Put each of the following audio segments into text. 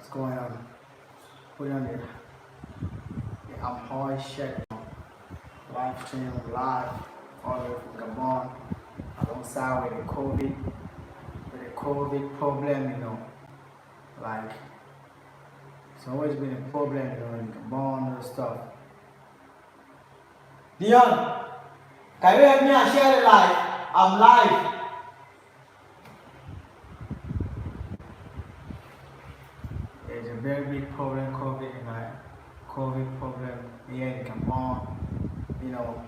What's going on? Put on the high shirt, live stream live all the way from Gabon, alongside with the COVID problem, like it's always been a problem, in Gabon and stuff. Dion, can you help me and share the live? I'm live. There's a very big problem, COVID problem here in Gabon. You know,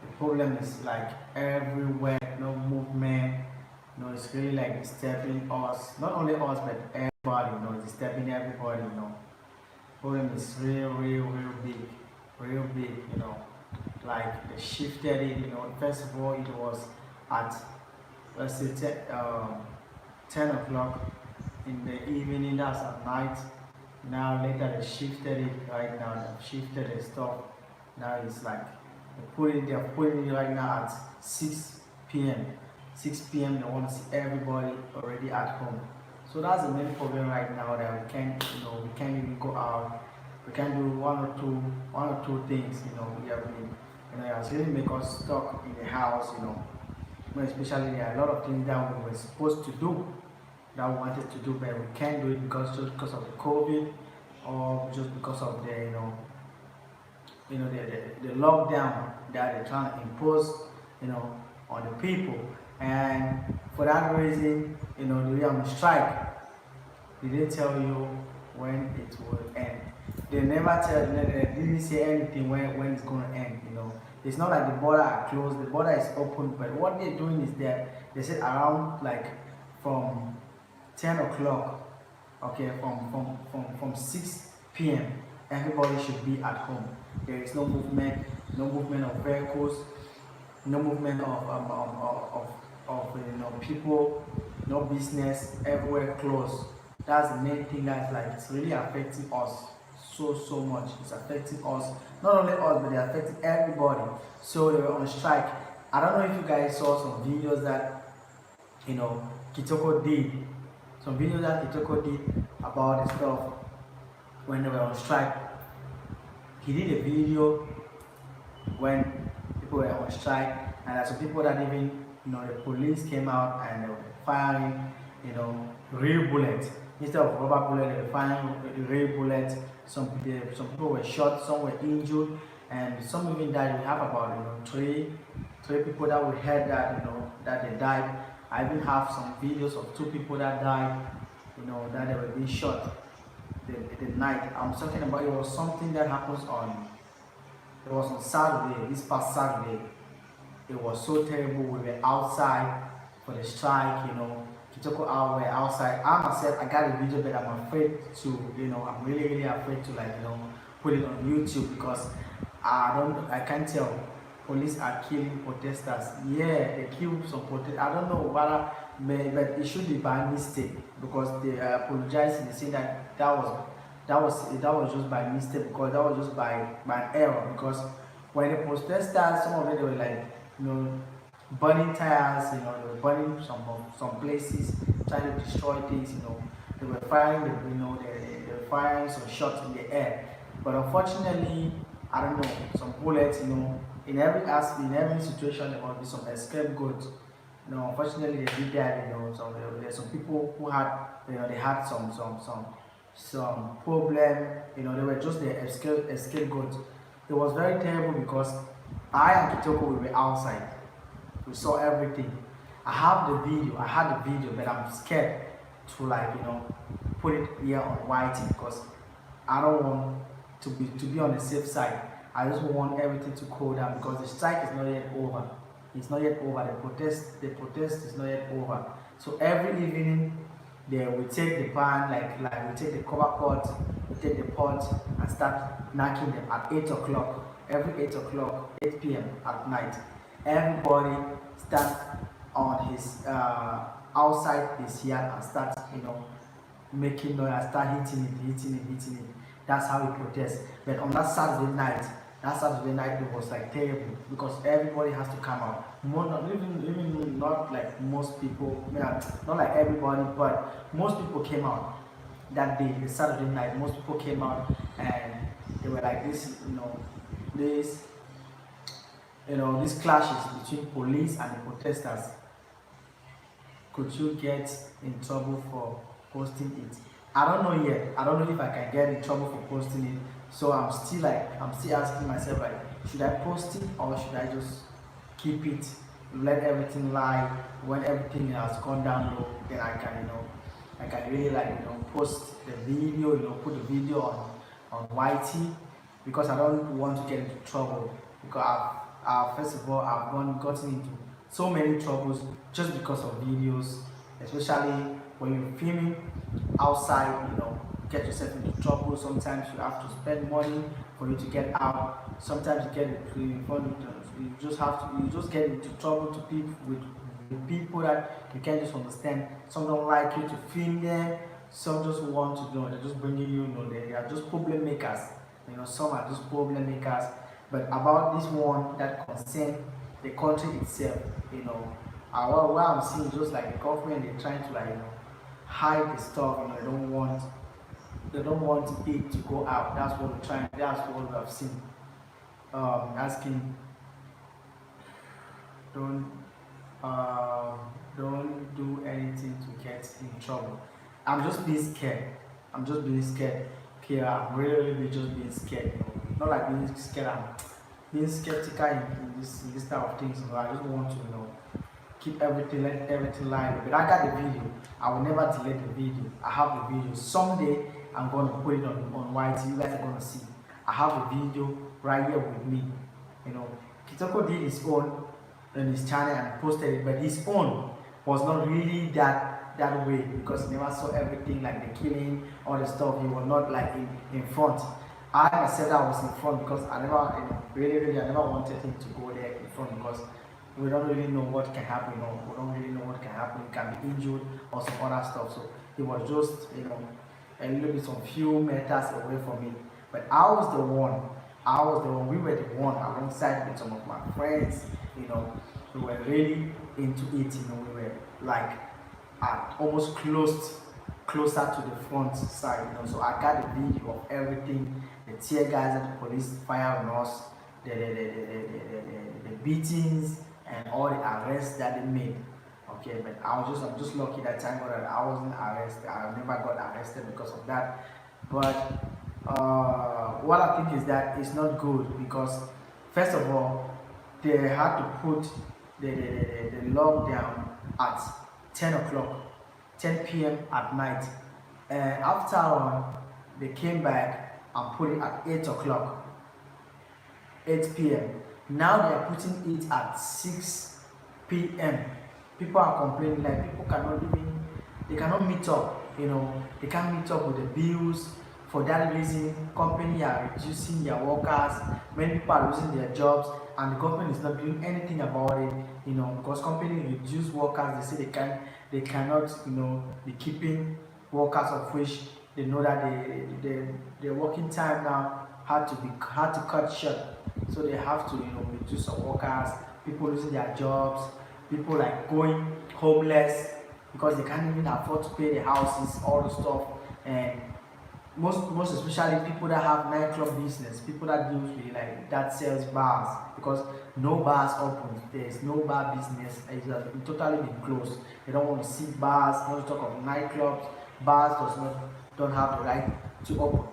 the problem is like everywhere, no movement. It's really like disturbing us, not only us but everybody. It's disturbing everybody. Problem is real big, real big. Like they shifted it. First of all, it was at let's say 10 o'clock in the evening. That's at night. Now later they shifted it. Right now they've shifted the stuff. Now it's like they're putting it right now at 6 p.m. 6 p.m. they want to see everybody already at home. So that's the main problem right now, that we can't even go out. We can't do one or two things. We have been, it has really make us stuck in the house. Especially there are a lot of things that we were supposed to do, that we wanted to do, but we can't do it because of the COVID, or just because of the the lockdown that they're trying to impose on the people. And for that reason, they are on strike. They didn't tell you when it will end. They never they didn't say anything when it's going to end. It's not like the border are closed, the border is open, but what they're doing is that they said around like from 10 o'clock, okay, from 6 p.m. everybody should be at home. There is no movement of vehicles, no movement of people, no business, everywhere closed. That's the main thing. That's like, it's really affecting us so much. It's affecting us, not only us, but they're affecting everybody. So they were on strike. I don't know if you guys saw some videos that Kitoko did. Some videos that Kitoko did about the stuff when they were on strike. He did a video when people were on strike, and there are some people that even the police came out and they were firing real bullets instead of rubber bullet. They were firing real bullets. Some people were shot, some were injured, and some even died. We have about three people that we heard that that they died. I even have some videos of 2 people that died, that they were being shot the night I'm talking about. It was something that happens it was on Saturday, this past Saturday. It was so terrible. We were outside for the strike, Kitoko out, we were outside. I myself, I got a video, but I'm afraid to, I'm really afraid to put it on YouTube, because I can't tell. Police are killing protesters. Yeah, they killed some protesters. I don't know whether, but it should be by mistake, because they apologized and they say that was just by mistake, because that was just by an error. Because when the protesters, some of them, they were like burning tires, they were burning some places, trying to destroy things. They were firing they were firing some shots in the air. But unfortunately, I don't know, some bullets, in every situation there must be some scapegoat. Unfortunately they did that. There's some people who had they had some problem. They were just the scapegoat. It was very terrible, because I and Kitoko, we were outside. We saw everything. I had the video, but I'm scared to put it here on writing, because I don't want to be on the safe side. I just want everything to cool down, because the strike is not yet over. It's not yet over. The protest is not yet over. So every evening, we take the pan, like we take the cover pot, we take the pot and start knocking them at 8 o'clock. Every 8 o'clock, 8 p.m. at night, everybody stands on his outside his yard and start making noise, start hitting it. That's how we protest. But on that Saturday night, it was like terrible, because everybody has to come out. Even not like most people, not like everybody, but most people came out. that day, the Saturday night, most people came out and they were like this, this, these clashes between police and the protesters. Could you get in trouble for posting it? I don't know yet. I don't know if I can get in trouble for posting it. So I'm still asking myself like, should I post it or should I just keep it, let everything lie? When everything has gone down low, then I can really post the video, put the video on YT, because I don't want to get into trouble, because first of all I've gotten into so many troubles just because of videos, especially when you're filming outside, get yourself into trouble. Sometimes you have to spend money for you to get out. Sometimes you get you just get into trouble to people with people that you can't just understand. Some don't like you to film them. Some just want to they're just bringing they are just problem makers. Some are just problem makers. But about this one that concern the country itself, what I'm seeing just like the government, they're trying to hide the stuff. They don't want it to go out. That's what we're trying. That's what we have seen. Asking, don't don't do anything to get in trouble. I'm just being scared. I'm just being scared. Okay, I'm really just being scared. Not like being scared. I'm being skeptical in this type of things. I just want to keep everything, let everything lie. But I got the video. I will never delete the video. I have the video. Someday I'm gonna put it on YT. You guys are gonna see. I have the video right here with me. Kitoko did his own on his channel and posted it, but his own was not really that way, because he never saw everything, like the killing, all the stuff. He was not like in front. I myself, I was in front because I never, really, I never wanted him to go there in front, because we don't really know what can happen. We don't really know what can happen. He can be injured or some other stuff. So he was just, a little bit, some few meters away from me. But I was the one. We were the one alongside with some of my friends. We were really into it. We were like almost closer to the front side. So I got the video of everything, the tear gas that the police fired on us, the beatings and all the arrests that they made. Okay, but I'm just lucky that time that I wasn't arrested. I never got arrested because of that. But what I think is that it's not good, because first of all, they had to put the lockdown at 10 o'clock, 10 p.m. at night, and after they came back and put it at 8 o'clock, 8 p.m. Now they are putting it at 6 p.m. People are complaining, like people they cannot meet up. They can't meet up with the bills. For that reason, companies are reducing their workers. Many people are losing their jobs, and the government is not doing anything about it. Because companies reduce workers, they say they cannot, be keeping workers, of which they know that their working time now had to cut short. So they have to, reduce some workers. People losing their jobs. People like going homeless because they can't even afford to pay the houses, all the stuff. And most especially people that have nightclub business, people that deals with that sells bars, because no bars open. There's no bar business. It's totally been closed. They don't want to see bars, not to talk of nightclubs. Bars don't have the right to open.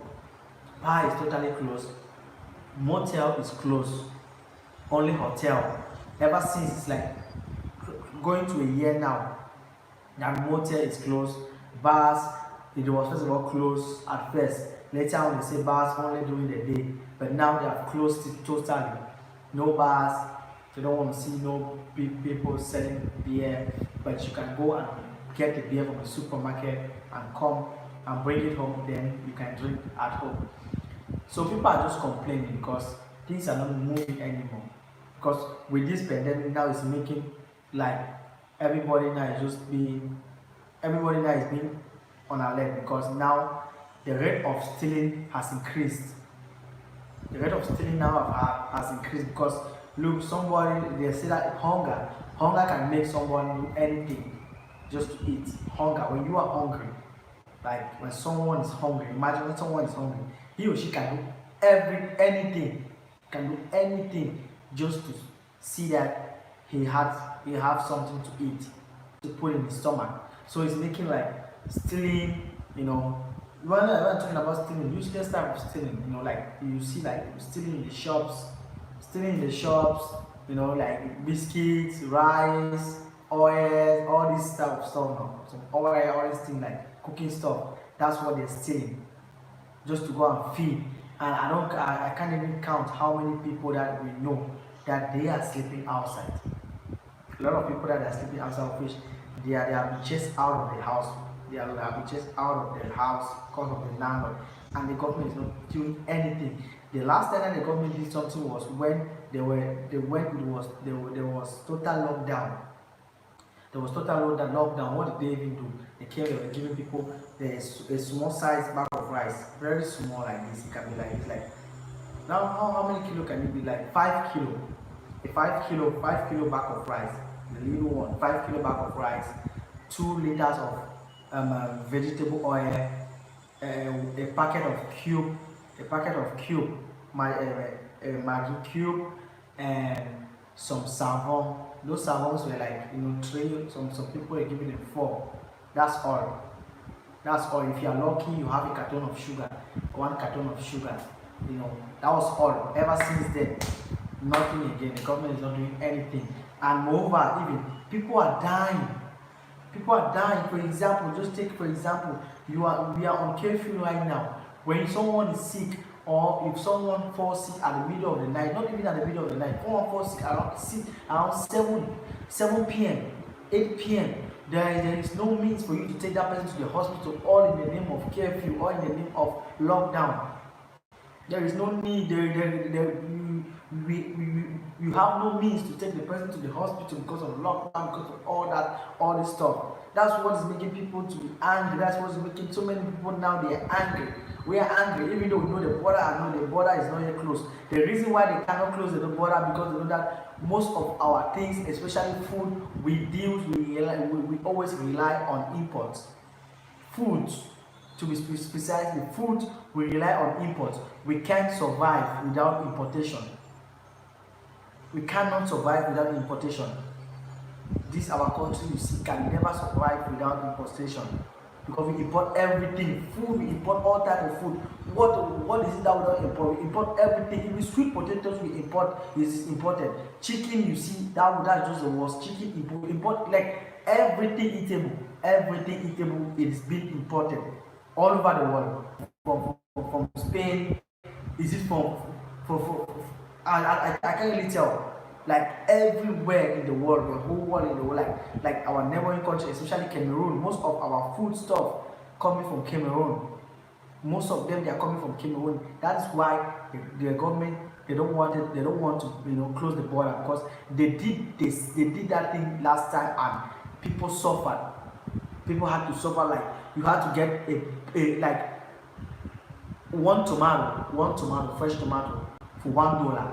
Bar is totally closed. Motel is closed. Only hotel. Ever since it's like going to a year now, that motel is closed. Bars, it was first of all closed at first. Later on, they say bars only during the day, but now they have closed it totally. No bars. They don't want to see no people selling beer, but you can go and get the beer from the supermarket and come and bring it home. Then you can drink at home. So people are just complaining because things are not moving anymore. Because with this pandemic now, it's making like everybody now is being on alert, because now the rate of stealing has increased. The rate of stealing now has increased because look, they say that hunger can make someone do anything just to eat. Hunger, when you are hungry, Like when someone is hungry, imagine when someone is hungry, he or she can do anything, can do anything just to see that he have something to eat, to put in his stomach. So it's making like stealing, you know. When I'm talking about stealing, useless type of stealing, you know, like you see like stealing in the shops, stealing in the shops, you know, like biscuits, rice, oil, all this type of stuff now. So oil, all this thing like cooking stuff. That's what they're stealing, just to go and feed. And I can't even count how many people that we know that they are sleeping outside. A lot of people that are sleeping outside of which they are being chased out of the house. They are being chased out of the house because of the landlord, and the government is not doing anything. The last time that the government did something was when there was total lockdown. There was total lockdown. What did they even do? They were giving people a small size bag of rice, very small like this. It can be like it's like now how many kilo can it be? Like 5 kilo. A 5 kilo bag of rice. The little one, 5 kilo bag of rice, 2 liters of vegetable oil, a packet of cube, Maggi cube, and some savon. Those savons were like, you know, three. Some people were giving them four. That's all. That's all. If you are lucky, you have a carton of sugar, 1 carton of sugar. You know, that was all. Ever since then, nothing again. The government is not doing anything. And moreover, even people are dying. People are dying. For example, just take for example, we are on curfew right now. When someone is sick, or if someone falls sick at the middle of the night, not even at the middle of the night, someone falls sick around 7 p.m., 8 p.m., there is no means for you to take that person to the hospital, all in the name of curfew, all in the name of lockdown. There is no need. You have no means to take the person to the hospital because of lockdown, because of all this stuff. That's what is making people to be angry. That's what is making so many people now, they are angry. We are angry, even though we know the border, and know the border is not yet closed. The reason why they cannot close the border because they know that most of our things, especially food, we always rely on imports. Food, to be precise, the food we rely on imports. We can't survive without importation. We cannot survive without importation. This our country, you see, can never survive without importation, because we import everything. Food, we import all type of food. What is it that we don't import? We import everything. Even sweet potatoes we import is imported. Chicken, you see, that's just the worst. Chicken import like everything eatable. Everything eatable is being imported all over the world. From Spain, is it from I can't really tell. Like everywhere in the world, the whole world in the world, like our neighboring country, especially Cameroon, most of our food stuff coming from Cameroon. Most of them, they are coming from Cameroon. That's why the government, they don't want to close the border, because they did that thing last time and people suffered. People had to suffer. Like you had to get a like one tomato, fresh tomato for $1.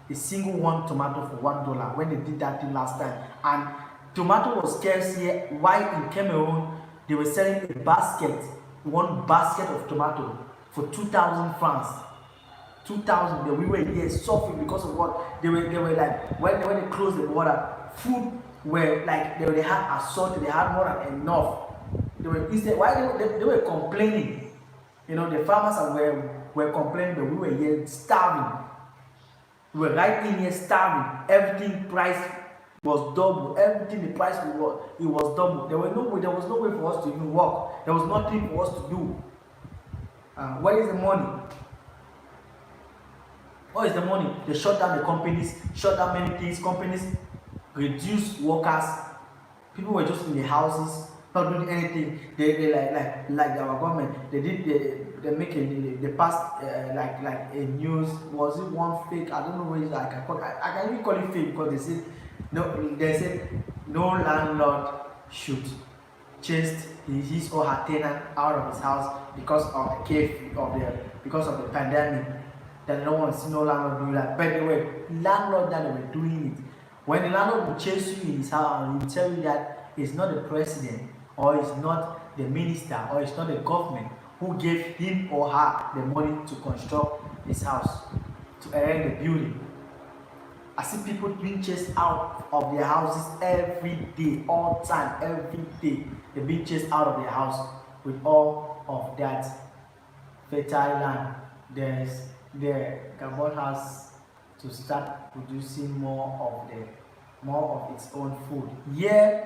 A single one tomato for $1 when they did that thing last time. And tomato was scarce here. Why in Cameroon they were selling one basket of tomato for 2,000 francs. 2,000. We were here suffering because of what they were like when they closed the border. Food were like they had assaulted. They had more than enough. They were instead why they were complaining. You know, the farmers were complaining that we were here starving. We were right in here starving. Everything price was double. Everything the price was double. There was no way for us to even work. There was nothing for us to do. Where is the money? Where is the money? They shut down the companies, shut down many things. Companies reduced workers. People were just in the houses, not doing anything. They like our government. They passed like a news. Was it one fake? I don't know what it's like. I can even call it fake because they said no landlord should chase his or her tenant out of his house because of the pandemic. That they don't want to see no landlord do that. But they were landlord that they were doing it. When the landlord will chase you in his house and he will tell you that it's not the president or it's not the minister, or it's not the government who gave him or her the money to construct his house, to erect the building. I see people being chased out of their houses every day, all time, every day. They're being chased out of their house with all of that fertile land. The Gabon has to start producing more of its own food. Yeah,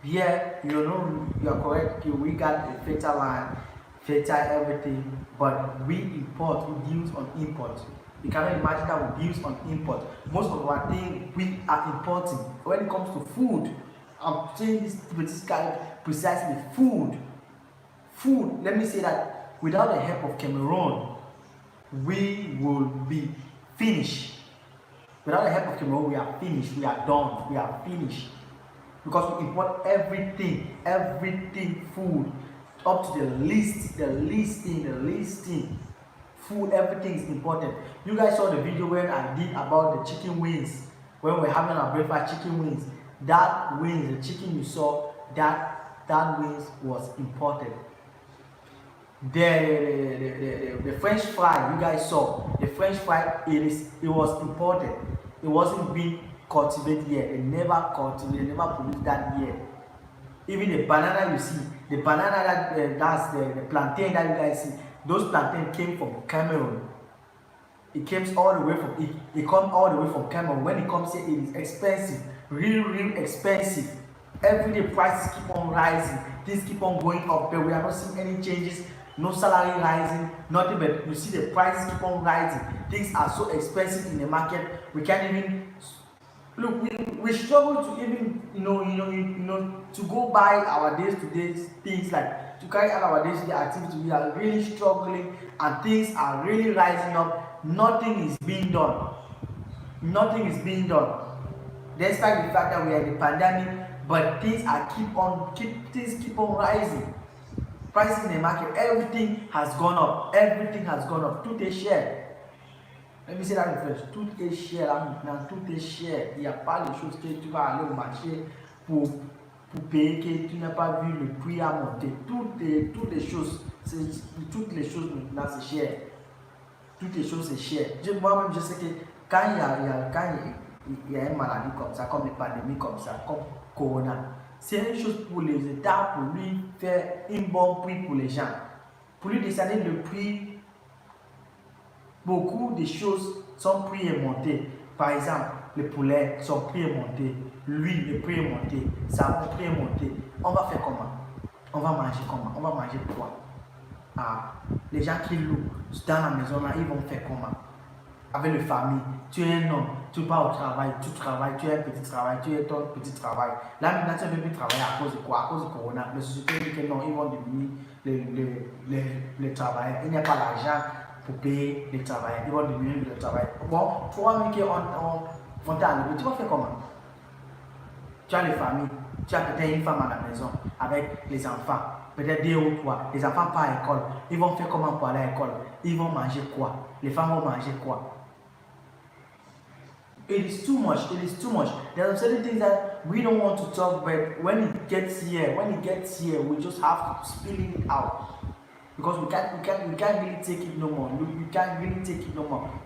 you are correct. We got a fertile land, fertile everything, but we import, we use on import. You cannot imagine that we use on import. Most of our things we are importing. When it comes to food, I'm saying this kind precisely food. Food, let me say that without the help of Cameroon, we will be finished. Without the help of Cameroon, we are finished, we are done, we are finished. Because we import everything, food, up to the listing. Food, everything is imported. You guys saw the video where I did about the chicken wings. When we're having our breakfast, chicken wings. That wings, the chicken you saw, that wings was imported. The French fry you guys saw, the French fry, it was imported. It wasn't being cultivated yet. They never cultivated, they never produced that yet. Even the banana you see, the banana that's the plantain that you guys see, those plantain came from Cameroon. It comes all the way from Cameroon. When it comes here, it is expensive, real expensive. Every day prices keep on rising, things keep on going up, but we are not seeing any changes. No salary rising, nothing, but you see the prices keep on rising. Things are so expensive in the market. We can't even look. We struggle to even to go buy our day-to-day things, like to carry out our day-to-day activity. We are really struggling, and things are really rising up. Nothing is being done. Despite the fact that we are in the pandemic, but things keep on rising. Prices in the market, everything has gone up. Tout est cher. Let me say that in French. Tout est cher. Tout est cher. Il n'y a pas les choses que tu vas aller au marché pour payer que tu n'as pas vu le prix à monter. Toutes les choses maintenant c'est cher. Toutes les choses c'est cher. Moi-même je sais que quand il y a une maladie comme ça, comme une pandémie comme ça, comme Corona, c'est une chose pour les États, pour lui faire un bon prix pour les gens, pour lui descendre le prix. Beaucoup de choses, son prix est monté. Par exemple, le poulet, son prix est monté. L'huile, le prix est monté. Savon, prix est monté. On va faire comment? On va manger comment? On va manger quoi? Les gens qui louent dans la maison là, ils vont faire comment? Avec la famille, tu es un homme, tu pars au travail, tu travailles, tu as un petit travail, tu as ton petit travail. Là maintenant, tu ne peux plus travailler à cause de quoi? À cause du corona. Les sociétés disent que non, ils vont diminuer le travail. Il n'y a pas l'argent pour payer les travailleurs. Ils vont diminuer le travail. Bon, toi-même qui on t'a enlevé, tu vas faire comment? Tu as les familles, tu as peut-être une femme à la maison avec les enfants, peut-être 2 ou 3. Les enfants partent à l'école. Ils vont faire comment pour aller à l'école? Ils vont manger quoi? Les femmes vont manger quoi? It is too much. There are certain things that we don't want to talk, but when it gets here, we just have to spill it out. Because we can't really take it no more.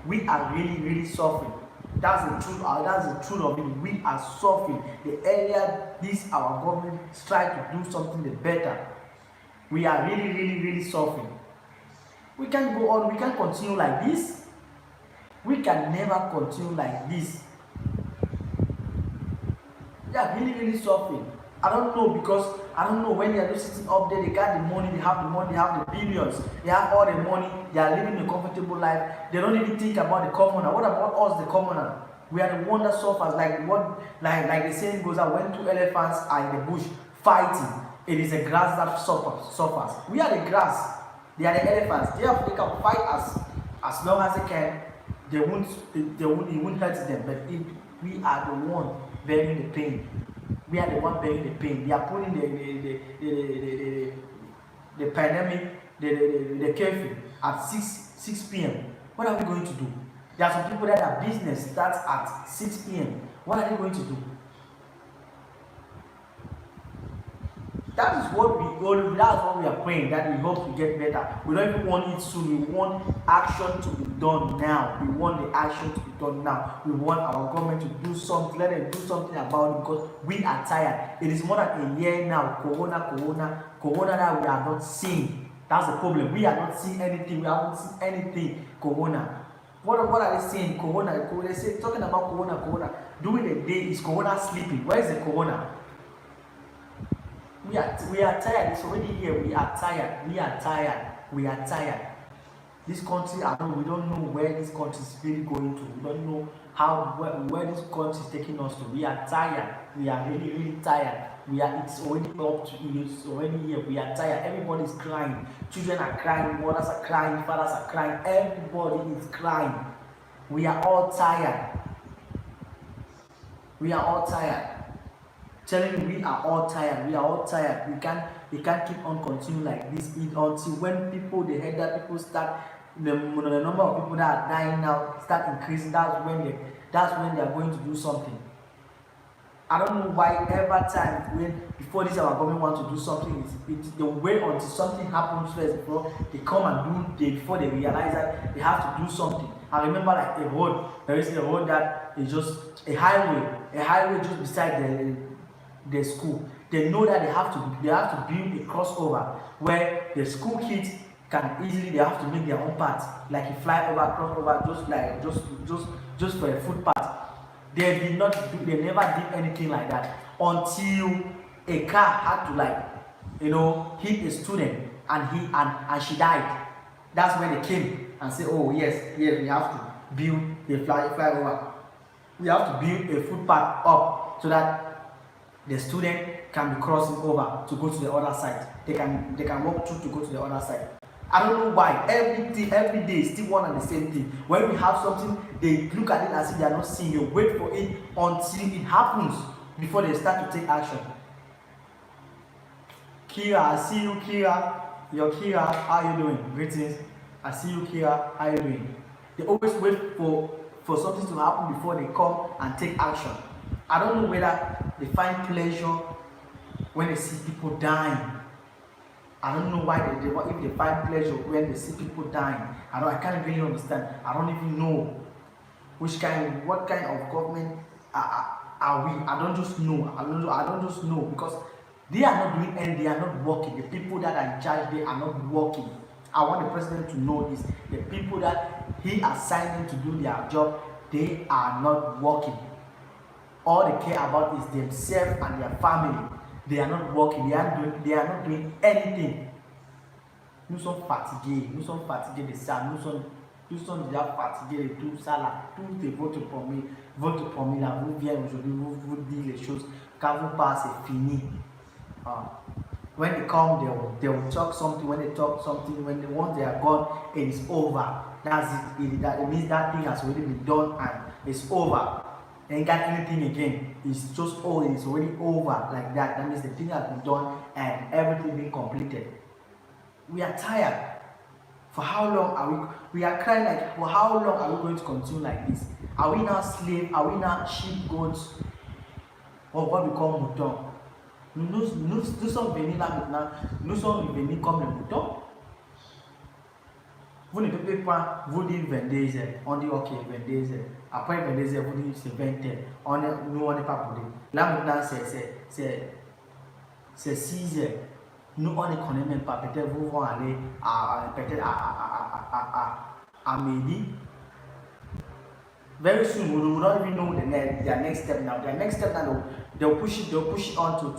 We are really suffering. That's the truth. That's the truth of it. We are suffering. The earlier our government try to do something better, we are really suffering. We can't go on. We can't continue like this. We can never continue like this. They are really suffering. I don't know when they are just sitting up there, they got the money, they have the billions, they have all the money, they are living a comfortable life. They don't even think about the commoner. What about us, the commoner? We are the one that suffers, like the saying goes out, when 2 elephants are in the bush fighting, it is the grass that suffers. We are the grass, they are the elephants. They can fight as long as they can. It won't hurt them, but we are the one bearing the pain. We are the one bearing the pain. They are putting the pandemic, the curfew at 6 p.m. What are we going to do? There are some people that their business starts at 6 p.m. What are they going to do? That is what that's what we are praying, that we hope to get better. We don't even want it soon. We want action to be done now. We want the action to be done now. We want our government to do something. Let them do something about it, because we are tired. It is more than a year now. Corona that we are not seeing. That's the problem. We are not seeing anything. We haven't seen anything. Corona. What are they saying? Corona. They say talking about corona. During the day, is corona sleeping? Where is the corona? We are tired. It's already here. We are tired. This country, we don't know where this country is really going to. We don't know where this country is taking us to. We are tired. We are really, really tired. It's already up to you. It's already here. We are tired. Everybody is crying. Children are crying. Mothers are crying. Fathers are crying. Everybody is crying. We are all tired. Telling you, we are all tired. We can't keep on continuing like this until when they heard that people start, the number of people that are dying now start increasing. That's when they are going to do something. I don't know why every time before this our government wants to do something, they wait until something happens first before they come and before they realize that they have to do something. I remember like a road. There is a road that is just a highway just beside the school. They know that they have to build a crossover where the school kids can easily, they have to make their own path, like a flyover, crossover, just for a footpath. They never did anything like that until a car had to hit a student and she died. That's when they came and said, oh yes, we have to build a flyover. We have to build a footpath up so that the student can be crossing over to go to the other side. They can walk through to go to the other side. I don't know why. Every day is still one and the same thing. When we have something, they look at it as if they are not seeing. They wait for it until it happens before they start to take action. Kira, I see you, Kira. Yo, Kira, how you doing? Greetings. I see you, Kira. How you doing? They always wait for something to happen before they come and take action. I don't know whether they find pleasure when they see people dying. I don't know why if they find pleasure when they see people dying. I can't really understand. I don't even know what kind of government are we. I don't just know because they are not doing anything. They are not working. The people that are in charge, they are not working. I want the president to know this. The people that he assigned to do their job, they are not working. All they care about is themselves and their family. They are not working. They are not doing anything. Nous sommes fatigués de ça. Nous sommes déjà fatigués de tout ça là. Tout est votre premier là. Vous venez aujourd'hui, vous dites les choses. Quand vous passez, c'est fini. When they come, they will talk something. When they talk something, once they are gone, it is over. That's it. It means that thing has already been done and it's over. Ain't got anything again. It's just it's already over like that. That means the thing has been done and everything being completed. We are tired. For how long are we are crying like, for how long are we going to continue like this? Are we now slaves? Are we now sheep, goats? Or what we call moutons? Nous sommes venus là maintenant. Nous sommes venus comme les moutons. Vous ne pouvez pas vous dire 22 heures. On dit ok, 22 heures. Après 22 heures, vous dites c'est 20 heures. Nous, on n'est pas boudés. Là maintenant, c'est 6 heures. Nous, on ne connaît même pas. Peut-être vous vont aller à midi. Very soon, we will not even know their next step now. Their next step now, they'll push it on to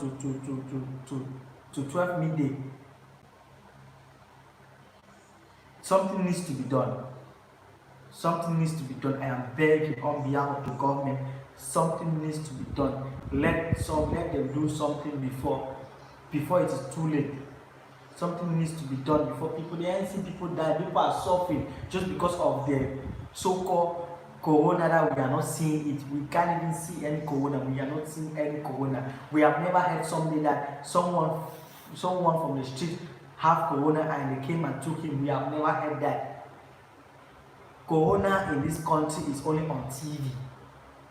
12 midday. Something needs to be done. I am begging on behalf of the government. Something needs to be done. Let them do something before it is too late. Something needs to be done before they ain't see people die. People are suffering just because of the so-called corona that we are not seeing it. We can't even see any corona. We are not seeing any corona. We have never heard something that someone from the street have corona and they came and took him. We have never heard that. Corona in this country is only on TV.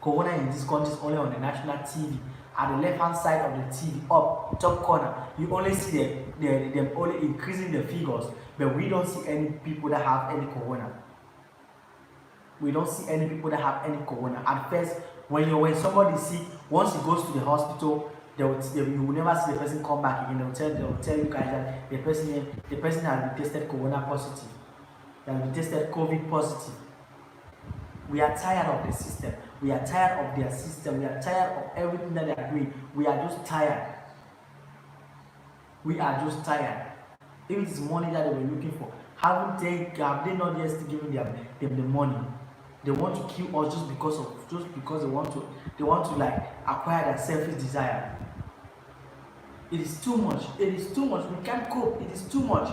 Corona in this country is only on the national TV. at the left hand side of the TV, up top corner, you only see them only increasing the figures, but we don't see any people that have any corona. We don't see any people that have any corona. At first, when somebody is sick, once he goes to the hospital, you will never see the person come back again. They will tell you guys that the person has been tested corona positive, they have been tested COVID positive. We are tired of the system. We are tired of their system. We are tired of everything that they are doing. We are just tired. We are just tired. If it's money that they were looking for, have they not yet still given them the money? They want to kill us just because they want to like acquire their selfish desire. It is too much. It is too much. We can't cope. It is too much.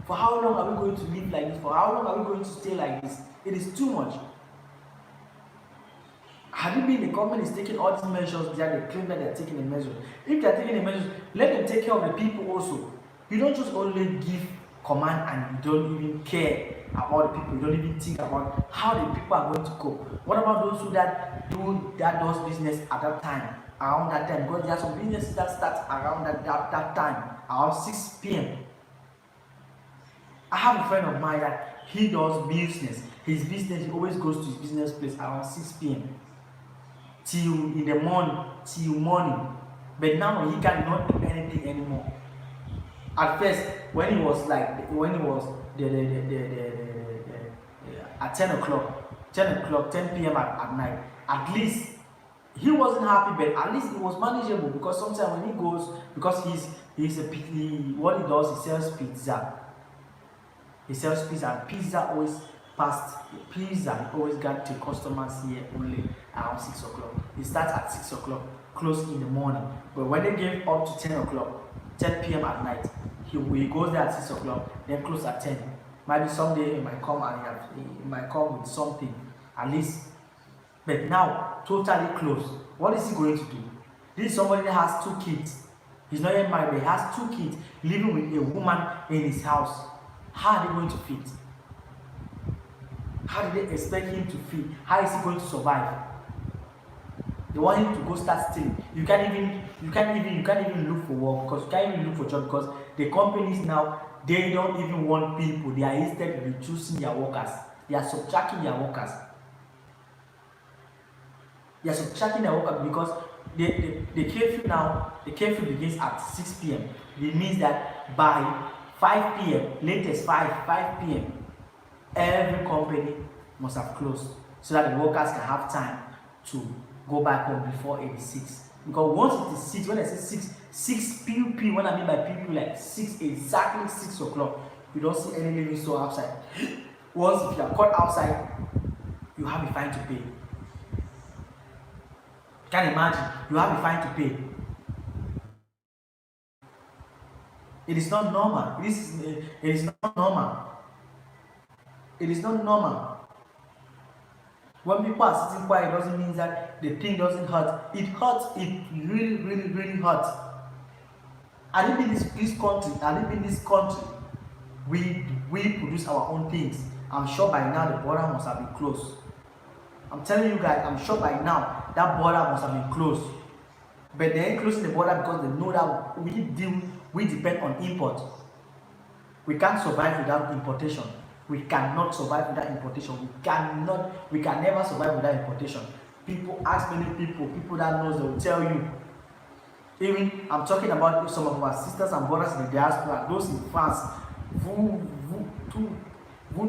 For how long are we going to live like this? For how long are we going to stay like this? It is too much. Have you been the government is taking all these measures that they claim that they are taking the measures? If they are taking the measures, let them take care of the people also. You don't just only give command and you don't even care about the people. You don't even think about how the people are going to cope. What about those who do those business at that time, around that time? Because there are some businesses that start around that time, around 6 p.m. I have a friend of mine that he does business. His business, he always goes to his business place around 6 p.m. till in the morning, till morning. But now he cannot do anything anymore. At first, when he was at 10 o'clock, 10 p.m. at night, at least he wasn't happy, but at least it was manageable, because sometimes when he goes, because what he does, he sells pizza. He sells pizza, and pizza always always got to customers here only around 6 o'clock. It starts at 6 o'clock, close in the morning. But when they give up to 10 o'clock, 10 p.m. at night, he goes there at 6 o'clock, then close at 10. Maybe someday he might come with something, at least. But now, totally closed. What is he going to do? This is somebody that has 2 kids. He's not yet married, but he has 2 kids living with a woman in his house. How are they going to feed? How do they expect him to feed? How is he going to survive? They want him to go start stealing. You can't even look for work, because you can't even look for job, because the companies now, they don't even want people. They are instead reducing their workers. They are subtracting their workers. They are subtracting their workers because the curfew begins at 6 p.m. It means that by 5 p.m., latest 5 p.m., every company must have closed, so that the workers can have time to go back home before 86. Because once it is 6, when I say 6 p.m, when I mean by p.m, like 6, exactly 6 o'clock, you don't see any living soul outside. Once if you are caught outside, you have a fine to pay. Can you imagine? You have a fine to pay. It is not normal. It is not normal. It is not normal. When people are sitting quiet, it doesn't mean that the thing doesn't hurt. It hurts. It really, really, really hurts. I live in this country. We produce our own things. I'm sure by now the border must have been closed. I'm telling you guys, I'm sure by now that border must have been closed. But they ain't closing the border because they know that we depend on import. We can't survive without importation. We cannot survive without importation. We can never survive without importation. People ask many people that knows, they will tell you. Even I'm talking about some of our sisters and brothers in the diaspora, those in France, vous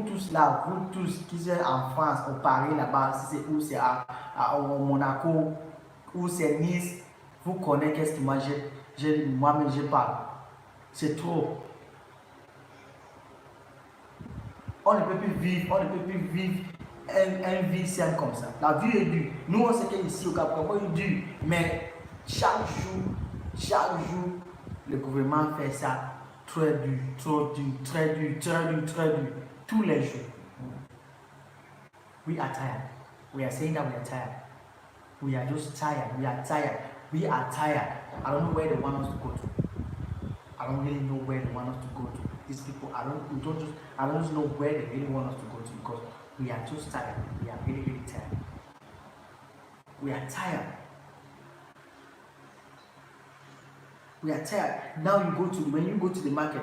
tous là, vous tous qui êtes en France, au Paris là-bas, si c'est où c'est à Monaco, où c'est Nice, vous connaissez qu'est-ce que moi-même je parle. C'est trop. On ne peut plus vivre un vie simple comme ça. La vie est dure. Nous on sait qu'ici au Gabon, c'est dur, mais chaque jour, le gouvernement fait ça très dur, tous les jours. We are tired. We are saying that we are tired. We are just tired. We are tired. We are tired. I don't know where they want us to go to. I don't really know where they want us to go to. These people, I don't just know where they really want us to go to, because we are just tired. We are really, really tired. We are tired. We are tired. Now you go to when you go to the market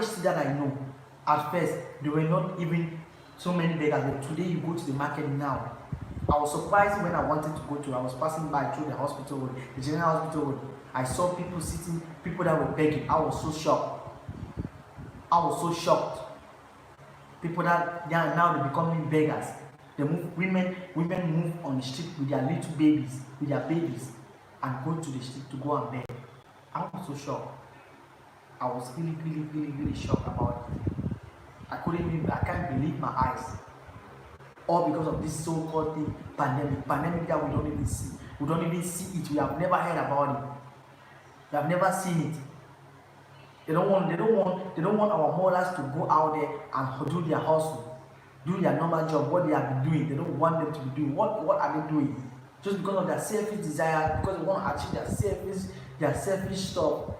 street that I know, at first there were not even so many beggars, but today you go to the market now. I was surprised when I wanted to go to. I was passing by through the hospital road, the general hospital road. I saw people sitting, people that were begging. I was so shocked. I was so shocked. People that they are now becoming beggars. They move, women move on the street with their little babies, and go to the street to go and beg. I was so shocked. I was really shocked about it. I can't believe my eyes. All because of this so-called thing, pandemic that we don't even see. We don't even see it. We have never heard about it. We have never seen it. They don't want our mothers to go out there and do their hustle, do their normal job, what they have been doing. They don't want them to be doing. What are they doing? Just because of their selfish desire, because they want to achieve their selfish stuff.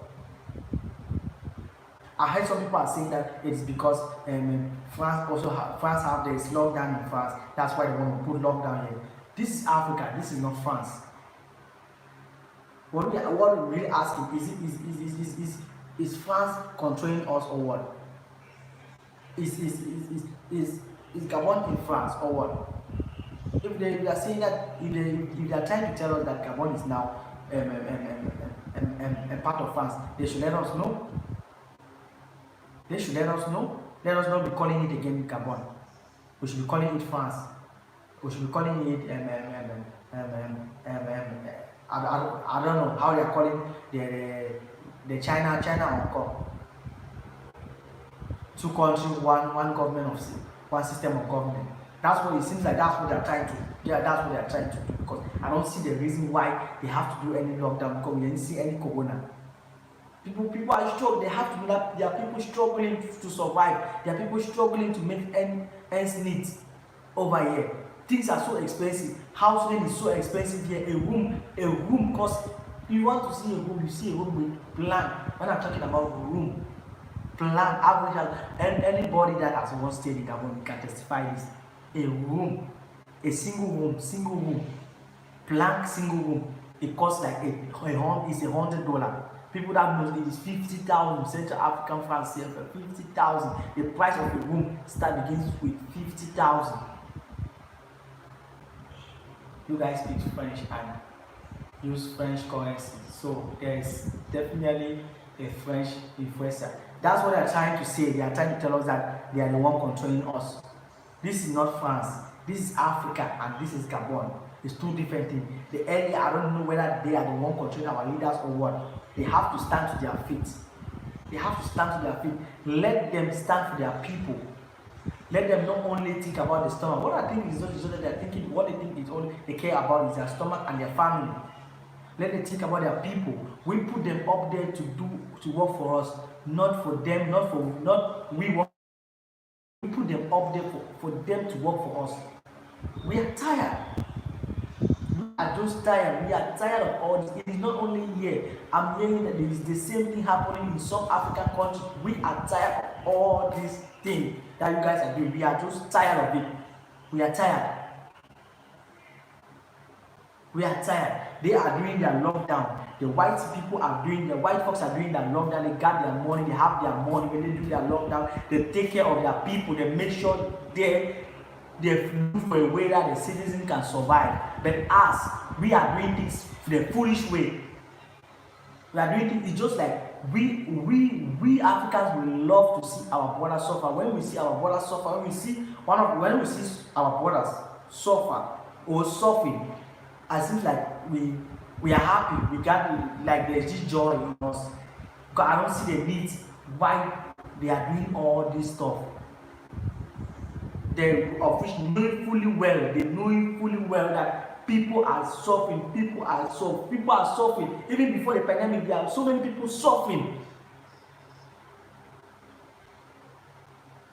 I heard some people are saying that it's because France have this lockdown in France. That's why they want to put lockdown here. This is Africa. This is not France. What we're really asking is France controlling us or what? Is Gabon in France or what? If they are saying that, if they are trying to tell us that Gabon is now a part of France, they should let us know. They should let us know. Let us not be calling it again Gabon. We should be calling it France. We should be calling it I don't know how they are calling the China Hong Kong. Two countries, one government, one system of government. That's what it seems like. That's what they are trying to. Yeah, that's what they are trying to do. Because I don't see the reason why they have to do any lockdown, because we didn't see any corona. People are struggling. They have to do that. There are people struggling to survive. There are people struggling to make ends meet over here. Things are so expensive. House rent is so expensive here. A room costs. You want to see a room, you see a room with plan. When I'm talking about room, plan, average, and anybody that has once stayed in Gabon can testify this. A room, a single room, plank single room. It costs like it's $100. People that know it is 50,000. Central African francs sell for 50,000. The price of a room begins with 50,000. You guys speak French and use French currency, so there is definitely a French influencer. That's what they are trying to say. They are trying to tell us that they are the one controlling us. This is not France. This is Africa, and this is Gabon. It's two different things. The earlier, I don't know whether they are the one controlling our leaders or what. They have to stand to their feet. They have to stand to their feet. Let them stand for their people. Let them not only think about the stomach. What I think is not that they are thinking. What they think is all they care about is their stomach and their family. Let them think about their people. We put them up there to work for us, not for them, we want. We put them up there for them to work for us. We are tired. We are just tired. We are tired of all this. It is not only here. I'm hearing that there is the same thing happening in some African countries. We are tired of all these things that you guys are doing. We are just tired of it. We are tired. We are tired. They are doing their lockdown. The white folks are doing their lockdown. They got their money. They have their money. When they do their lockdown, they take care of their people. They make sure they look for a way that the citizen can survive. But us, we are doing this the foolish way. We are doing it. It's just like we Africans will love to see our brothers suffer. When we see our brothers suffer, when we see our brothers suffer or suffering, it seems like we are happy. We got like there's this joy in us. Because I don't see the need why they are doing all this stuff. They know fully well that people are suffering. People are suffering. Even before the pandemic, there are so many people suffering.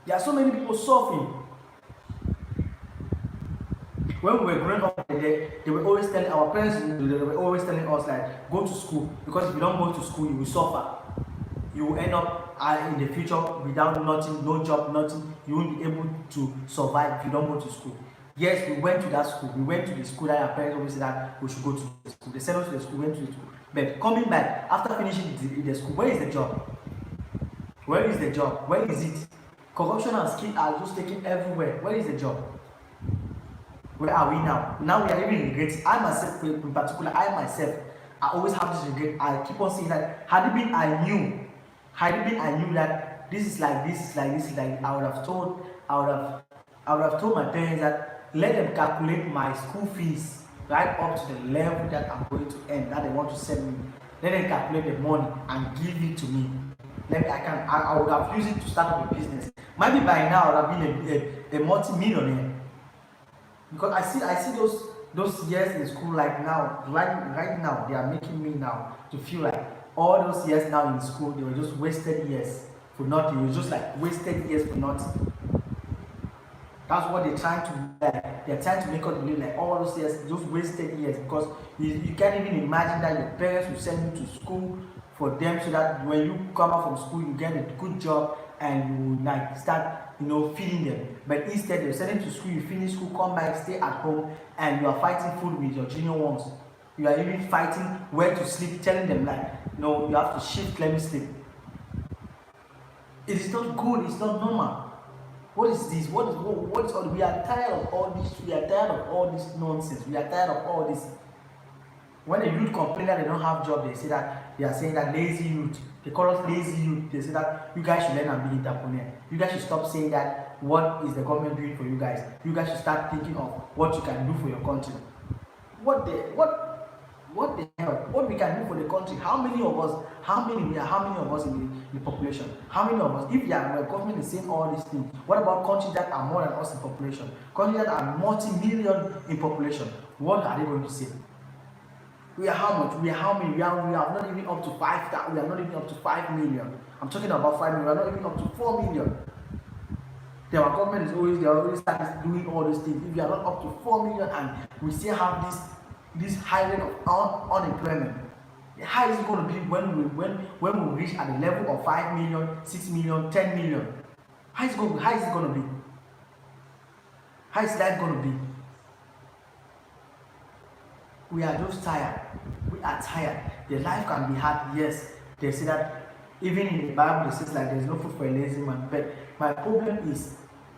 There are so many people suffering. When we were growing up, they were always telling our parents, they were always telling us like, go to school, because if you don't go to school, you will suffer. You will end up in the future without nothing, no job, nothing. You won't be able to survive if you don't go to school. Yes, we went to that school. We went to the school that our parents always said that we should go to the school. They sent us to the school, we went to the school. But coming back after finishing the school, where is the job? Where is the job? Where is it? Corruption and skill are just taken everywhere. Where is the job? Where are we now? Now we are even regrets. I myself, in particular, I myself, I always have this regret. I keep on saying that had it been I knew that this is like this, I would have told, I would have told my parents that let them calculate my school fees right up to the level that I'm going to earn, that they want to send me. Let them calculate the money and give it to me. I would have used it to start up a business. Maybe by now I would have been a multi-millionaire. Because I see those years in school, like now, right now, they are making me now to feel like all those years now in school, they were just wasted years for nothing. It was just like wasted years for nothing. That's what they're trying to do. Like, they're trying to make us believe like all those years, those wasted years, because you can't even imagine that your parents will send you to school for them so that when you come out from school, you get a good job and you like start feeding them. But instead, they're sending to school, you finish school, come back, stay at home, and you are fighting food with your junior ones. You are even fighting where to sleep, telling them like, no, you have to shift, let me sleep. It is not good, it's not normal. What is this? What is all? We are tired of all this. We are tired of all this nonsense. We are tired of all this. When a youth complain that they don't have job, they say that they are saying that lazy youth. They call us lazy youth. They say that you guys should learn and be entrepreneur. You guys should stop saying that what is the government doing for you guys. You guys should start thinking of what you can do for your country. What the hell? What we can do for the country? How many of us in the population? How many of us? If the government is saying all these things, what about countries that are more than us in population? Countries that are multi-million in population, what are they going to say? We are how much? We are how many? We are not even up to 5,000. We are not even up to 5 million. I'm talking about 5 million. We are not even up to 4 million. Our government is always doing all these things. If we are not up to 4 million and we still have this high rate of unemployment, how is it going to be when we reach at the level of 5 million, 6 million, 10 million? How is it going to be? How is life going to be? We are just tired. We are tired. The life can be hard. Yes, they say that even in the Bible, it says like there's no food for a lazy man. But my problem is,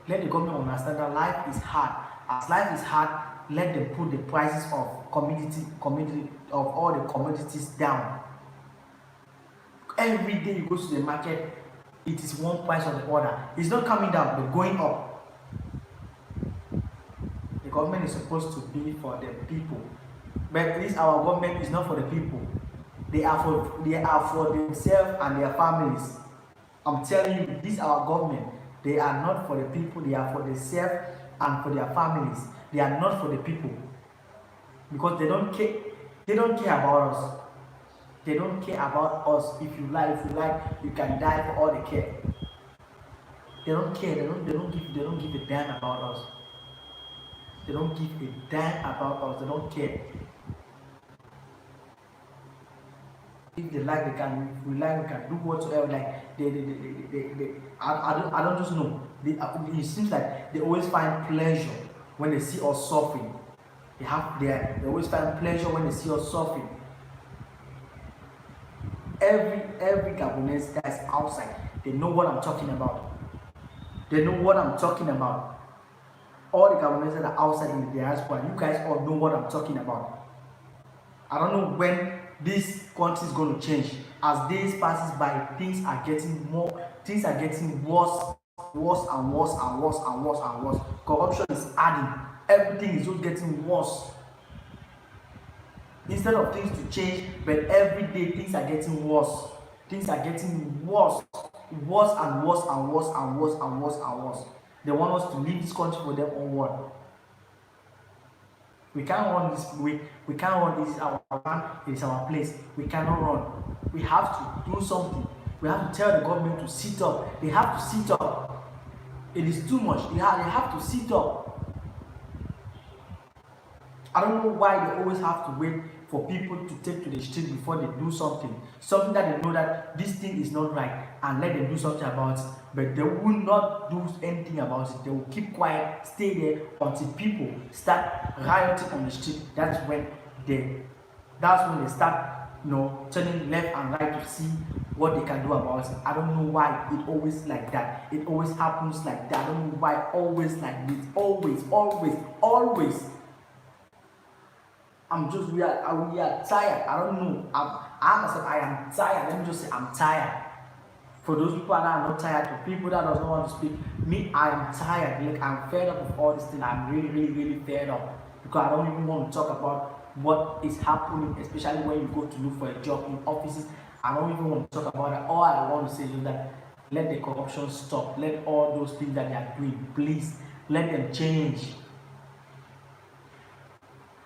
let the government understand that life is hard. As life is hard, let them put the prices of commodity of all the commodities down. Every day you go to the market, it is one price or the other. It's not coming down, but going up. The government is supposed to be for the people. But this our government is not for the people. They are for themselves and their families. I'm telling you, this our government. They are not for the people. They are for themselves and for their families. They are not for the people, because they don't care. They don't care about us. They don't care about us. If you like, you can die for all they care. They don't care. They don't give a damn about us. They don't give a damn about us. They don't care. If they like, they can. If we like, we can do whatsoever. Like I don't just know. It seems like they always find pleasure when they see us suffering. They always find pleasure when they see us suffering. Every Gabonese that is outside, they know what I'm talking about. They know what I'm talking about. All the Gabonese that are outside in the diaspora, you guys all know what I'm talking about. I don't know when this country is going to change. As days passes by, things are getting worse and worse. Corruption is adding. Everything is just getting worse. Instead of things to change, but every day things are getting worse. Things are getting worse and worse. They want us to leave this country for them or what? We can't run this. We can't run. This is our land. It is our place. We cannot run. We have to do something. We have to tell the government to sit up. They have to sit up. It is too much. They have to sit up. I don't know why they always have to wait for people to take to the street before they do something that they know that this thing is not right, and let them do something about it. But they will not do anything about it. They will keep quiet, stay there until people start rioting on the street. That's when they start turning left and right to see what they can do about it. I don't know why it always like that. It always happens like that. I don't know why always like this. Always. We are tired. I don't know. I am tired. Let me just say I'm tired. For those people that are not tired, for people that does not want to speak, me, I am tired. Like, I'm fed up of all this thing. I'm really fed up because I don't even want to talk about what is happening, especially when you go to look for a job in offices. I don't even want to talk about that. All I want to say is that let the corruption stop. Let all those things that they are doing, please, let them change.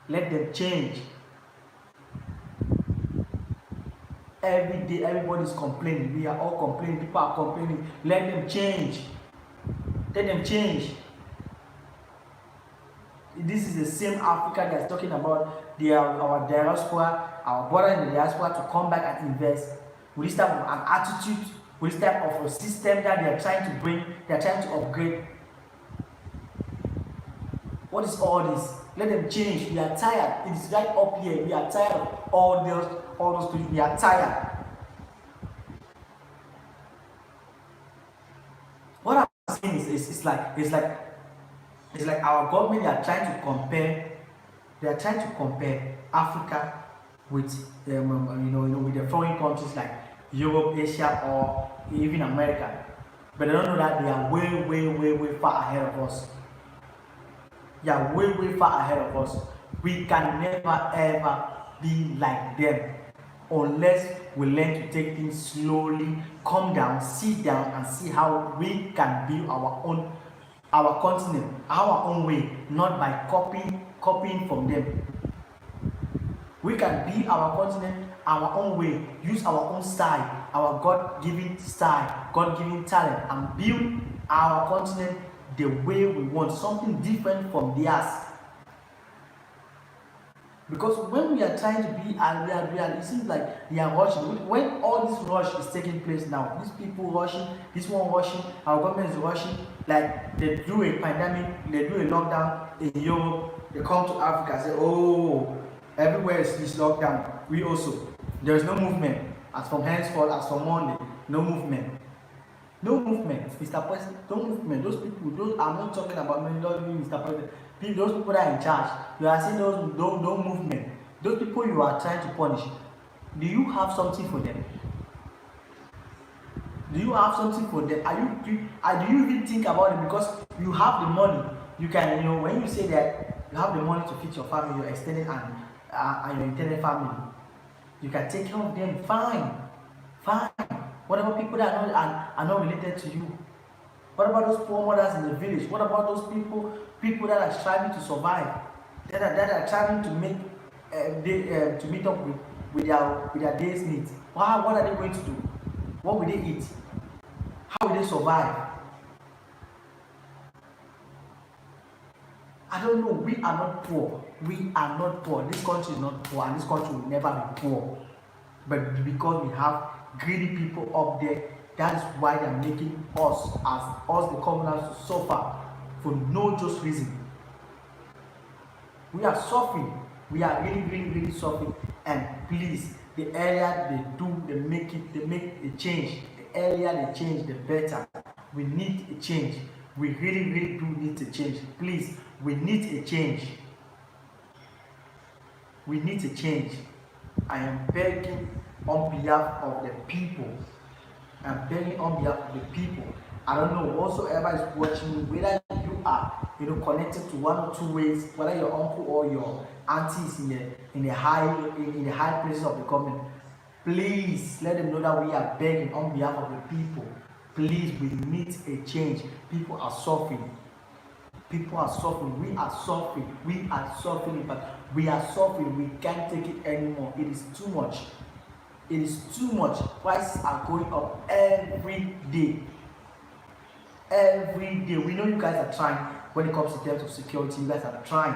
Let them change. Every day, everybody's complaining. We are all complaining. People are complaining. Let them change. Let them change. This is the same Africa that's talking about our diaspora, our brother in the diaspora to come back and invest. With this type of an attitude, with this type of a system that they are trying to bring, they are trying to upgrade. What is all this? Let them change. We are tired. It is right up here. We are tired of all those things. We are tired. What I'm saying is it's like our government, they are trying to compare Africa with with the foreign countries like Europe, Asia, or even America. But they don't know that they are way far ahead of us. They are way far ahead of us. We can never ever be like them unless we learn to take things slowly, calm down, sit down, and see how we can build our continent our own way, not by copying from them. We can build our continent our own way, use our own style, our God-given style, God-given talent, and build our continent the way we want, something different from theirs. Because when we are trying to be real, it seems like they are rushing. When all this rush is taking place now, these people rushing, this one rushing, our government is rushing. Like they do a pandemic, they do a lockdown in Europe, they come to Africa and say, oh, everywhere is lockdown. We also, there is no movement. As from henceforth, as from Monday, no movement. No movement, Mr. President, no movement. Those people, I'm not talking about Mr. President. Those people that are in charge, you are saying those no movement. Those people you are trying to punish, do you have something for them? Do you have something for them? Do you even think about it? Because you have the money. You can, when you say that you have the money to feed your family, your extended and your intended family, you can take care of them. Fine. What about people that are not related to you? What about those poor mothers in the village? What about those people that are striving to survive, that are trying to make to meet up with their day's needs? What are they going to do? What will they eat? How will they survive? I don't know. We are not poor. This country is not poor, and this country will never be poor. But because we have greedy people up there, that is why they are making us the commoners to suffer for no just reason. We are suffering. We are really suffering. And please, the earlier they make a change. The earlier they change, the better. We need a change. We really do need a change. Please, we need a change. We need a change. I am begging on behalf of the people. I'm begging on behalf of the people. I don't know, whatsoever is watching me, whether you are connected to one or two ways, whether your uncle or your auntie is in the high places of the government, please let them know that we are begging on behalf of the people. Please, we need a change. People are suffering. We are suffering, but we are suffering. We can't take it anymore. It is too much. Prices are going up every day. We know you guys are trying when it comes to terms of security. You guys are trying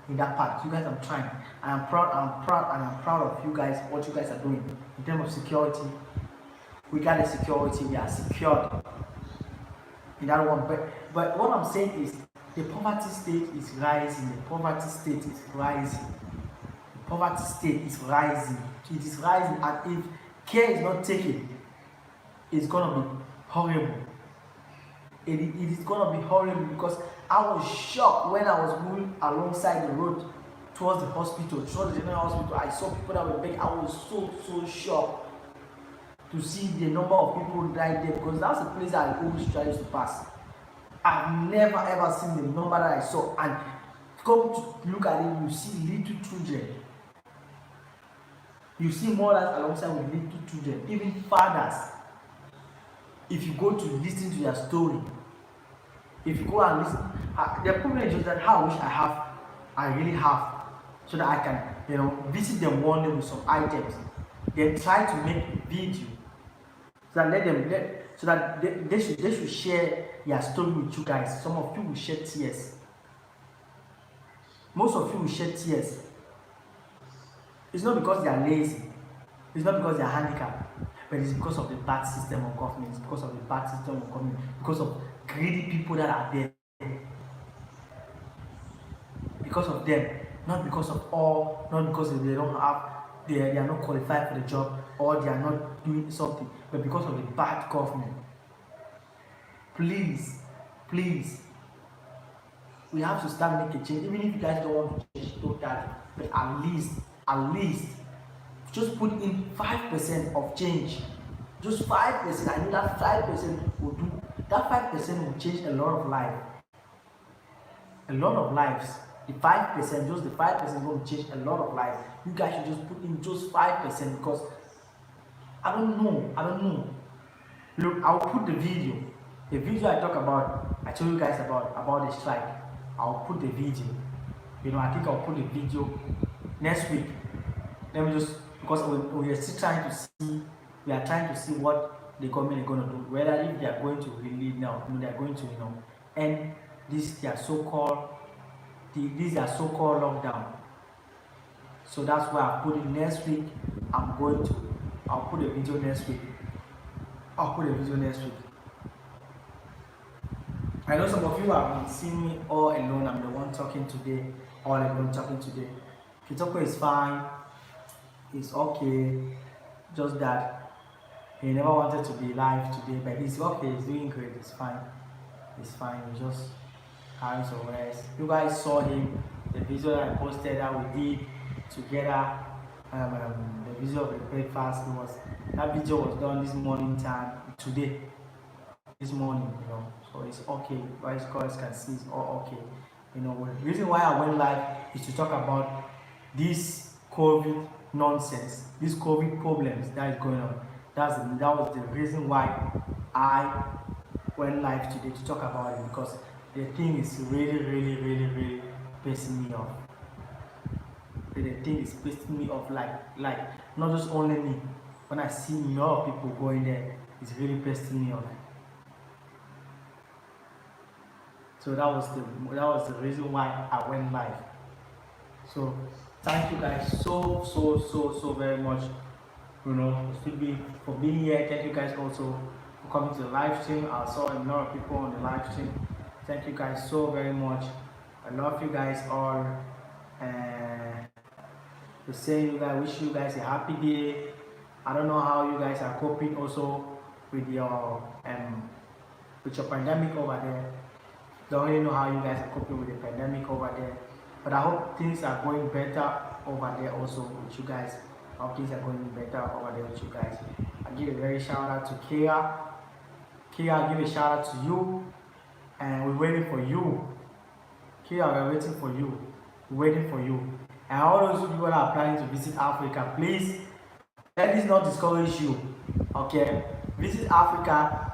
in that part. You guys are trying. I am proud of you guys, what you guys are doing in terms of security. We got the security. We are secured in that one. But what I'm saying is the poverty state is rising. The poverty poverty state is rising. It is rising, and if care is not taken, it's gonna be horrible. It is gonna be horrible, because I was shocked when I was moving alongside the road towards the hospital, towards the general hospital. I saw people that were begging. I was so shocked to see the number of people who died there, because that's the place that I always try to pass. I've never ever seen the number that I saw, and come to look at it, you see little children. You see mothers alongside with little children, even fathers. If you go to listen to their story, if you go and listen, the problem is just that how I wish I really have, so that I can, visit them one day with some items. Then try to make a video, so that they should share their story with you guys. Some of you will shed tears. Most of you will shed tears. It's not because they are lazy. It's not because they are handicapped. But it's because of the bad system of government. It's because of the bad system of government. Because of greedy people that are there. Because of them. Not because they don't have, they are not qualified for the job, or they are not doing something, but because of the bad government. Please, we have to start making change. Even if you guys don't want to change totally, but at least just put in 5% of change. Just 5%. I know that 5% will do. That 5% will change a lot of lives. A lot of lives. The 5%, just the 5% will change a lot of lives. You guys should just put in just 5%, because I don't know. Look, I'll put the video. The video I told you guys about the strike. I'll put the video. I think I'll put the video next week. Let me just, because we are still trying to see what the government is going to do, whether if they are going to really now, they are going to end their so-called lockdown. So that's why I put it next week. I'll put the video next week. I know some of you have been seeing me all alone. I'm the one talking today, all alone talking today. Kitoko is fine. It's okay. Just that he never wanted to be live today, but he's okay. He's doing great. It's fine. He's just having some rest. You guys saw him, the video that I posted that we did together. The video of the breakfast. That video was done this morning time today. This morning, so it's okay. You guys can see it's all okay. The reason why I went live is to talk about this COVID nonsense, this COVID problems that is going on. That was the reason why I went live today, to talk about it, because the thing is really pissing me off. The thing is pissing me off, like not just only me. When I see a lot of people going there, it's really pissing me off. So that was the reason why I went live. So thank you guys so very much, for being here. Thank you guys also for coming to the live stream. I saw a lot of people on the live stream. Thank you guys so very much. I love you guys all. To say wish you guys a happy day. I don't know how you guys are coping also with your pandemic over there. Don't really know how you guys are coping with the pandemic over there, but I hope things are going better over there also with you guys. I hope things are going better over there with you guys. I give a very shout out to Kia. I give a shout out to you, and we're waiting for you. Kia, we're waiting for you. We're waiting for you. And all those people that are planning to visit Africa, please let this not discourage you. Okay, visit Africa.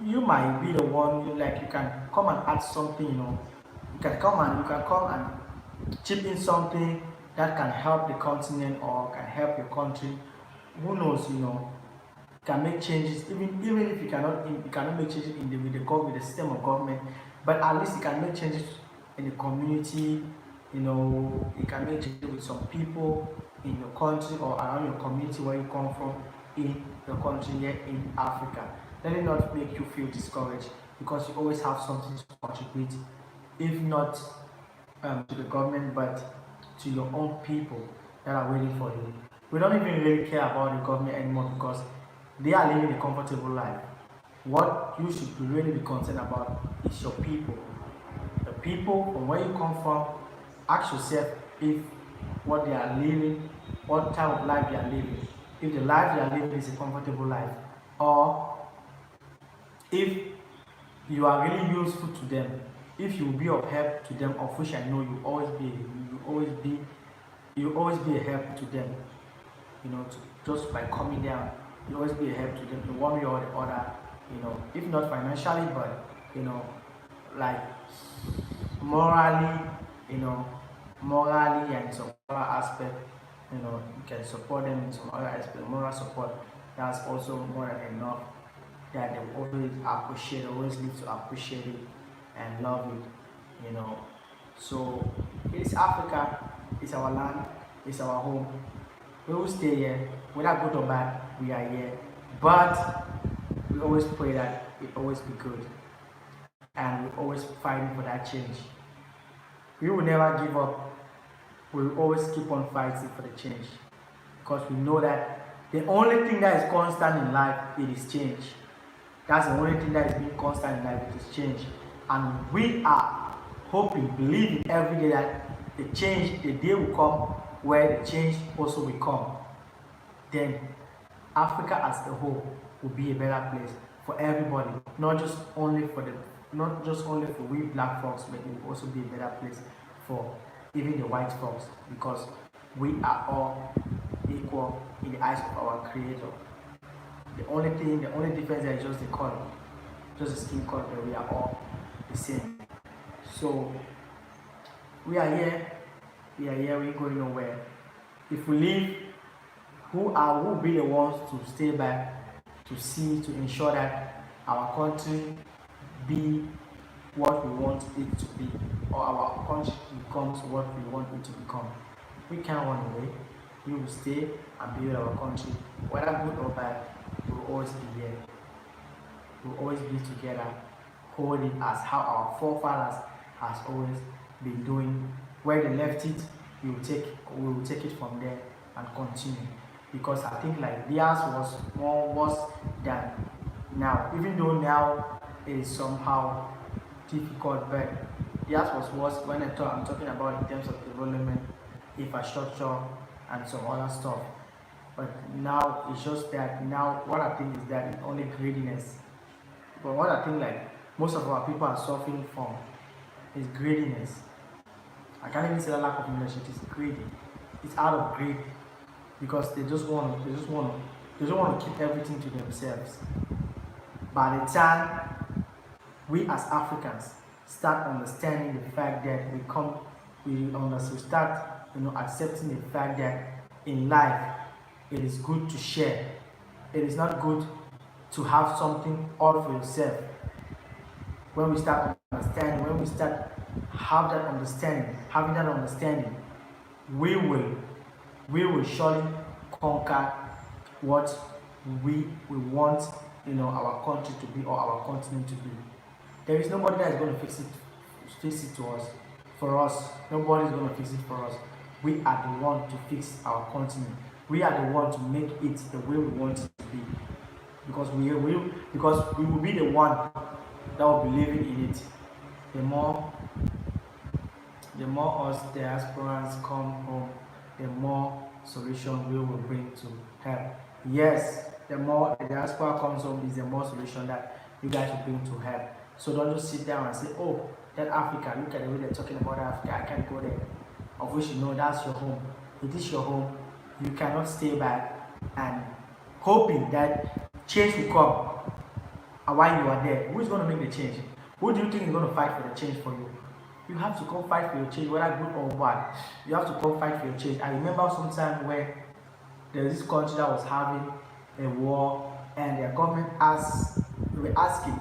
You might be the one, you can come and add something, you can come and chip in something that can help the continent or can help your country. Who knows, you can make changes, even if you cannot make changes with the system of government, but at least you can make changes in the community. You can make changes with some people in your country or around your community where you come from in your country here in Africa. Let it not make you feel discouraged, because you always have something to contribute, if not to the government, but to your own people that are waiting for you. We don't even really care about the government anymore because they are living a comfortable life. What you should really be concerned about is your people. The people from where you come from, ask yourself if what they are living, what type of life they are living. If the life they are living is a comfortable life, or if you are really useful to them, if you will be of help to them, of which I know you always be a help to them, just by coming down, you always be a help to them in one way or the other, if not financially, but like morally, you know, morally and some other aspect, you can support them in some other aspect, moral support. That's also more than enough. That they always appreciate, always need to appreciate it and love it. So it's Africa, it's our land, it's our home. We will stay here, whether good or bad, we are here. But we always pray that it always be good, and we always fighting for that change. We will never give up. We will always keep on fighting for the change, because we know that the only thing that is constant in life, it is change. That's the only thing that is being constant in life, it is change. And we are hoping, believing every day that the day will come where the change also will come. Then Africa as a whole will be a better place for everybody, not just only for we black folks, but it will also be a better place for even the white folks, because we are all equal in the eyes of our Creator. The only difference there is just the color, just the skin color, but we are all the same. So we are here, we ain't going nowhere. If we leave, who will be the ones to stay back to ensure that our country be what we want it to be, or our country becomes what we want it to become? We can't run away. We will stay and build our country, whether good or bad. We will always be here. We will always be together, holding as how our forefathers has always been doing. Where they left it, we will take it from there and continue. Because I think like theirs was more worse than now. Even though now it is somehow difficult, but theirs was worse when I'm talking about in terms of development, infrastructure, and some other stuff. But now it's just that now what I think is that it's only greediness. But what I think like most of our people are suffering from is greediness. I can't even say that lack of leadership is greedy. It's out of greed, because they just want to keep everything to themselves. By the time we as Africans start understanding the fact that we start accepting the fact that in life it is good to share. It is not good to have something all for yourself. When we start understanding, when we start having that understanding, we will surely conquer what we want our country to be, or our continent to be. There is nobody that is going to fix it to us. For us, nobody is going to fix it for us. We are the one to fix our continent. We are the one to make it the way we want it to be, because we will be the one that will be living in it. The more us diasporans come home, the more solution we will bring to help. Yes, the more the diaspora comes home is the more solution that you guys will bring to help. So don't just sit down and say, oh, that Africa, look at the way they're talking about Africa, I can't go there. Of which that's your home. It is your home. You cannot stay back and hoping that change will come. And while you are there, who is going to make the change? Who do you think is going to fight for the change for you? You have to come fight for your change, whether good or bad. You have to come fight for your change. I remember some time where there's this country that was having a war, and their government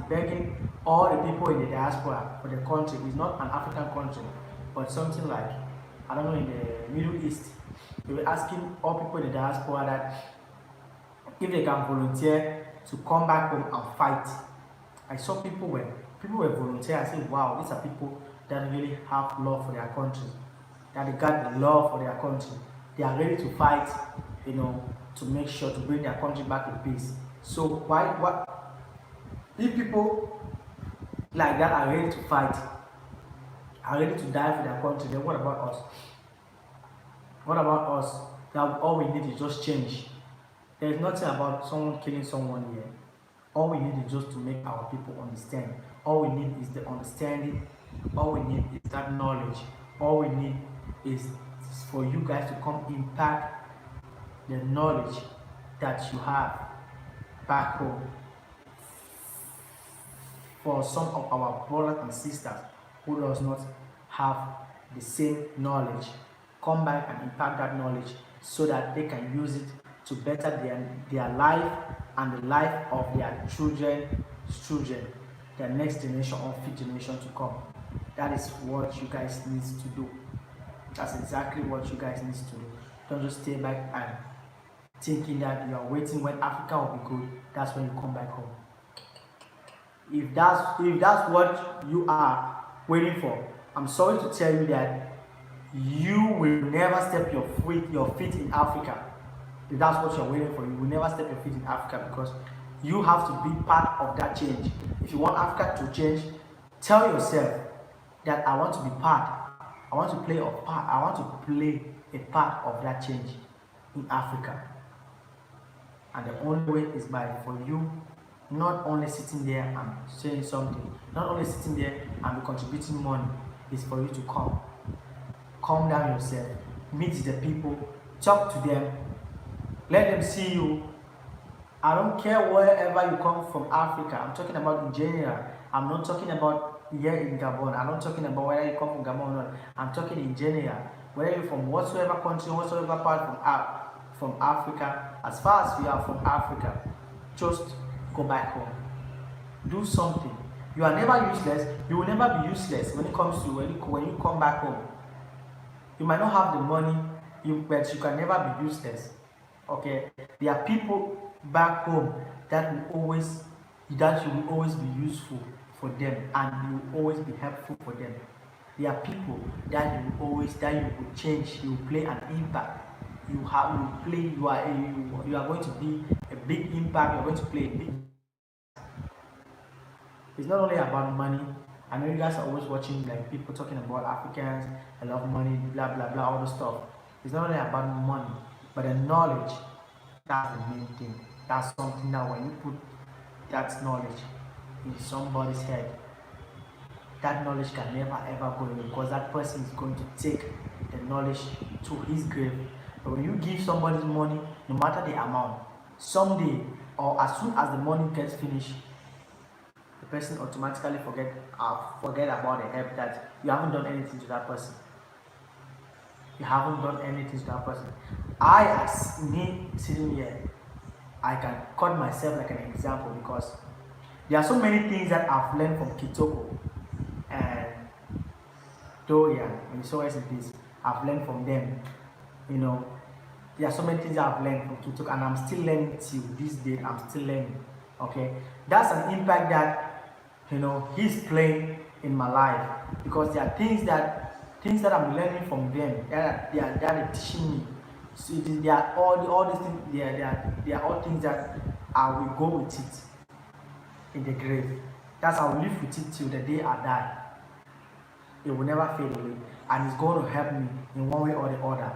begging all the people in the diaspora for the country. It's not an African country, but something like, I don't know, in the Middle East. They were asking all people in the diaspora that if they can volunteer to come back home and fight. I saw people were volunteering. I said, wow, these are people that really have love for their country. that they got the love for their country. They are ready to fight, to make sure to bring their country back in peace. So if people like that are ready to fight, are ready to die for their country, then what about us? What about us? That all we need is just change. There is nothing about someone killing someone here. All we need is just to make our people understand. All we need is the understanding. All we need is that knowledge. All we need is for you guys to come impact the knowledge that you have back home. For some of our brothers and sisters who does not have the same knowledge, come back and impact that knowledge so that they can use it to better their life and the life of their children's children, their next generation or fifth generation to come. That is what you guys need to do. That's exactly what you guys need to do. Don't just stay back and thinking that you are waiting when Africa will be good. That's when you come back home. If that's what you are waiting for, I'm sorry to tell you that you will never step your feet in Africa. If that's what you're waiting for, you will never step your feet in Africa, because you have to be part of that change. If you want Africa to change, tell yourself that I want to be part. I want to play a part. I want to play a part of that change in Africa. And the only way is for you not only sitting there and saying something, not only sitting there and be contributing money, is for you to calm down yourself, meet the people, talk to them, let them see you. I don't care wherever you come from Africa. I'm talking about in general. I'm not talking about here in Gabon. I'm not talking about whether you come from Gabon or not. I'm talking in general. Whether you're from whatsoever country, whatsoever part from Africa, as far as you are from Africa, just go back home. Do something. You are never useless. You will never be useless when it comes to when you come back home. You might not have the money, but you can never be useless. Okay, there are people back home that you will always be useful for them, and you will always be helpful for them. There are people that you will change. You will play an impact. You are going to be a big impact. You are going to play a big. It's not only about money. I know you guys are always watching like people talking about Africans, I love money, blah blah blah, all the stuff. It's not only about money, but the knowledge. That's the main thing. That's something that when you put that knowledge in somebody's head, that knowledge can never ever go away, because that person is going to take the knowledge to his grave. But when you give somebody money, no matter the amount, someday or as soon as the money gets finished, the person automatically forget about the help that you haven't done anything to that person. You haven't done anything to that person. As me sitting here, I can cut myself like an example, because there are so many things that I've learned from Kitoko and Dorian and so in peace. I've learned from them. There are so many things I've learned from Kitoko, and I'm still learning till this day. I'm still learning. Okay, that's an impact that he's playing in my life, because there are things that I'm learning from them that they are teaching me. So they are all these things. They are all things that I will go with it in the grave. That's how I will live with it till the day I die. It will never fade away, and it's going to help me in one way or the other.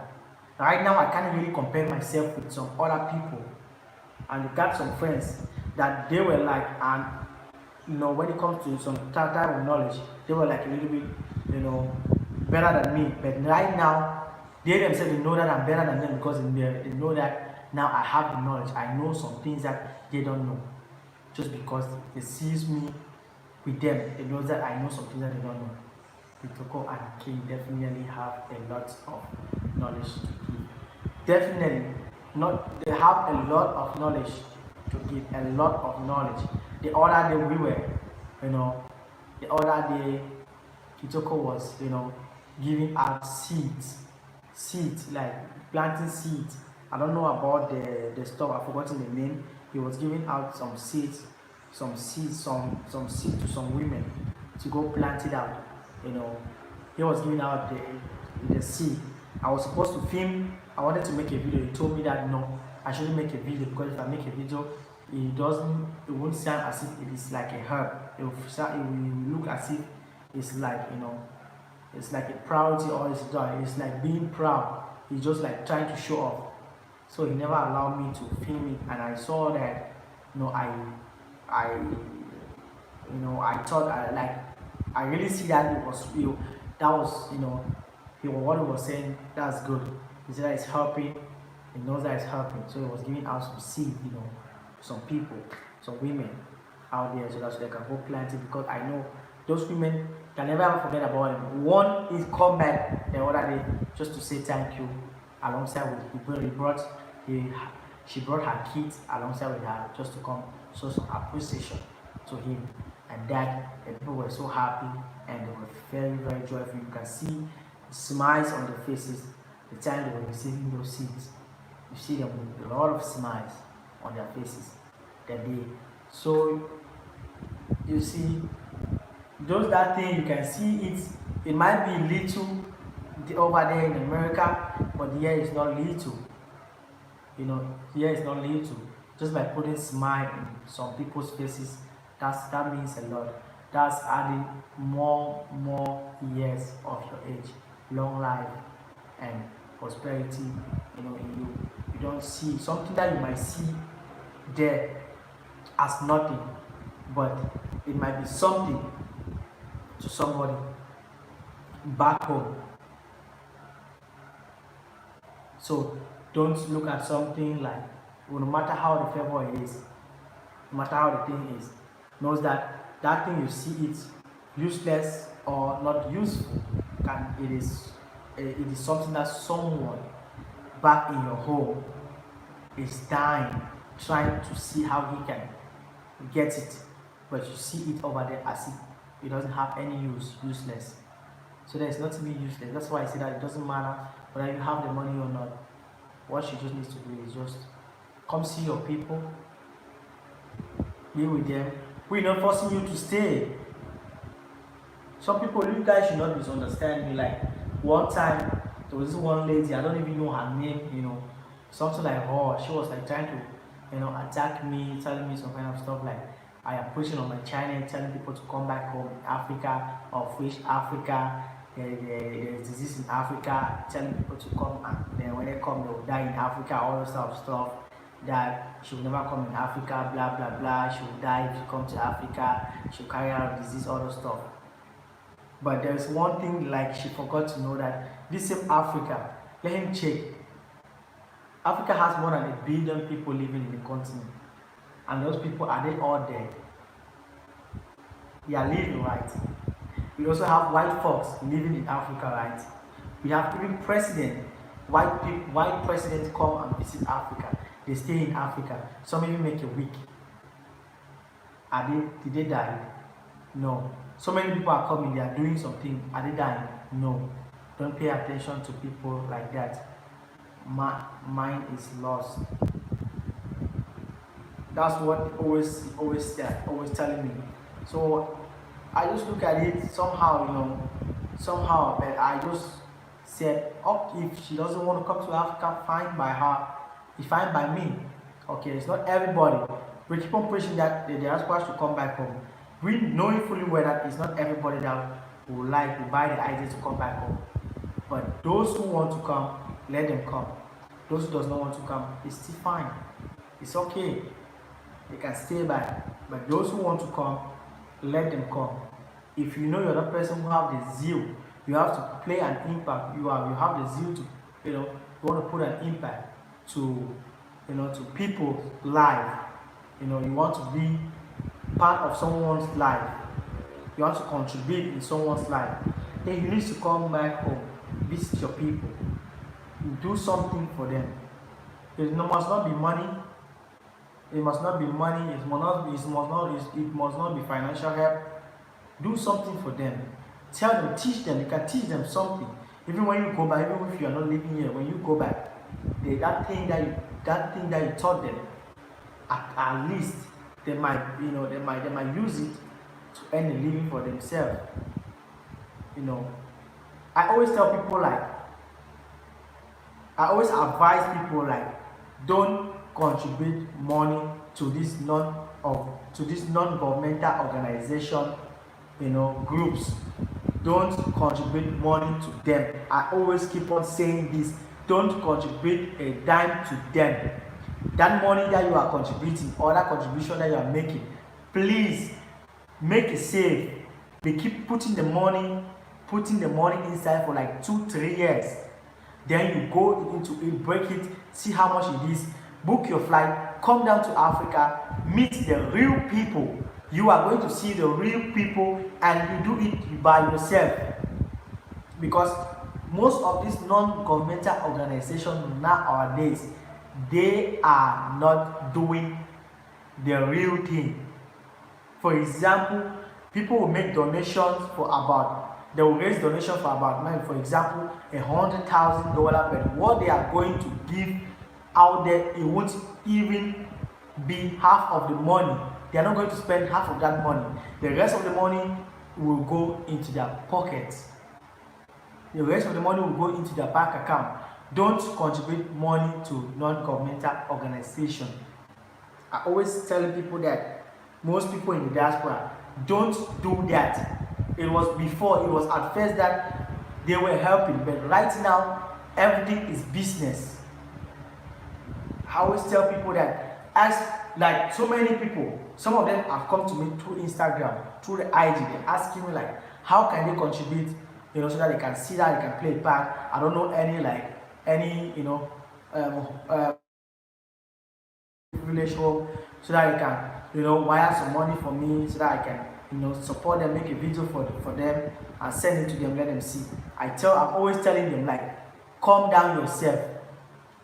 Right now, I can't really compare myself with some other people, and I got some friends that they were like, and when it comes to some type of knowledge, they were like a little bit, better than me. But right now, they themselves know that I'm better than them, because they know that now I have the knowledge. I know some things that they don't know. Just because they sees me with them, they know that I know some things that they don't know. Kitoko and King definitely have a lot of knowledge to give. Definitely, they have a lot of knowledge to give, a lot of knowledge. The other day we were, the other day Kitoko was, giving out seeds, like planting seeds. I don't know about the stuff. I've forgotten the name. He was giving out some seeds to some women to go plant it out. He was giving out in the sea. I was supposed to film. I wanted to make a video. He told me that no, I shouldn't make a video because if I make a video, it won't sound as if it is like a herb. It will look as if it's like, it's like a priority, or it's like being proud. He's just like trying to show off. So he never allowed me to film it, and I saw that, I I thought, I really see that it was real. That was, what he was saying. That's good. He said that it's helping. He knows that it's helping. So he was giving out some seed, some people, some women out there, so that they can go plant it, because I know those women can never ever forget about him. One is come back the other day just to say thank you, alongside with she brought her kids alongside with her just to come show some appreciation to him, and that the people were so happy and they were very, very joyful. You can see smiles on their faces the time they were receiving those seeds. You see them with a lot of smiles on their faces that day. So you see, that thing, you can see it. It might be little over there in America, but here is not little. Here is not little. Just by putting smile in some people's faces, that means a lot. That's adding more years of your age, long life and prosperity, in you. You don't see something that you might see there as nothing, but it might be something to somebody back home. So don't look at something like, no matter how the favor is, no matter how the thing is, knows that thing you see it useless or not useful, it is something that someone back in your home is dying, trying to see how he can get it, but you see it over there as if it doesn't have any useless. So there's nothing being useless. That's why I say that it doesn't matter whether you have the money or not. What you just need to do is just come see your people, be with them. We're not forcing you to stay. Some people, you guys should not misunderstand me. Like one time, there was this one lady, I don't even know her name, something like her. She was like trying to, attack me, telling me some kind of stuff like I am pushing on my channel, telling people to come back home in Africa, or wish Africa. There's disease in Africa, telling people to come, and then when they come, they will die in Africa, all those sort of stuff. That she will never come in Africa, blah blah blah. She will die if she comes to Africa. She'll carry out disease, all those stuff. But there's one thing, like she forgot to know that this same Africa, let him check. Africa has more than 1 billion people living in the continent, and those people, are they all dead? They are living, right? We also have white folks living in Africa, right? We have even white presidents come and visit Africa. They stay in Africa. Some even make a week. Did they die? No. So many people are coming, they are doing something. Are they dying? No. Don't pay attention to people like that. Mine is lost. That's what always telling me. So I just look at it somehow, but I just said, if she doesn't want to come to Africa, fine by her, it's fine by me. Okay, it's not everybody. We keep on pushing that the diaspora should come back home. We knowing fully well that it's not everybody that will buy the idea to come back home. But those who want to come, let them come. Those who does not want to come, it's still fine. It's okay. They can stay back. But those who want to come, let them come. If you know you're the person who have the zeal, you have to play an impact. You have the zeal to, you want to put an impact to, to people's life. You want to be part of someone's life. You want to contribute in someone's life. Then you need to come back home, visit your people, do something for them. It must not be money. It must not be money. It must not be financial help. Do something for them. Tell them, teach them. You can teach them something. Even when you go back, even if you are not living here, when you go back, that thing that you taught them, at least they might use it to earn a living for themselves. I always tell people like, I always advise people like, don't contribute money to this non-governmental organization, groups. Don't contribute money to them. I always keep on saying this. Don't contribute a dime to them. That money that you are contributing, or that contribution that you are making, please make a save. They keep putting the money inside for like 2-3 years. Then you go into it, break it, see how much it is, book your flight, come down to Africa, meet the real people. You are going to see the real people, and you do it by yourself. Because most of these non-governmental organizations nowadays, they are not doing the real thing. For example, people will make donations for about, they will raise donations for about, maybe for example, $100,000, but what they are going to give out there, it won't even be half of the money. They are not going to spend half of that money. The rest of the money will go into their pockets. The rest of the money will go into their bank account. Don't contribute money to non-governmental organization. I always tell people that most people in the diaspora don't do that. It was at first that they were helping, but right now everything is business. I always tell people that, as like so many people, some of them have come to me through Instagram, through the IG, they're asking me like, how can they contribute, so that they can see that they can play it back. I don't know any village home, so that I can wire some money for me, so that I can support them, make a video for them and send it to them, let them see. I'm always telling them like, calm down yourself.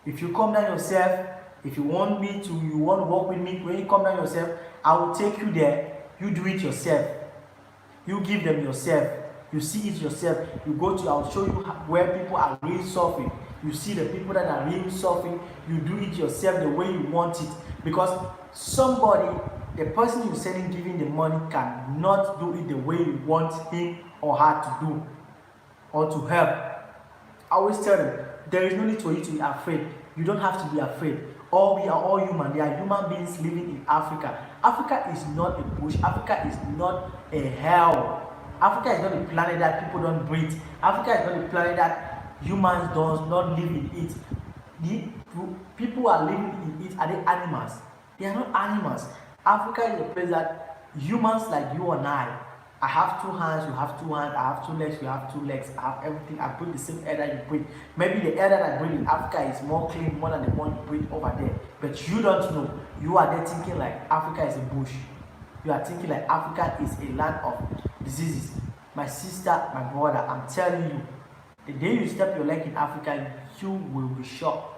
If you calm down yourself, if you want to work with me, when you calm down yourself, I will take you there. You do it yourself. You give them yourself. You see it yourself. I'll show you where people are really suffering. You see the people that are really suffering. You do it yourself the way you want it. Because the person you're sending, giving the money, cannot do it the way you want him or her to do, or to help. I always tell them, there is no need for you to be afraid. You don't have to be afraid. We are all human. They are human beings living in Africa. Africa is not a bush. Africa is not a hell. Africa is not a planet that people don't breathe. Africa is not a planet that humans do not live in it. The people are living in it are the animals. They are not animals. Africa is a place that humans like you and I have 2 hands, you have 2 hands, I have 2 legs, you have 2 legs, I have everything. I breathe the same air that you breathe. Maybe the air that I breathe in Africa is more clean, more than the one you breathe over there. But you don't know. You are there thinking like Africa is a bush. You are thinking like Africa is a land of diseases. My sister, my brother, I'm telling you, the day you step your leg in Africa, you will be shocked.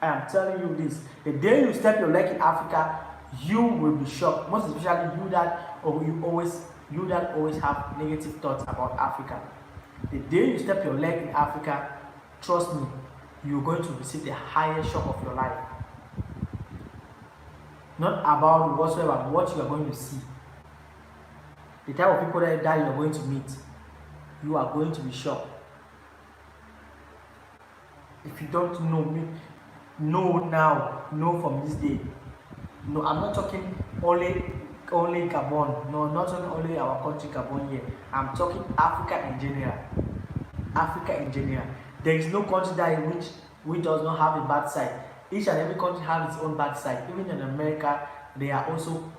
I am telling you this. The day you step your leg in Africa, you will be shocked. Most especially you that always have negative thoughts about Africa. The day you step your leg in Africa, trust me, you're going to receive the highest shock of your life. Not about whatsoever, what you are going to see. The type of people that you are going to meet, you are going to be shocked. If you don't know me, know now, know from this day. No, I'm not talking only Gabon. No, not only our country Gabon here. I'm talking Africa in general. Africa in general. There is no country that which does not have a bad side. Each and every country has its own bad side. Even in America, there are also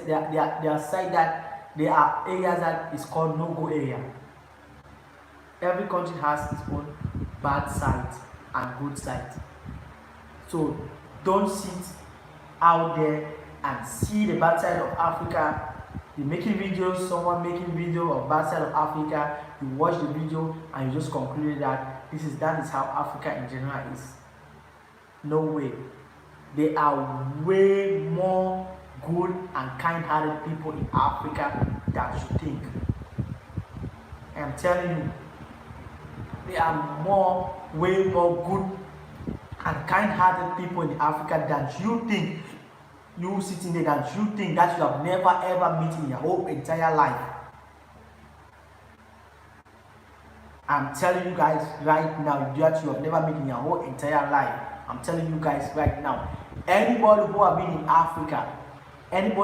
there are side that there are areas that is called no-go area. Every country has its own bad side and good side. So don't sit out there and see the bad side of Africa. You're making videos, someone making video of bad side of Africa, you watch the video and you just conclude that that is how Africa in general is. No way. There are way more good and kind-hearted people in Africa than you think. I'm telling you, there are way more good and kind-hearted people in Africa than you think. You sitting there that you think that you have never ever met in your whole entire life. I'm telling you guys right now, that you have never met in your whole entire life. I'm telling you guys right now. Anybody who have been in Africa, it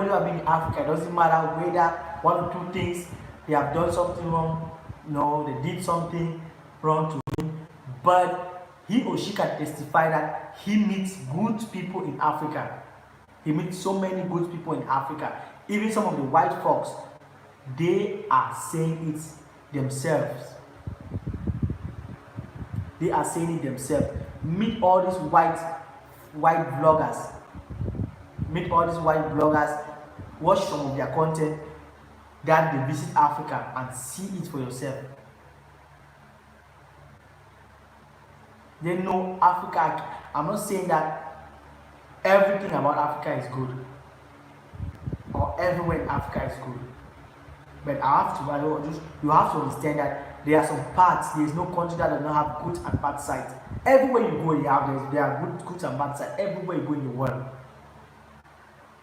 doesn't matter whether one or two things they have done something wrong, no, they did something wrong to him, but he or she can testify that he meets good people in Africa. He meets so many good people in Africa. Even some of the white folks, they are saying it themselves. They are saying it themselves. Meet all these white bloggers. Meet all these white bloggers. Watch some of their content. That they visit Africa and see it for yourself. They know Africa. I'm not saying that everything about Africa is good or everywhere in Africa is good, but you have to understand that there are some parts. There is no country that does not have good and bad sides. Everywhere you go, there are good and bad sides. Everywhere you go in the world,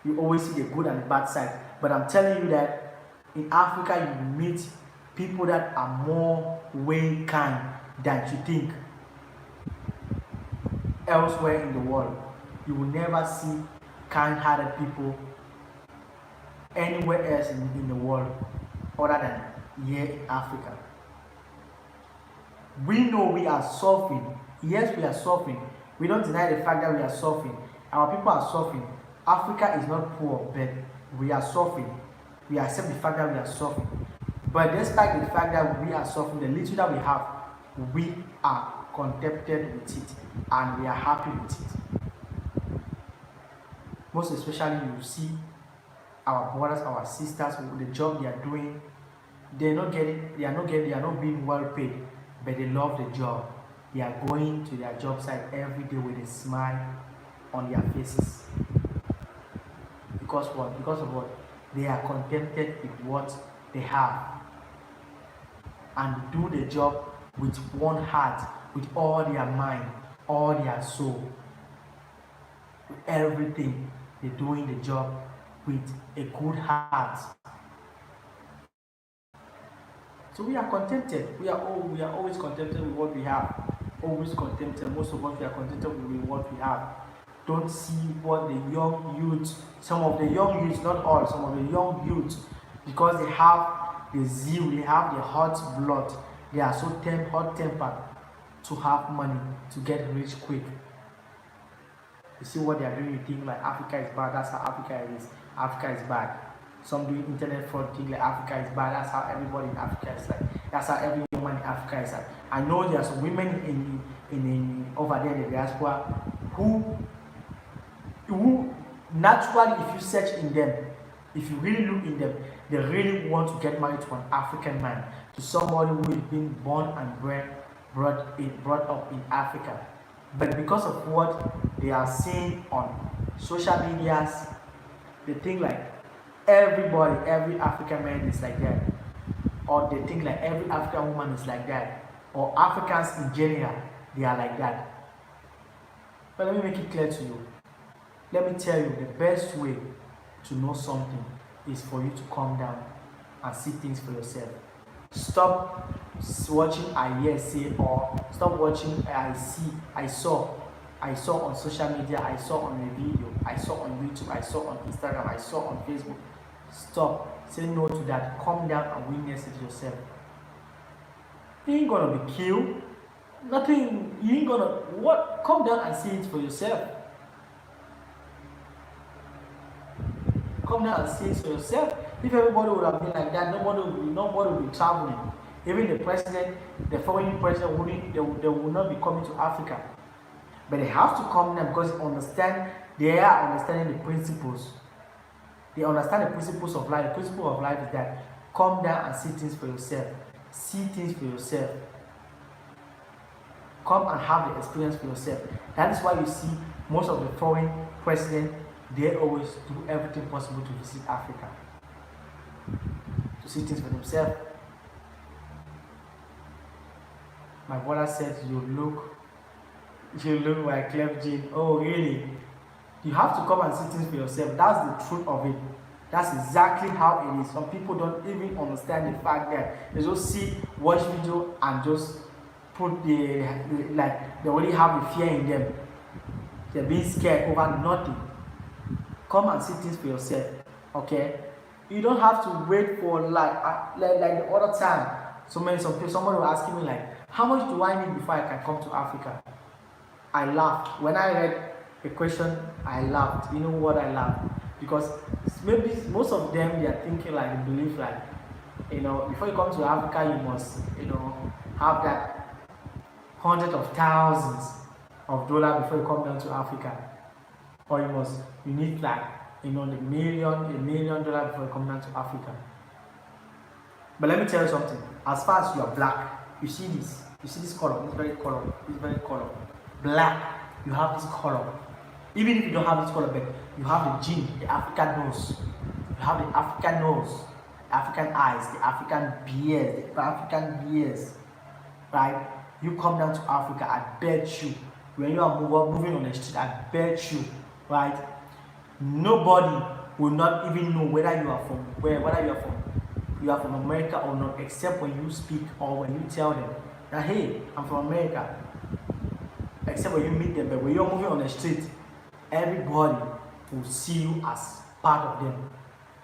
you always see the good and the bad side. But I'm telling you that in Africa, you meet people that are more way kind than you think. Elsewhere in the world, you will never see kind-hearted people anywhere else in the world other than here in Africa. We know we are suffering. Yes, we are suffering. We don't deny the fact that we are suffering. Our people are suffering. Africa is not poor, but we are suffering. We accept the fact that we are suffering. But despite the fact that we are suffering, the little that we have, we are contented with it and we are happy with it. Most especially, you see our brothers, our sisters, the job they are doing, they are not being well paid, but they love the job. They are going to their job site every day with a smile on their faces. Because what? Because of what? They are contented with what they have and do the job with one heart, with all their mind, all their soul, with everything. They're doing the job with a good heart. So we are contented. We are always contented with what we have. Always contented. Most of us, we are contented with what we have. Don't see what the young youths, some of the young youths, not all, some of the young youths, because they have the zeal, they have the hot blood, they are so hot-tempered to have money, to get rich quick. You see what they are doing, you think like Africa is bad, that's how Africa is. Africa is bad. Some do internet fraud, think like Africa is bad, that's how everybody in Africa is like. That's how every woman in Africa is like. I know there are some women in over there in the diaspora who naturally, if you search in them, if you really look in them, they really want to get married to an African man, to somebody who is being born and brought up in Africa. But because of what they are seeing on social medias, they think like every African man is like that, or they think like every African woman is like that, or Africans in general, they are like that. But let me make it clear to you. Let me tell you, the best way to know something is for you to calm down and see things for yourself. Stop watching I hear say, or stop watching I saw on social media, I saw on a video, I saw on YouTube, I saw on Instagram, I saw on Facebook. Stop. Say no to that. Calm down and witness it yourself. You ain't gonna be killed. Nothing. You ain't gonna what? Calm down and see it for yourself. Come down and see it for yourself. If everybody would have been like that, nobody would be traveling. Even the president, the foreign president, they will not be coming to Africa. But they have to come there because they are understanding the principles. They understand the principles of life. The principle of life is that come down and see things for yourself. See things for yourself. Come and have the experience for yourself. That is why you see most of the foreign presidents, they always do everything possible to visit Africa, to see things for themselves. My brother said, you look like Clef Jean. Oh, really? You have to come and see things for yourself. That's the truth of it. That's exactly how it is. Some people don't even understand the fact that they just see, watch video and just put like they already have the fear in them. They're being scared over nothing. Come and see things for yourself. Okay? You don't have to wait for like the other time. Somebody was asking me like, how much do I need before I can come to Africa? I laughed. When I read the question, I laughed. You know what I laughed? Because maybe most of them, they are thinking like, they believe like, before you come to Africa, you must, have that hundreds of thousands of dollars before you come down to Africa. Or you need like, a million dollars before you come down to Africa. But let me tell you something. As far as you are black, you see this color, it's very color. Black, you have this color. Even if you don't have this color, but you have the gene, the African nose. You have the African nose, African eyes, the African beards, right? You come down to Africa, I bet you, when you are moving on the street, I bet you, right? Nobody will not even know whether you are from America or not, except when you speak or when you tell them that, hey, I'm from America. Except when you meet them, but when you're moving on the street, everybody will see you as part of them.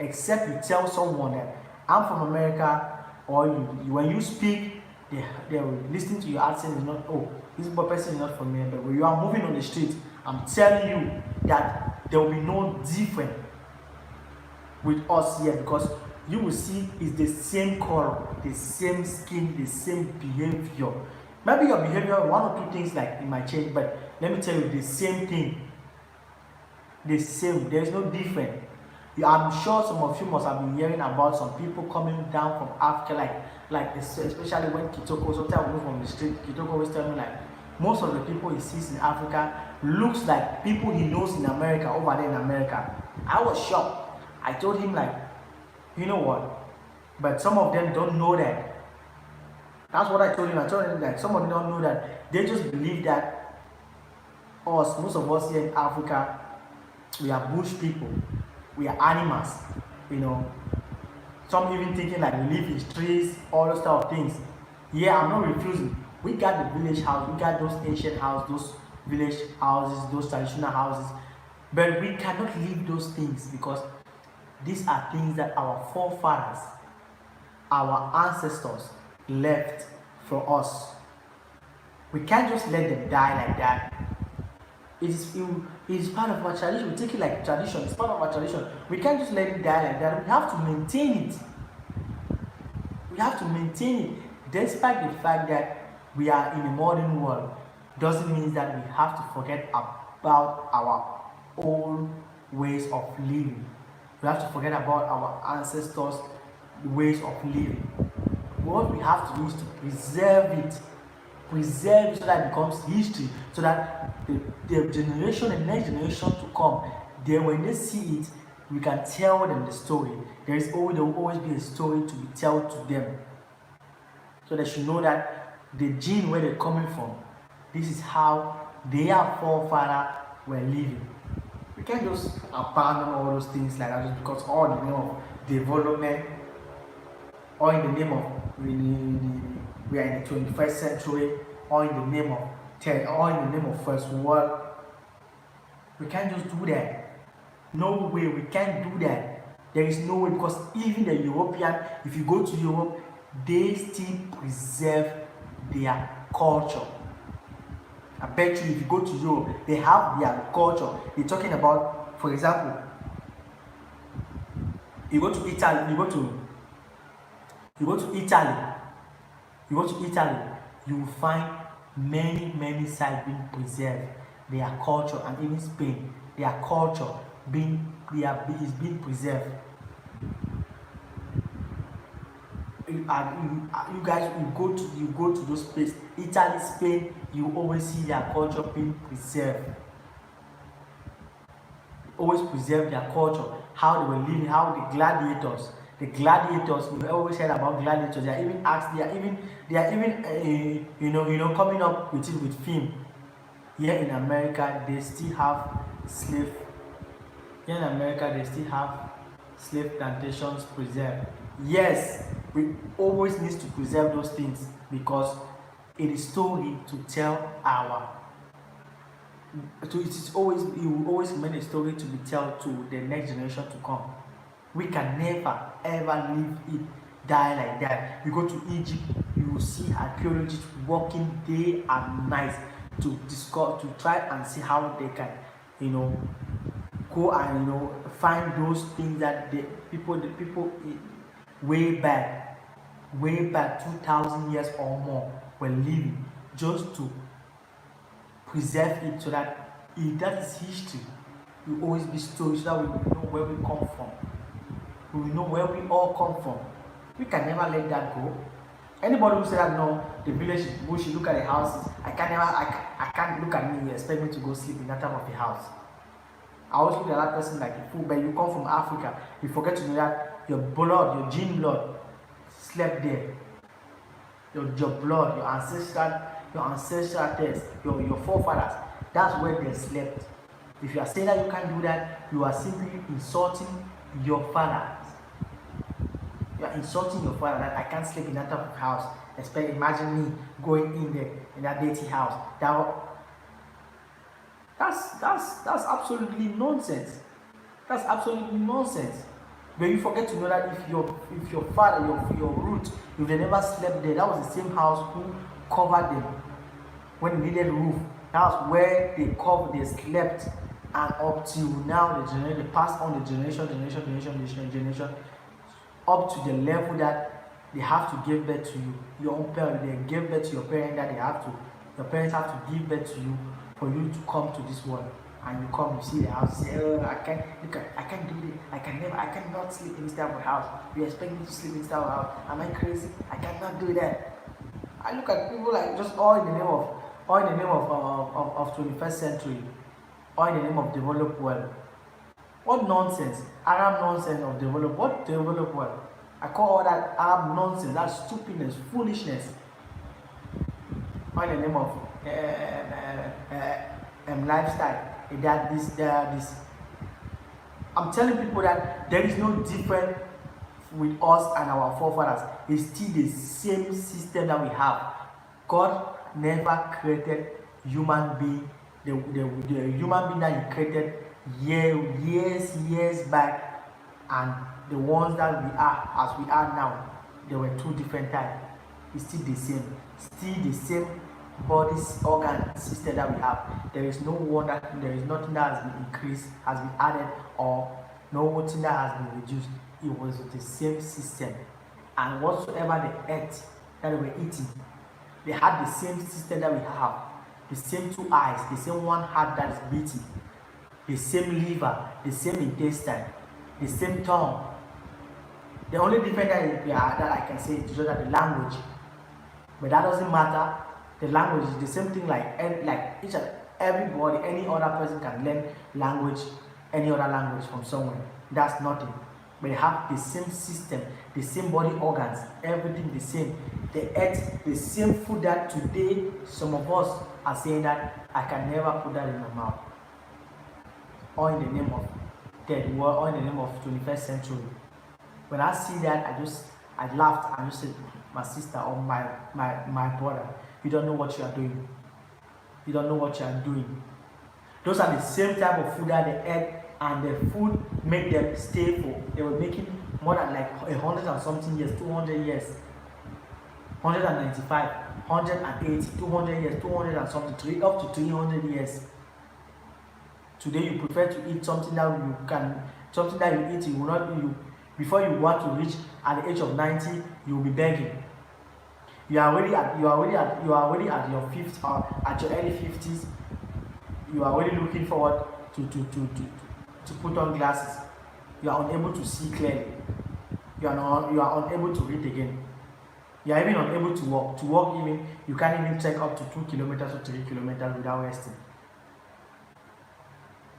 Except you tell someone that I'm from America, or when you speak, they will listen to your accent. Is not, oh, this person is not from here. But when you are moving on the street, I'm telling you that there will be no difference with us here, because you will see it's the same color, the same skin, the same behavior. Maybe your behavior, one or two things like it might change, but let me tell you, the same thing. The same, there is no difference. I'm sure some of you must have been hearing about some people coming down from Africa, like especially when Kitoko, sometimes I move from the street, Kitoko always tell me like, most of the people he sees in Africa looks like people he knows in America, over there in America. I was shocked. I told him like, you know what? But some of them don't know that. That's what I told him. I told him that some of them don't know that. They just believe that most of us here in Africa, we are bush people. We are animals. Some even thinking like we live in trees, all those type of things. Yeah, I'm not refusing. We got the village house, we got those ancient houses, those village houses, those traditional houses. But we cannot leave those things, because these are things that our forefathers, our ancestors left for us. We can't just let them die like that. It is part of our tradition. We take it like tradition. It's part of our tradition. We can't just let it die like that. We have to maintain it. We have to maintain it. Despite the fact that we are in a modern world, doesn't mean that we have to forget about our own ways of living. We have to forget about our ancestors' ways of living. What we have to do is to preserve it so that it becomes history, so that the next generation to come, when they see it, we can tell them the story. There will always be a story to be told to them, so they should know that the gene where they're coming from, this is how their forefathers were living. We can't just abandon all those things like that just because all in the name of development, or in the name of we are in the 21st century, or in the name of first world. We can't just do that. No way, we can't do that. There is no way, because even the European, if you go to Europe, they still preserve their culture. I bet you if you go to Europe, they have their culture. They're talking about, for example, you go to Italy, you will find many sites being preserved, their culture, and even Spain, their culture is being preserved. You guys, you go to those places, Italy, Spain, you always see their culture being preserved. Always preserve their culture, how they were living, how the gladiators, we always heard about gladiators. They are even coming up with it with film. Here in America, they still have slave plantations preserved. Yes, we always need to preserve those things because it is story to tell our it will always remain a story to be told to the next generation to come. We can never ever leave it die like that. You go to Egypt, you will see archaeologists working day and night to discover, to try and see how they can, go and find those things that the people way back 2,000 years or more were living, just to preserve it so that if that is history, it will always be stories, so that we will know where we come from. We will know where we all come from. We can never let that go. Anybody who say that no, the village is bush, look at the houses, I can't look at me, you expect me to go sleep in that type of a house. I always look at that person like a fool, but you come from Africa, you forget to know that your blood, your gene blood slept there. Your blood, your ancestral test, your forefathers, that's where they slept. If you are saying that you can't do that, you are simply insulting your fathers. You are insulting your father that I can't sleep in that type of house. Imagine me going in there in that dirty house. That's absolutely nonsense. That's absolutely nonsense. But you forget to know that if your father, your root, if they never slept there, that was the same house who covered them when they needed a roof. That was where they slept, and up till now they passed on the generation, up to the level that they have to give birth to you. Your own parents, they gave birth to your parents, that your parents have to give birth to you for you to come to this world. And you come, you see the house, you say, oh, I can't do it, I cannot sleep in this type of house. You expect me to sleep in this type of house? Am I crazy? I cannot do that. I look at people like just all in the name of 21st century, all in the name of developed world. What nonsense? Arab nonsense of developed. What developed world? I call all that Arab nonsense, that stupidness, foolishness. All in the name of lifestyle. This. I'm telling people that there is no difference with us and our forefathers. It's still the same system that we have. God never created human being, the human being that He created years back, and the ones that we are as we are now, they were two different types. It's still the same body organ system that we have. There is nothing that has been increased, has been added, or nothing that has been reduced. It was the same system, and whatsoever they ate that they were eating, they had the same system that we have. The same two eyes, the same one heart that is beating, the same liver, the same intestine, the same tongue. The only difference that I can say is just that the language, but that doesn't matter. The language is the same thing, like each and everybody, any other person can learn any other language from somewhere. That's nothing. But they have the same system, the same body organs, everything the same. They eat the same food that today some of us are saying that I can never put that in my mouth. Or in the name of third world, or in the name of 21st century. When I see that, I laughed and just said, my sister or my brother, you don't know what you are doing. You don't know what you are doing. Those are the same type of food that they ate, and the food made them stay for. They were making more than like 100 and something years, 200 years, 195, 180, 200 years, 200 and something, up to 300 years. Today you prefer to eat something that you eat, you will not eat. Before you want to reach at the age of 90, you will be begging. You are already at your fifth or at your early 50s. You are already looking forward to put on glasses. You are unable to see clearly. You are unable to read again. You are even unable to walk. To walk even, you can't even trek up to 2 kilometers or 3 kilometers without resting.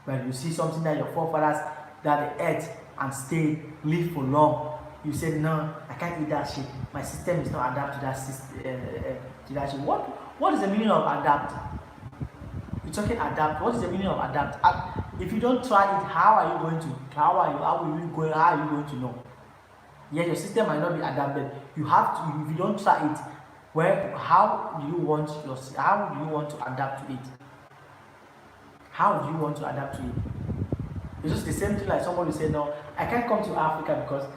But you see something that your forefathers that they ate and stayed, live for long. You said, no, I can't eat that shit. My system is not adapted to that shit. What is the meaning of adapt? You're talking adapt. What is the meaning of adapt? If you don't try it, how are you going to how are you going to know? Yes, your system might not be adapted. You have to, if you don't try it, how do you want to adapt to it? How do you want to adapt to it? It's just the same thing like somebody said, no, I can't come to Africa because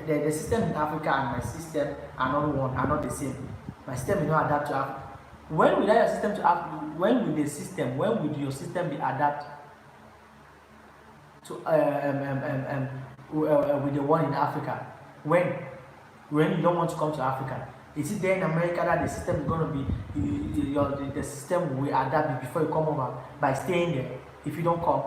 the system in Africa and my system are not the same. My system will not adapt to Africa. When will your system to Africa? When will your system be adapt to with the one in Africa? When you don't want to come to Africa, is it there in America that the system is going to be the system will adapt before you come over by staying there? If you don't come,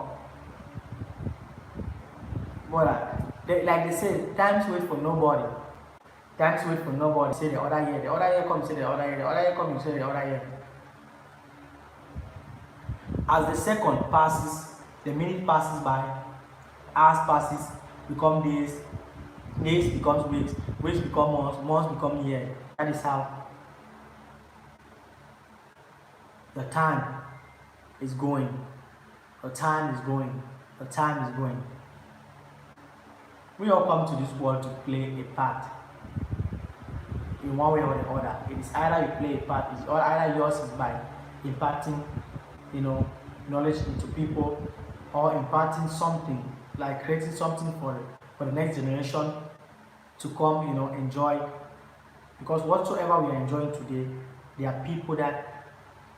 like they say, times wait for nobody. Times wait for nobody. Say the other year comes, say the other year, the other year comes, say the other year. As the second passes, the minute passes by, hours passes, become days, days becomes weeks, weeks become months, months become years. That is how the time is going. The time is going. The time is going. We all come to this world to play a part in one way or the other. It is either you play a part, or either yours is by imparting, knowledge into people, or imparting something, like creating something for the next generation to come, enjoy. Because whatsoever we are enjoying today, there are people that,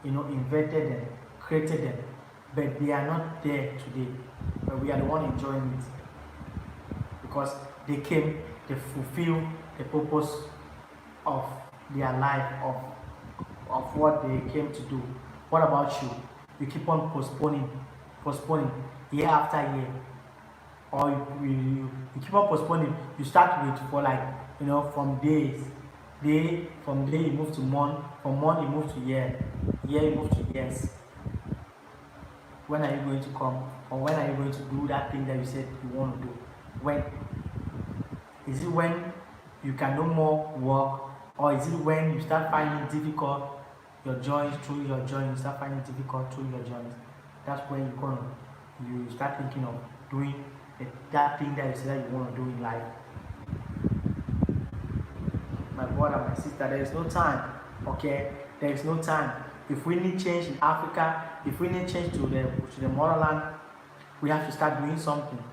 invented them, created them, but they are not there today. But we are the one enjoying it. Because they came, they fulfill the purpose of their life, of what they came to do. What about you? You keep on postponing year after year, or you keep on postponing. You start with from days, from day you move to month, from month you move to year you move to years. When are you going to come, or when are you going to do that thing that you said you want to do? When? Is it when you can no more work, or is it when you start finding difficult your joints through your joints, you start finding difficult through your joints? That's when you start thinking of doing that thing that you said that you want to do in life. My brother, my sister, there is no time. Okay, there is no time. If we need change in Africa, if we need change to the motherland, we have to start doing something.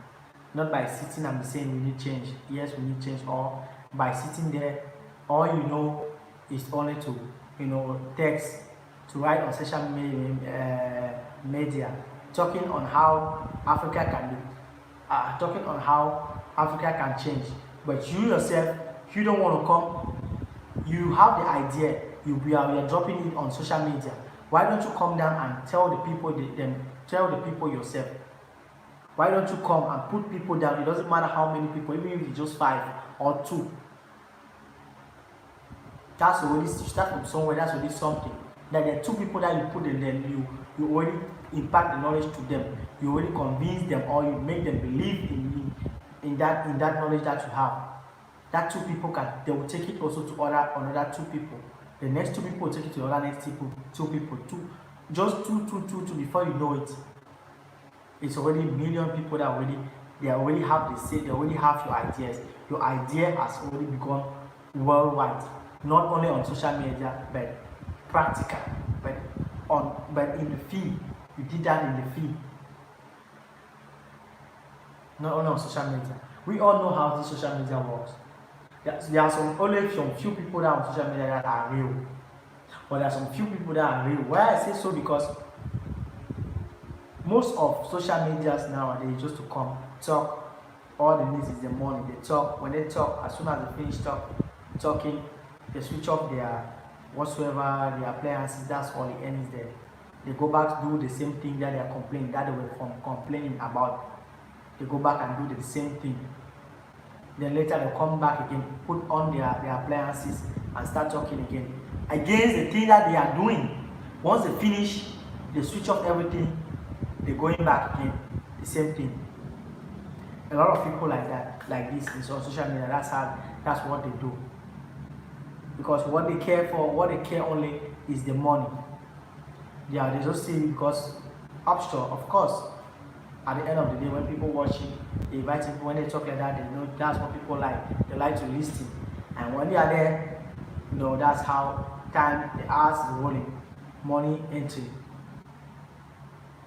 Not by sitting and saying we need change. Yes, we need change, or by sitting there, all you know is only to text, to write on social media, talking on how Africa can be, talking on how Africa can change. But you yourself, you don't want to come. You have the idea. We are dropping it on social media. Why don't you come down and tell the people yourself? Why don't you come and put people down? It doesn't matter how many people, even if it's just 5 or 2. That's already, start from somewhere. That's already something. That there are 2 people that you put in there, you already impact the knowledge to them. You already convince them, or you make them believe in that knowledge that you have. That 2 people they will take it also to another 2 people. The next 2 people will take it to other next 2 people. Just two before you know it. It's already a million people that already have they already have your ideas. Your idea has already become worldwide, not only on social media, but practical, but in the field. You did that in the field, not only on social media. We all know how this social media works. There are only some few people that on social media that are real, but there are some few people that are real. Why I say so? Because most of social medias nowadays just to come talk. All they need is the money. They talk. When they talk, as soon as they finish talking, they switch off their whatsoever their appliances. That's all the end is there. They go back to do the same thing that they are complaining, that they were complaining about. They go back and do the same thing. Then later they come back again, put on their appliances and start talking again against the thing that they are doing. Once they finish, they switch off everything. They're going back again, the same thing. A lot of people like that, like this, is on social media. That's what they do. Because what they care only is the money. Yeah, they just see it because upstore, of course. at the end of the day, when people watching, they invite people. When they talk like that, they know that's what people like. They like to listen. And when they are there, that's how time, the hours is rolling. Money entry,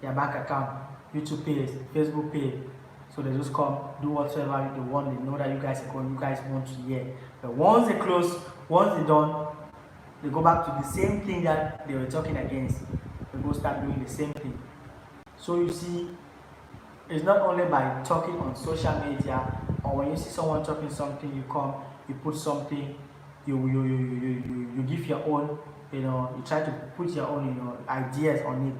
their bank account, YouTube page, Facebook page. So they just come, do whatsoever they want. They know that you guys are going, you guys want to hear. But once they close, once they're done, they go back to the same thing that they were talking against. They go start doing the same thing. So you see, it's not only by talking on social media, or when you see someone talking something, you come, you put something, you give your own, you try to put your own, ideas on it.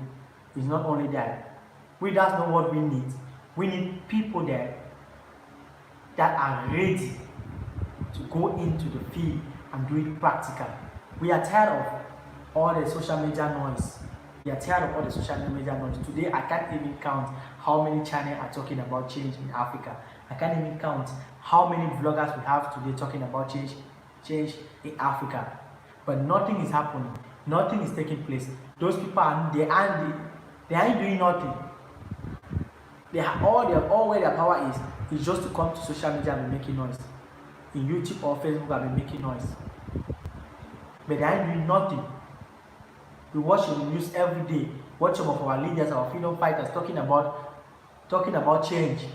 It's not only that. That's not what we need. We need people there that are ready to go into the field and do it practical. We are tired of all the social media noise. We are tired of all the social media noise. Today, I can't even count how many channels are talking about change in Africa. I can't even count how many vloggers we have today talking about change in Africa. But nothing is happening. Nothing is taking place. Those people aren't doing nothing. They have all where their power is just to come to social media and be making noise. In YouTube or Facebook, I've been making noise. But they ain't doing nothing. We watch the news every day. Watch some of our leaders, our freedom fighters talking about change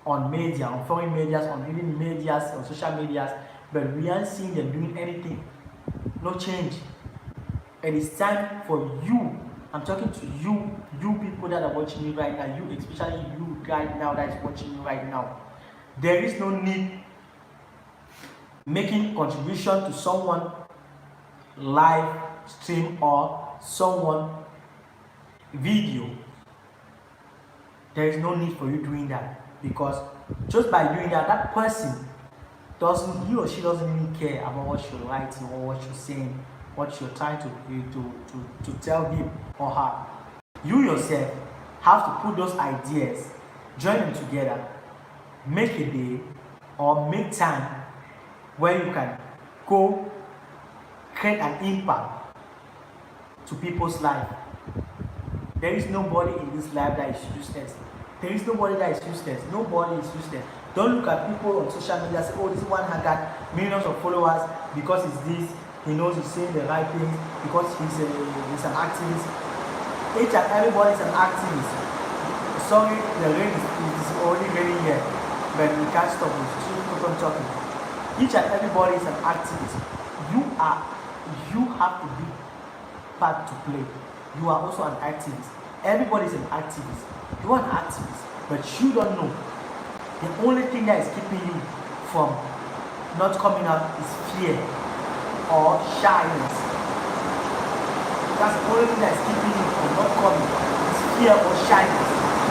on media, on foreign medias, on even medias, on social medias. But we aren't seeing them doing anything. No change. And it's time for you. I'm talking to you people that are watching me right now. You, especially you right now that is watching me right now. There is no need making contribution to someone live stream or someone video. There is no need for you doing that, because just by doing that, that person he or she doesn't even care about what you're writing or what you're saying, what you're trying to tell him or her. You yourself have to put those ideas, join them together, make a day or make time where you can go create an impact to people's life. There is nobody in this life that is useless. There is nobody that is useless. Nobody is useless. Don't look at people on social media and say, oh, this one has got millions of followers because he's this, he knows he's saying the right things, because he's an activist. Each and everybody is an activist. Sorry, the rain is already raining here, but we can't stop. We should keep on talking. Each and everybody is an activist. You have to be part to play. You are also an activist. Everybody is an activist. You are an activist, but you don't know. The only thing that is keeping you from not coming out is fear or shyness. That's the only thing that is keeping you from not coming is fear or shyness.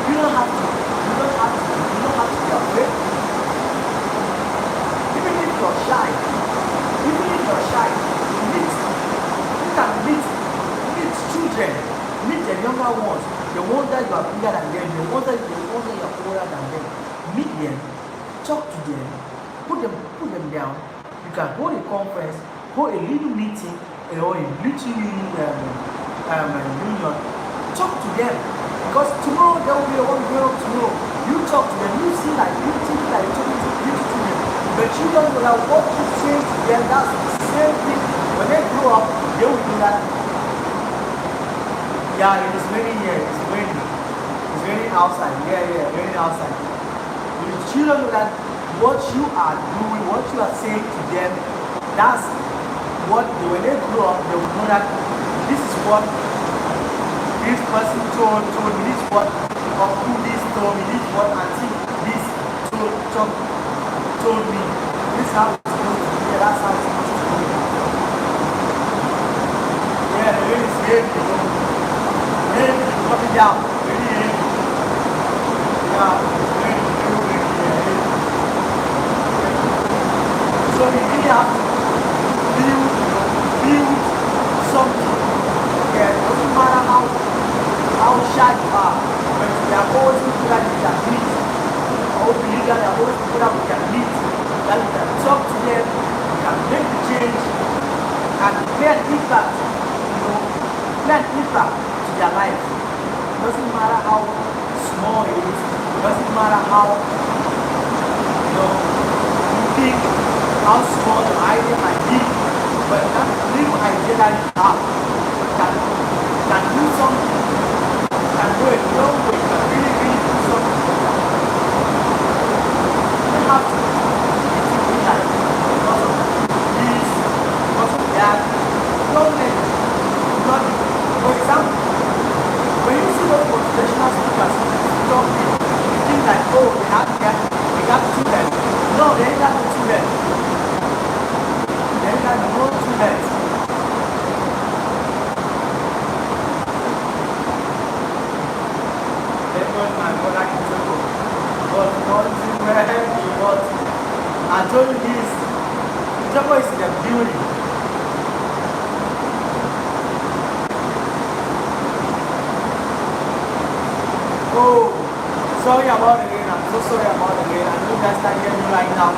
You don't have to be afraid. Even if you're shy, you can meet children, meet the younger ones, the ones that you are bigger than them, the ones that you are older than them. Meet them, talk to them, put them down. You can hold a conference, hold a little meeting, or a little union. Talk to them, because tomorrow there will be a one growing up tomorrow. You talk to them, you think like you're talking to them, but you don't know that what you say to them, that's the same thing. When they grow up, they will do that. Yeah, it is raining here. It's raining. It's raining outside. Yeah, raining outside. The children know that what you are doing, what you are saying to them, that's what when they grow up, they will know that this is what this person told me, this is what who this told me, this is what auntie this told me. This is how it's supposed to be. That's how it's supposed to be. Yeah, the rain is heavy. Rain is coming down. Really heavy. Yeah, rain. So we really have to build something. Yeah, it doesn't matter how shy you are, but there are always people that we can meet. I hope believe that there are always people that we can meet, that we can talk to them, we can make the change, and play an impact, play an impact to their life. It doesn't matter how small it is, it doesn't matter how you think how small your idea might be, but that little idea that you have can do something, can go a long way, can really, really do something. You have to be thinking like because of this, because of that. Don't let it. For example, when you see those motivational speakers talking, you think like, oh, they got students. No, they ain't got no students. They ain't got no students. There goes my brother Kitoko. But one thing where he was, I told you this, Kitoko is in the building. Oh, sorry about the rain. I'm so sorry about the rain. I know you guys can't hear me right now.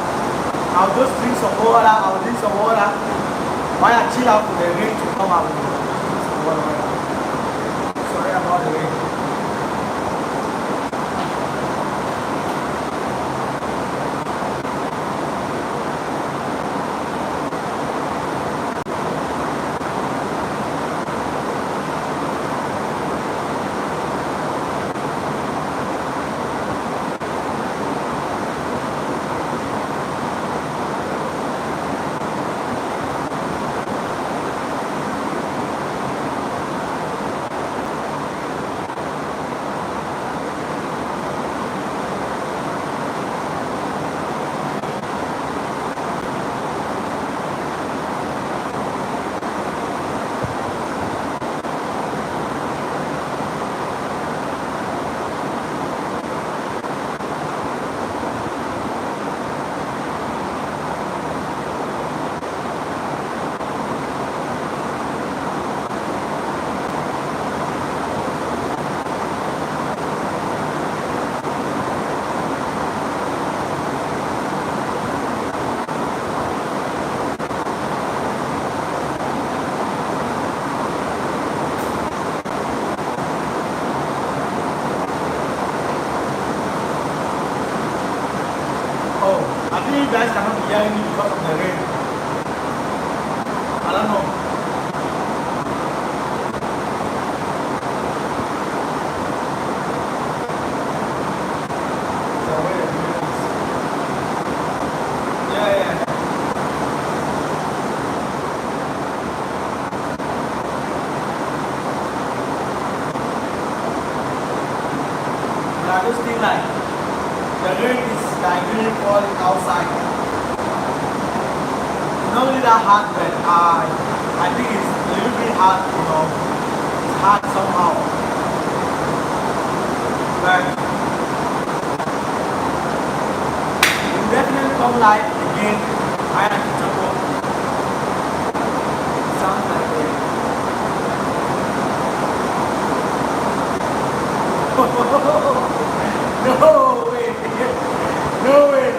I'll just drink some water. I'll drink some water. While I chill out for the rain to come out. Drink some water. Sorry about the rain. I think you guys cannot be hearing me because of the rain. I don't know. So wait a minute. Yeah. Now this thing like the rain is like really falling outside. Not really that hard, but I think it's a little bit hard, it's hard somehow. But we'll definitely come live again. I am Kitoko. Sounds like it. No way! No way!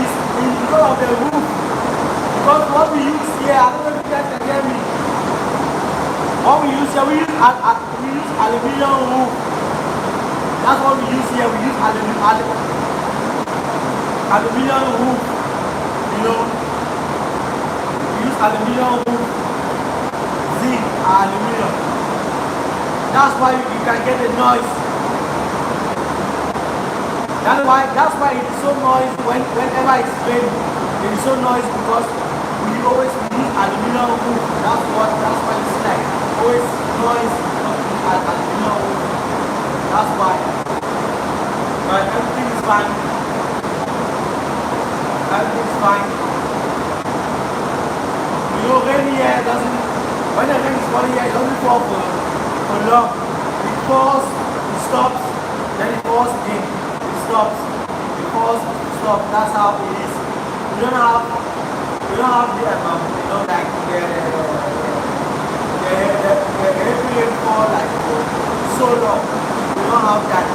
It's because of the roof. Because what we use here, I don't know if you guys can hear me. What we use here, we use aluminium roof. That's what we use here. We use aluminium roof. We use aluminium roof. Zinc, aluminium. That's why you can get the noise. That's why it is so noisy whenever it's raining. It is so noisy because we always use aluminium roof. That's why it's like always noise because we use aluminium roof. That's why. But everything is fine. Everything is fine. Rain here doesn't. When the rain is falling here, it doesn't fall for long. It falls, it stops, then it falls again. Stops because stop. That's how it is. We don't have the like the rain fall like so long. We don't have that.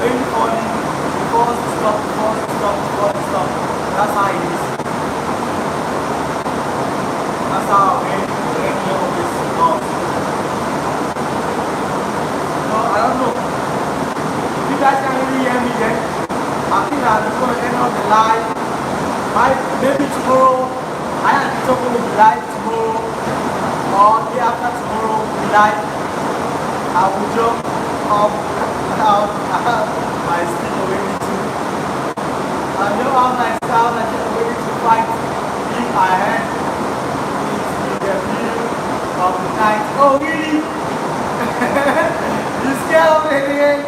Rain falling, it falls, stop. That's how it is. I'm just gonna end up the live. Maybe tomorrow. I am talking will be live tomorrow or day after tomorrow will be live. I will jump up without my sleep already too. I know how my style is ready to fight if I had in the middle of the night. Oh really? You scared of it again?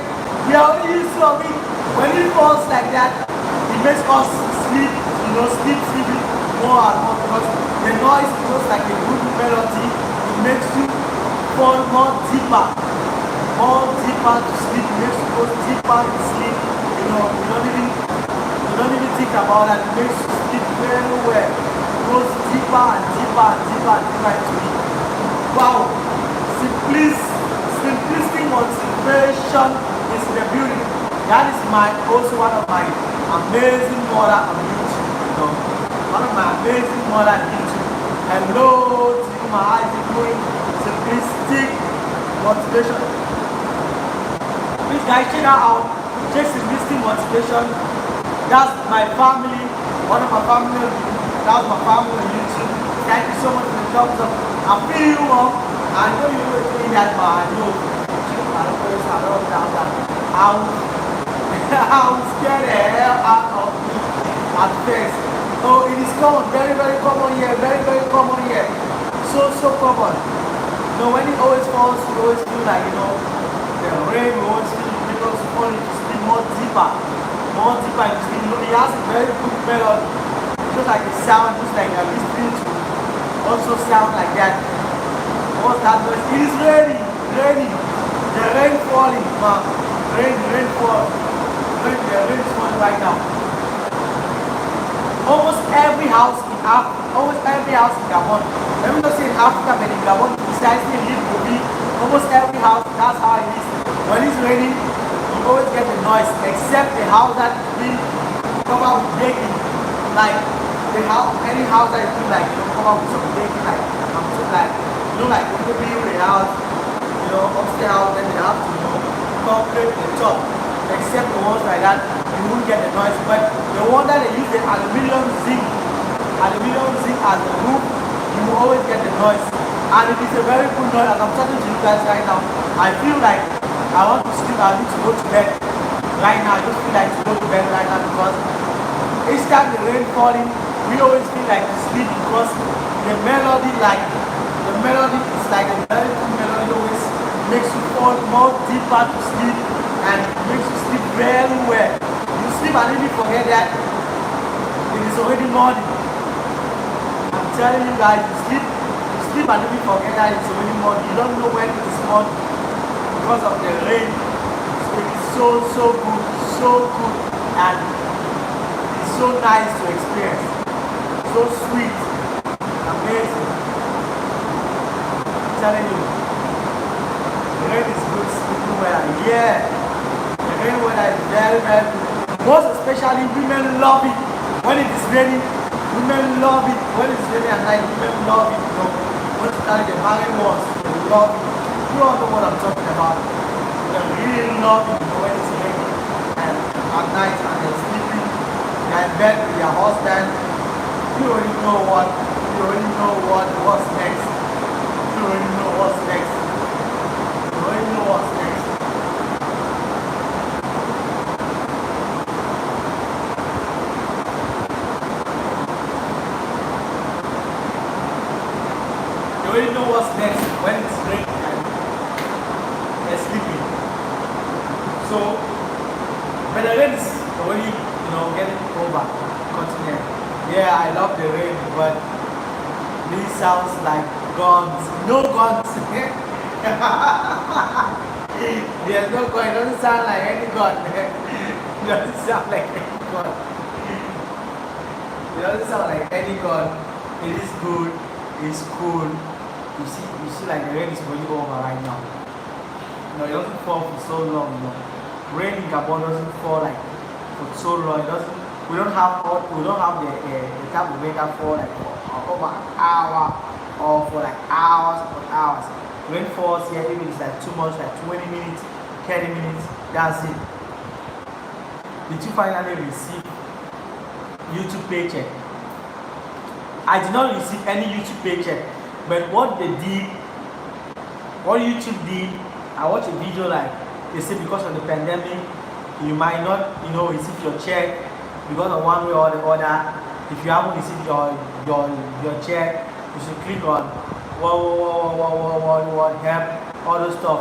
We are only used to it. When it falls like that, it makes us sleep, sleeping more and more because the noise is just like a good melody. It makes you fall more deeper to sleep. It makes you go deeper to sleep. You don't even think about that. It makes you sleep very well. It goes deeper and deeper and deeper and deeper into it. Wow! Simplicity motivation is the beauty. That is also one of my amazing mother on YouTube. One of my amazing mother on YouTube. Hello to you, my eyes are doing simplistic motivation. Please guys check that out. Check simplistic motivation. That's my family. One of my family. That's my family on YouTube. Thank you so much for the thumbs up. I feel you up. I know you were doing that, but I know. I was scared the hell out of me at first. Oh, it is common, very, very common here, very, very common here. So common. When it always falls, you always feel like, the rain will always feel it makes us fall into sleep more deeper into sleep. It has a very good melody. Just like the sound, just like you're listening to also sound like that. What's that noise? It is raining. The rain falling, man. Rain falling. The rain is falling right now. Almost every house in Gabon. Let me not say in Africa, but in Gabon, precisely in Libreville, almost every house, that's how it is. When it's raining, you always get the noise, except the house that is being covered with baking. Like any house that is being covered with some baking, like when you build a house, upstairs house, then they have to, concrete the top. Except the ones like that, you won't get the noise. But the one that they use the aluminium zinc as the roof, you will always get the noise. And it is a very good noise. As I'm talking to you guys right now, I feel like I want to sleep. I need to go to bed right now. I just feel like to go to bed right now because each time the rain falling, we always feel like to sleep because the melody is like a very good melody, always makes you fall more deeper to sleep and makes you sleep very well. You sleep and even forget that it is already morning. I'm telling you guys, you sleep and even forget that it's already morning. You don't know when it is morning because of the rain. So it is so good, and it's so nice to experience. So sweet, amazing. I'm telling you, the rain is good sleeping weather. Yeah, the rain weather is very, very good. Most especially women love it when it is raining. Women love it when it's raining at night. Women love it. When you carry the married ones, they love it. You all know what I'm talking about. They really love it when it's raining and at night and they're sleeping. They're in bed with their husband. You already know what's next. You already know what's next. You already know what's next when it's raining and they're sleeping. So, but the rain is already, getting over. Continue. Yeah, I love the rain, but this sounds like guns. No guns. There's no gun. It doesn't sound like any gun. It doesn't sound like any gun. It doesn't sound like any gun. It is good. It's cool. You see like the rain is going over right now. It doesn't fall for so long. Rain in Gabon doesn't fall like for so long. We don't have the type of rain that fall like for over an hour or for like hours upon hours. Rain falls here even it's like too much, like 20 minutes, 30 minutes. That's it. did you finally receive YouTube paycheck? I did not receive any YouTube paycheck, but what YouTube did, I watched a video like they say because of the pandemic, you might not, receive your check because of one way or the other. If you haven't received your check, you should click on what help, all those stuff.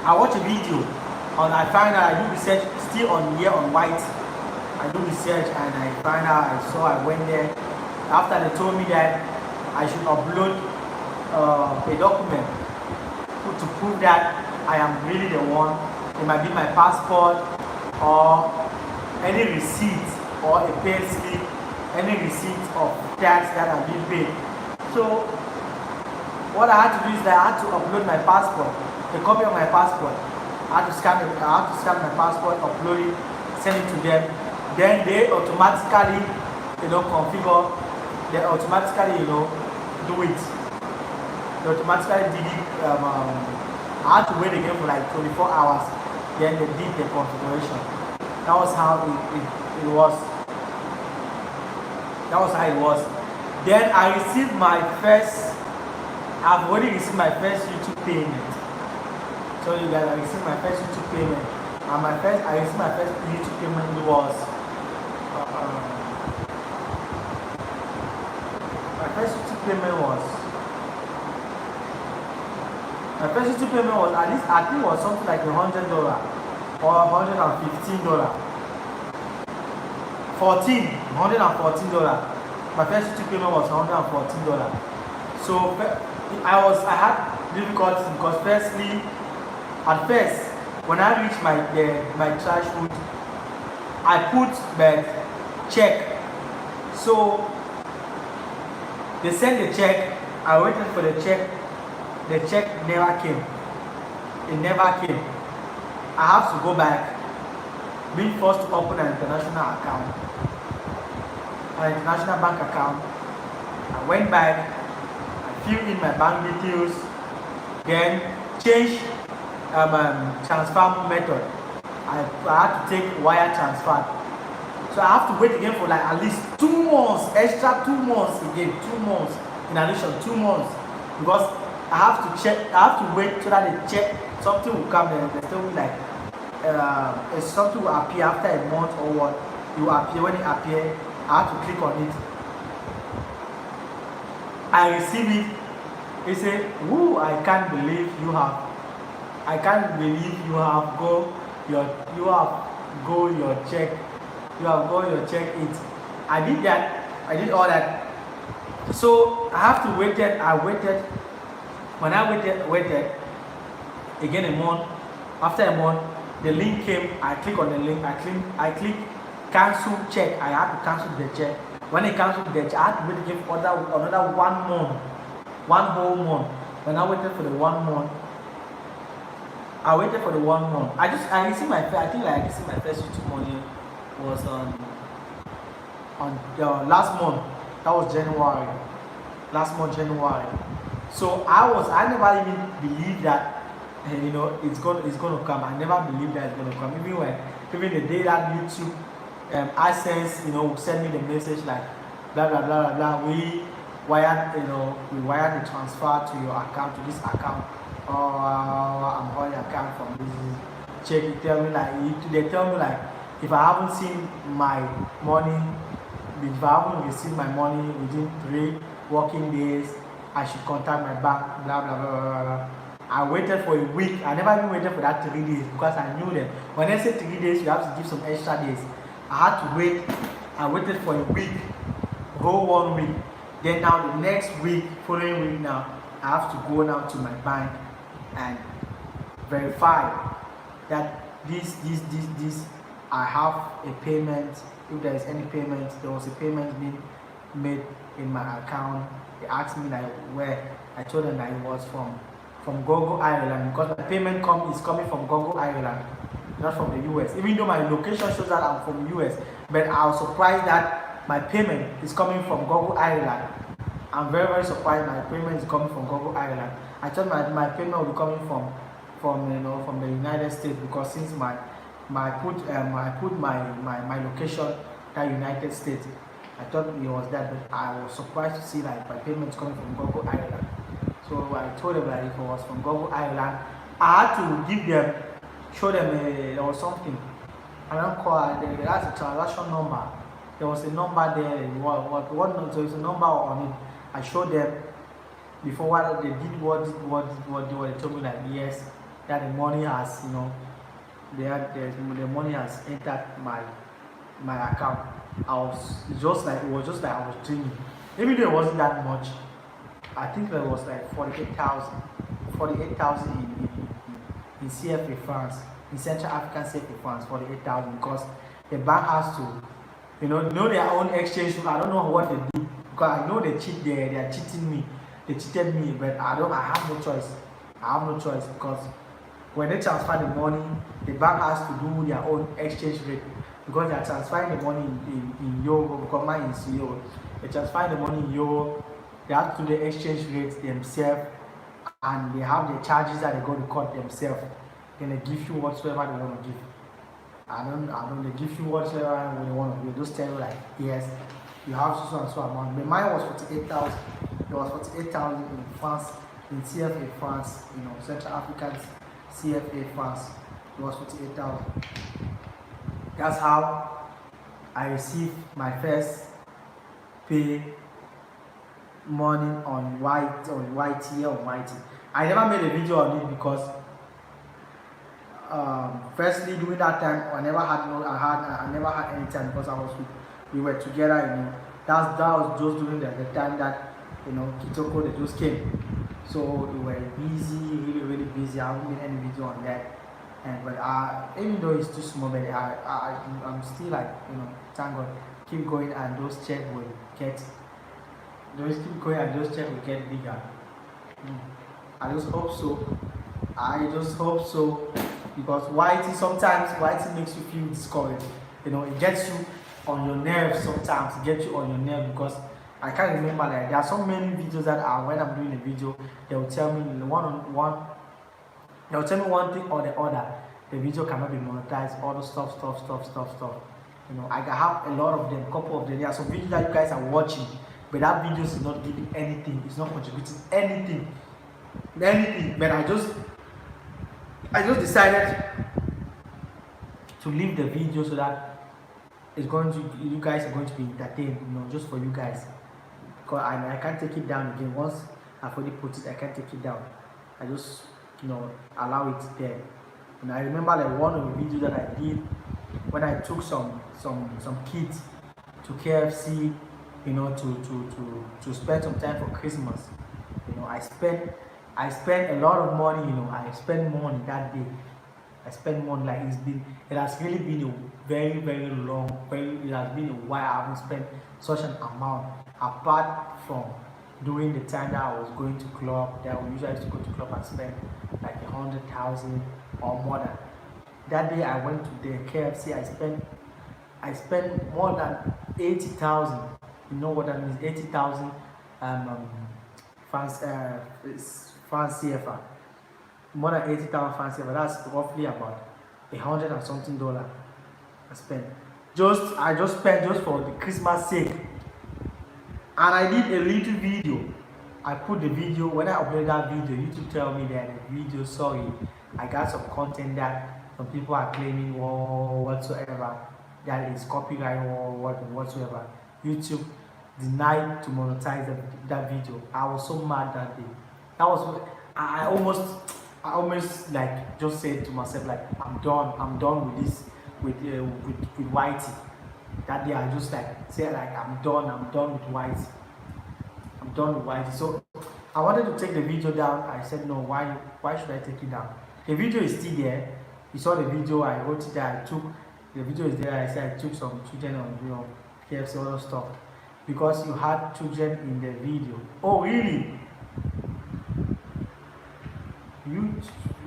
I watched a video and I find out I do research still on here on white. I do research and I find out I went there. After they told me that I should upload a document to prove that I am really the one. It might be my passport or any receipt or a pay slip, any receipt of tax that I've been paid. So what I had to do is that I had to upload my passport, a copy of my passport. I had to scan my passport, upload it, send it to them. Then they automatically, configure. They automatically, do it. They automatically did it. I had to wait again for like 24 hours. Then they did the configuration. That was how it was. That was how it was. Then I received I've already received my first YouTube payment. So you guys, I received my first YouTube payment. And I received my first YouTube payment was my first YouTube payment was at least, I think it was something like $100 or $115. $114. My first YouTube payment was $114. So I had difficulties because at first, when I reached my threshold, I put the check. So they sent the check. I waited for the check. The check never came. It never came. I have to go back, being forced to open an international account, an international bank account. I went back, I filled in my bank details, then changed transfer method. I had to take wire transfer. So I have to wait again for like at least 2 months, extra 2 months again, 2 months, in addition 2 months, because I have to wait so that they check, something will come and they tell me like something will appear after a month or what. It will appear. When it appears, I have to click on it. I receive it. They say, "Woo! I can't believe you have your check. You have got your check it." I did that. I did all that. So I have to wait. I waited. When I waited again a month. After a month, the link came. I click on the link. I click cancel check. I had to cancel the check. When I canceled the check, I had to wait again for another 1 month, 1 whole month. When I waited for the 1 month, I received my first YouTube money was on last month. That was January. Last month, January. So I never even believed that it's gonna come. I never believed that it's gonna come. Even the day that YouTube AdSense send me the message like blah blah blah blah, we wired the transfer to your account, to this account, or I'm on your account from this check. They tell me like if I haven't seen my money, if I haven't received my money within 3 working days, I should contact my bank, blah blah blah blah blah. I waited for a week. I never even waited for that 3 days because I knew that when I say 3 days, you have to give some extra days. I had to wait. I waited for a week, whole 1 week. Then now the next week, following week now, I have to go now to my bank and verify that this I have a payment. If there is any payment, there was a payment being made in my account. They asked me like where. I told them that it was from Gabon, Ireland, because my payment is coming from Gabon, Ireland, not from the US. Even though my location shows that I'm from the US, but I was surprised that my payment is coming from Gabon, Ireland. I'm very, very surprised my payment is coming from Gabon, Ireland. I thought my payment will be coming from the United States, because since my I put my location, that United States. I thought it was that, but I was surprised to see like my payments coming from Google Ireland. So I told them that if it was from Google Ireland, I had to give them, show them there was something. I don't call it, that's a transaction number. There was a number there. What there was a number on it. I showed them before what they did, what they told me, like yes, that the money has, the money has entered my account. I was just like, it was just like I was dreaming. Even though it wasn't that much, I think there was like 48,000 in CFA France, in Central African CFA France, 48,000, because the bank has to, know their own exchange. I don't know what they did, because I know they cheat there. They are cheating me. They cheated me, but I have no choice. I have no choice, because when they transfer the money, the bank has to do their own exchange rate, because they are transferring the money in euro, because mine is euro. They transfer the money in euro. They have to do the exchange rate themselves, and they have the charges that they go to cut themselves. Then they give you whatsoever they want to give. I don't. They give you whatsoever they want to give. They just tell you like, yes, you have so and so amount. But mine was 48,000. It was 48,000 in France, in CFA France, Central African CFA France. It was 48,000. That's how I received my first pay money on YT. I never made a video on it because firstly during that time I never had any time, because we were together, that was just during the time that Kitoko they just came, so we were busy, really busy. I haven't made any video on that, but even though it's too small, but I'm still like, thank God, keep going, and those checks will get bigger. I just hope so, because sometimes YT makes you feel discouraged. It gets you on your nerves sometimes. Because I can't remember, like, there are so many videos that when I'm doing a video, they will tell me one thing or the other. The video cannot be monetized, all the stuff. I have a lot of them, couple of them. There are some videos that you guys are watching, but that video is not giving anything, it's not contributing anything. But I just decided to leave the video so that you guys are going to be entertained, just for you guys. Because I can't take it down again. Once I've already put it, I can't take it down. I just allow it there. I remember like one of the videos that I did when I took some kids to KFC, to spend some time for Christmas. I spent a lot of money. I spent money that day. I spent money, like it has really been a very, very long, it has been a while I haven't spent such an amount, apart from during the time that I was going to club, that we usually used to go to club and spend like 100,000 or more than. That day I went to the KFC, I spent more than 80,000. You know what that means? 80,000 France CFA. More than 80,000 France CFA. That's roughly about $100 and something I spent. I just spent just for the Christmas sake. And I did a little video. I put the video. When I uploaded that video, YouTube tell me that the video, sorry, I got some content that some people are claiming or whatsoever, that is copyright or whatsoever. YouTube denied to monetize that video. I was so mad that day. That was I almost like just said to myself, like, I'm done with this, with Whitey. That day I just like said, like, I'm done with Whitey. I'm done with Whitey. So I wanted to take the video down. I said, no, why should I take it down? The video is still there. You saw the video, I wrote it there, the video is there. I said I took some children on KFC, all those stuff, because you had children in the video. Oh really?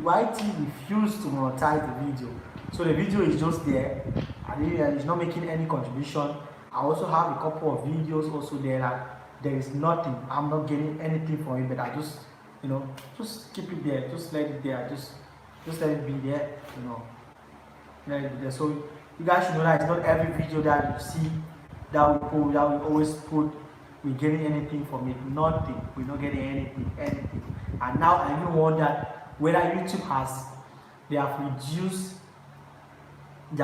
YT refused to monetize the video, so the video is just there, and it's not making any contribution. I also have a couple of videos also there that there is nothing. I'm not getting anything from it, but I just just keep it there, just let it there, just let it be there. So you guys should know that it's not every video that you see that we always put we getting anything from it. Nothing. We're not getting anything. And now I even wonder whether YouTube has they have reduced the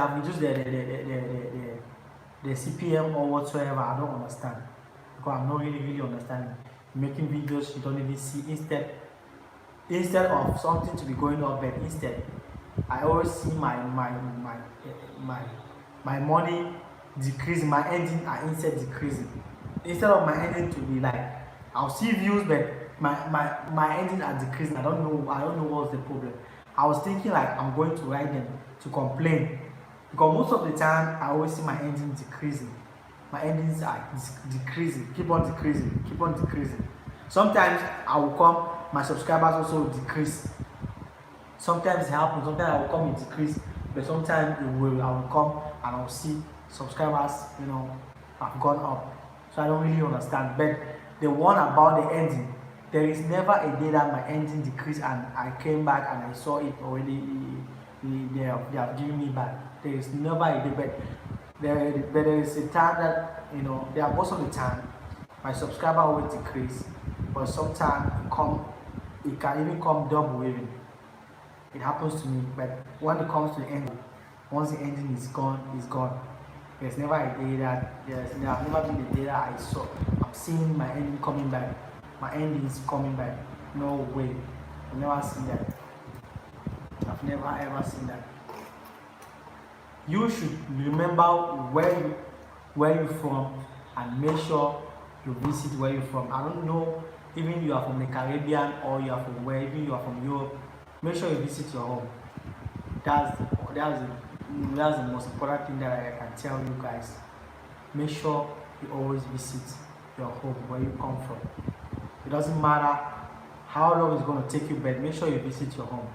CPM or whatsoever. I don't understand because I'm not really understanding. Making videos you don't even see instead of something to be going up, but instead I always see my money decreasing, my ending are instead decreasing. Instead of my ending to be like I'll see views, but my ending are decreasing. I don't know what's the problem. I was thinking like I'm going to write them to complain because most of the time I always see my ending decreasing. My endings are decreasing, keep on decreasing. Sometimes I will come, my subscribers also decrease. Sometimes it happens, sometimes I will come and decrease, but sometimes I will come and I will see subscribers, have gone up. So I don't really understand. But the one about the ending, there is never a day that my ending decreased and I came back and I saw it already. They have given me back. There is never a day, but there is a time that there are most of the time my subscriber always decrease, but sometimes it can even come double even. It happens to me, but when it comes to the ending, once the ending is gone, it's gone. There's never a day that there have never been a day that I'm seeing my ending coming back. My ending is coming back. No way. I've never seen that. I've never ever seen that. You should remember where you're from and make sure you visit where you're from. I don't know, even you are from the Caribbean or you are from where, even you are from Europe, make sure you visit your home. That's the most important thing that I can tell you guys. Make sure you always visit your home, where you come from. It doesn't matter how long it's going to take you, but make sure you visit your home.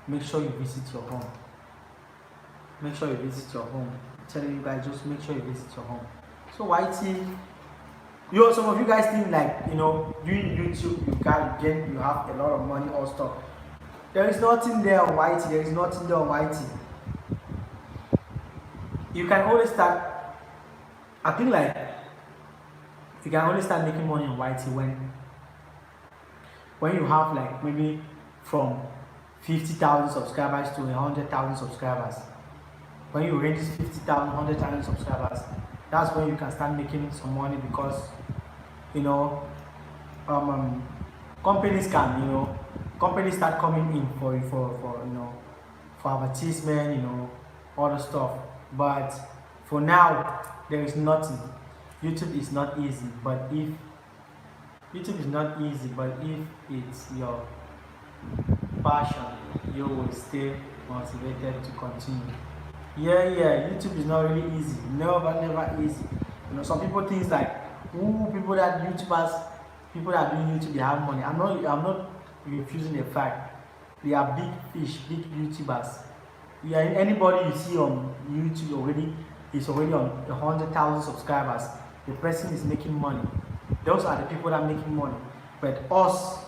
Make sure you visit your home. Make sure you visit your home. I'm telling you guys, just make sure you visit your home. So YT, some of you guys think like doing YouTube you have a lot of money or stuff. There is nothing there on YT. There is nothing there on YT. You can only start. I think like you can only start making money on YT when you have like maybe from 50,000 subscribers to 100,000 subscribers. When you reach 50,000, 100,000 subscribers, that's when you can start making some money because companies start coming in for advertisement, all the stuff. But for now, there is nothing. YouTube is not easy, but if it's your passion, you will stay motivated to continue. YouTube is not really easy. Never easy. Some people think like, people that doing YouTube, they have money. I'm not refusing the fact they are big fish, big YouTubers. Anybody you see on YouTube already is already on 100,000 subscribers. The person is making money. Those are the people that are making money. But us,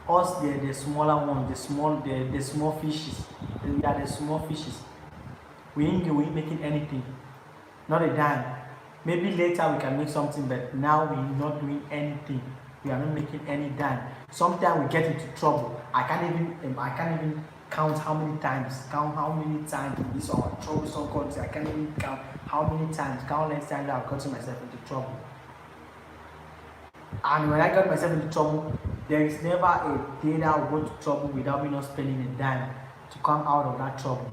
the smaller ones, the small fishes. We are the small fishes. We ain't making anything, not a dime. Maybe later we can make something, but now we're not doing anything. We are not making any dime. Sometimes we get into trouble. I can't even count how many times in this our troublesome country. I can't even count how many times, countless times I've gotten myself into trouble. And when I got myself into trouble, there is never a day that I'll go to trouble without me not spending a dime to come out of that trouble.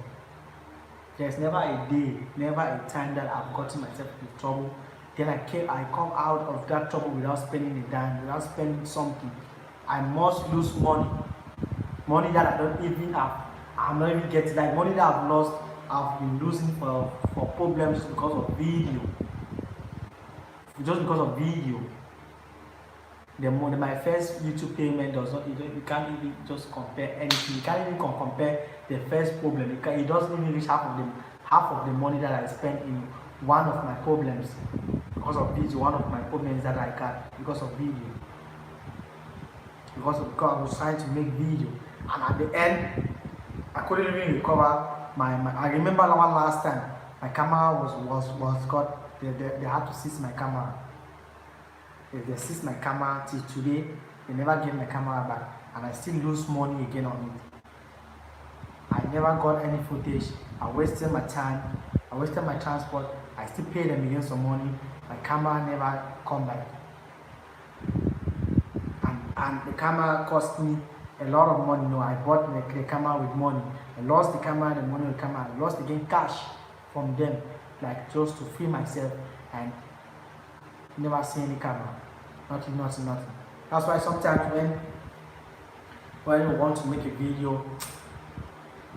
There's never a day, never a time that I've gotten myself into trouble. Then I come out of that trouble without spending a dime, without spending something. I must lose money that I don't even have. I'm not even getting, like money that I've lost. I've been losing for problems because of video. Just because of video. My first YouTube payment does not. You can't even just compare anything. You can't even compare the first problem. It doesn't even reach half of the money that I spent in one of my problems because of video. One of my problems that I got because of video. Because I was trying to make video, and at the end, I couldn't even recover I remember one last time my camera was got, they had to seize my camera. They seized my camera till today. They never gave my camera back, and I still lose money again on it. I never got any footage. I wasted my time. I wasted my transport. I still paid them again some money. My camera never come back. And the camera cost me a lot of money. No, I bought the camera with money. I lost the camera, the money with the camera. I lost again cash from them, like just to free myself, and never see any camera. Nothing. That's why sometimes when you want to make a video,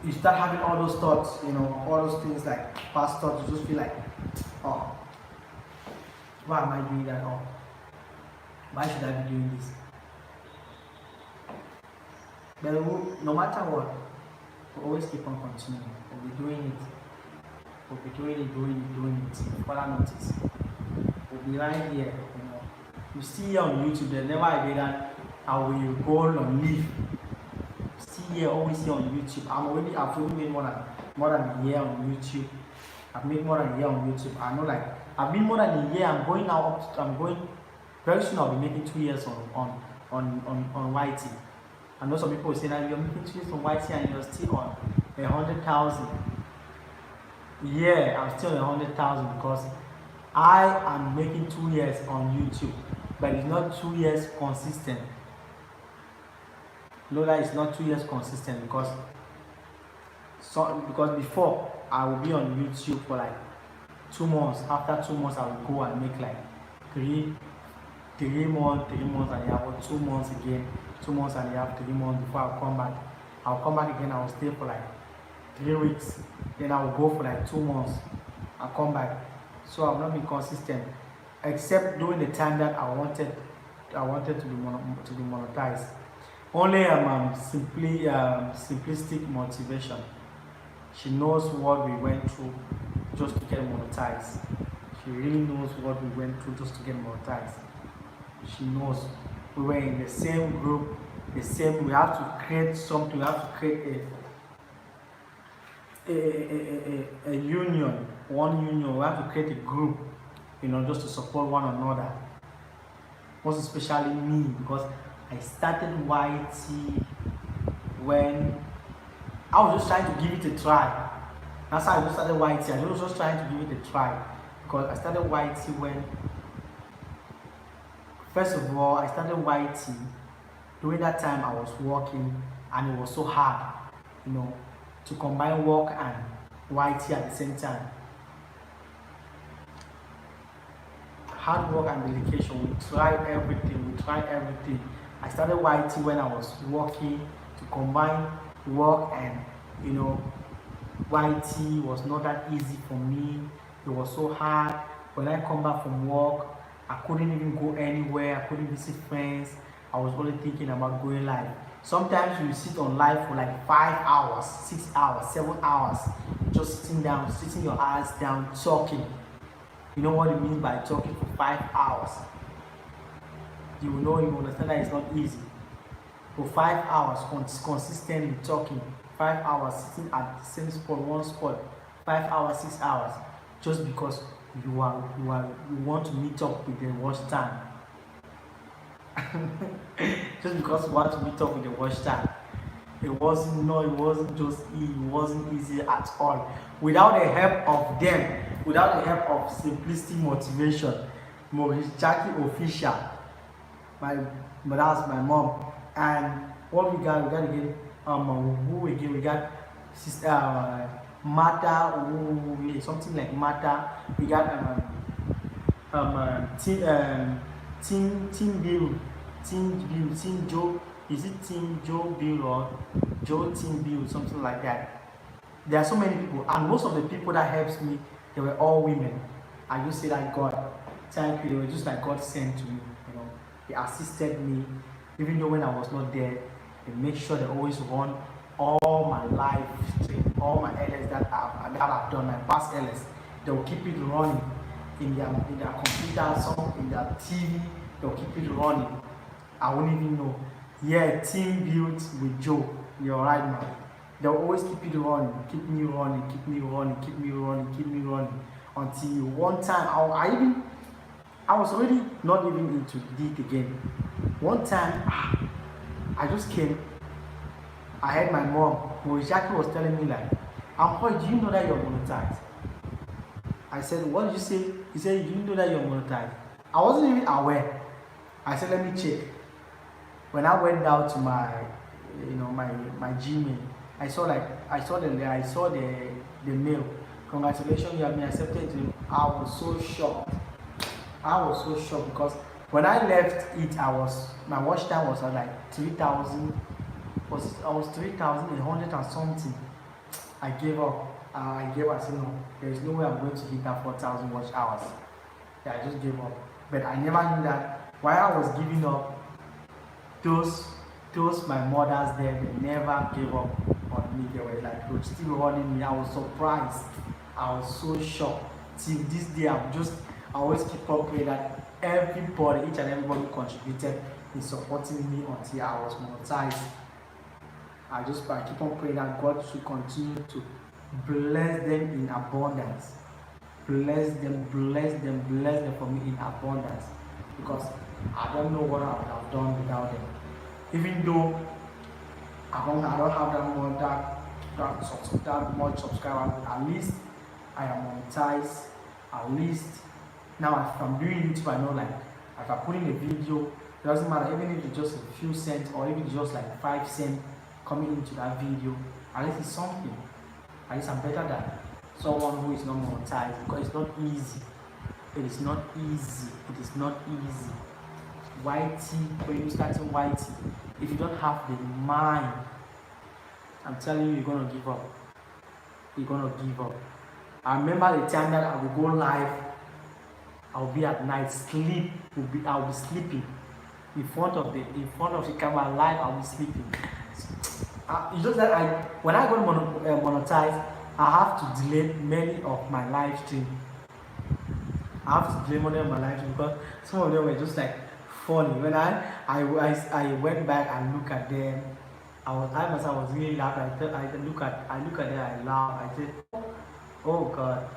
you start having all those thoughts, all those things like past thoughts. You just feel like, oh, why am I doing that? Oh, why should I be doing this? But no matter what, we'll always keep on continuing. We'll be doing it. We'll be doing it. What I notice, we'll be right here. You see here on YouTube, there's never a day that I will go on leave. See here, always here on YouTube. I've already made more than a year on YouTube. I've made more than a year on YouTube. I know, like, I've been more than a year. I'm going very soon. I'll be making 2 years on YT. I know some people will say that you're making 2 years on YT and you're still on 100,000. Yeah, I'm still on 100,000 because I am making 2 years on YouTube, but it's not 2 years consistent. Lola is not 2 years consistent because before I will be on YouTube for like 2 months. After 2 months, I will go and make like three months, and I have 2 months again, 2 months and a half, 3 months before I'll come back. I'll come back again. I'll stay for like 3 weeks. Then I'll go for like 2 months. I'll come back. So I've not been consistent, except during the time that I wanted to be monetized. Only simplistic motivation. She knows what we went through just to get monetized. She really knows what we went through just to get monetized. She knows we were in the same group, we have to create something, we have to create a union, one union. We have to create a group, just to support one another. Most especially me, because I started YT when I was just trying to give it a try. That's how I just started YT. I was just trying to give it a try because I started YT when, first of all, I started YT during that time I was working, and it was so hard, to combine work and YT at the same time. Hard work and dedication. We tried everything. I started YT when I was working, to combine work and YT was not that easy for me. It was so hard. When I come back from work, I couldn't even go anywhere. I couldn't visit friends. I was only thinking about going live. Sometimes you sit on live for like 5 hours, 6 hours, 7 hours, just sitting your eyes down, talking. You know what it means by talking for 5 hours. You understand that it's not easy. For 5 hours, consistently talking, 5 hours sitting at the same spot, one spot, 5 hours, 6 hours, just because you want to meet up with the watch time. Just because you want to meet up with the watch time. It wasn't easy at all. Without the help of them, without the help of simplistic motivation, Maurice Jackie official, that's my mom. And what we got again, we got sister Mata, something like Mata. We got Team Joe. Is it Team Joe Bill or Joe Team Bill, something like that? There are so many people, and most of the people that helps me, they were all women. I just say that God, thank you. They were just like God sent to me. They assisted me, even though when I was not there. They make sure they always run all my life stream, all my LS that I've done, my past LS. They will keep it running in their computer, some in their TV. They'll keep it running. I won't even know. Yeah, team built with Joe. You're right, man. They'll always keep it running, keep me running, keep me running, keep me running, keep me running. Until one time, I was already not even into it again. One time, I just came. I heard my mom, Jackie was telling me like, "Boy, do you know that you're monetized?" I said, "What did you say?" He said, "Do you know that you're monetized?" I wasn't even aware. I said, "Let me check." When I went down to my, my Gmail, I saw the mail. Congratulations, you have been accepted. I was so shocked. Because when I left it, my watch time was at like 3,000. I was 3,800 and something. I gave up. I said no. There is no way I'm going to hit that 4,000 watch hours. Yeah, I just gave up. But I never knew that while I was giving up, those my mothers there, they never gave up on me. They were like, they were still running me. I was surprised. I was so shocked. Till this day, I always keep on praying that each and everybody contributed in supporting me until I was monetized. I keep on praying that God should continue to bless them in abundance. Bless them for me in abundance. Because I don't know what I would have done without them. Even though I don't have that much subscribers, at least I am monetized. At least now if I'm doing YouTube, I know like if I put in a video, it doesn't matter, even if it's just a few cents or even just like 5 cents coming into that video, at least it's something. At least I'm better than someone who is not monetized, because it's not easy. It is not easy. YT, when you start in YT, if you don't have the mind, I'm telling you, you're gonna give up. I remember the time that I would go live, I'll be at night, I'll be sleeping in front of the camera live. I'll be sleeping. It's just that when I got monetized, I have to delay many of my live stream. Because some of them were just like funny. When I went back and look at them, I was really laughing. I look at them, I laugh. I said, oh God.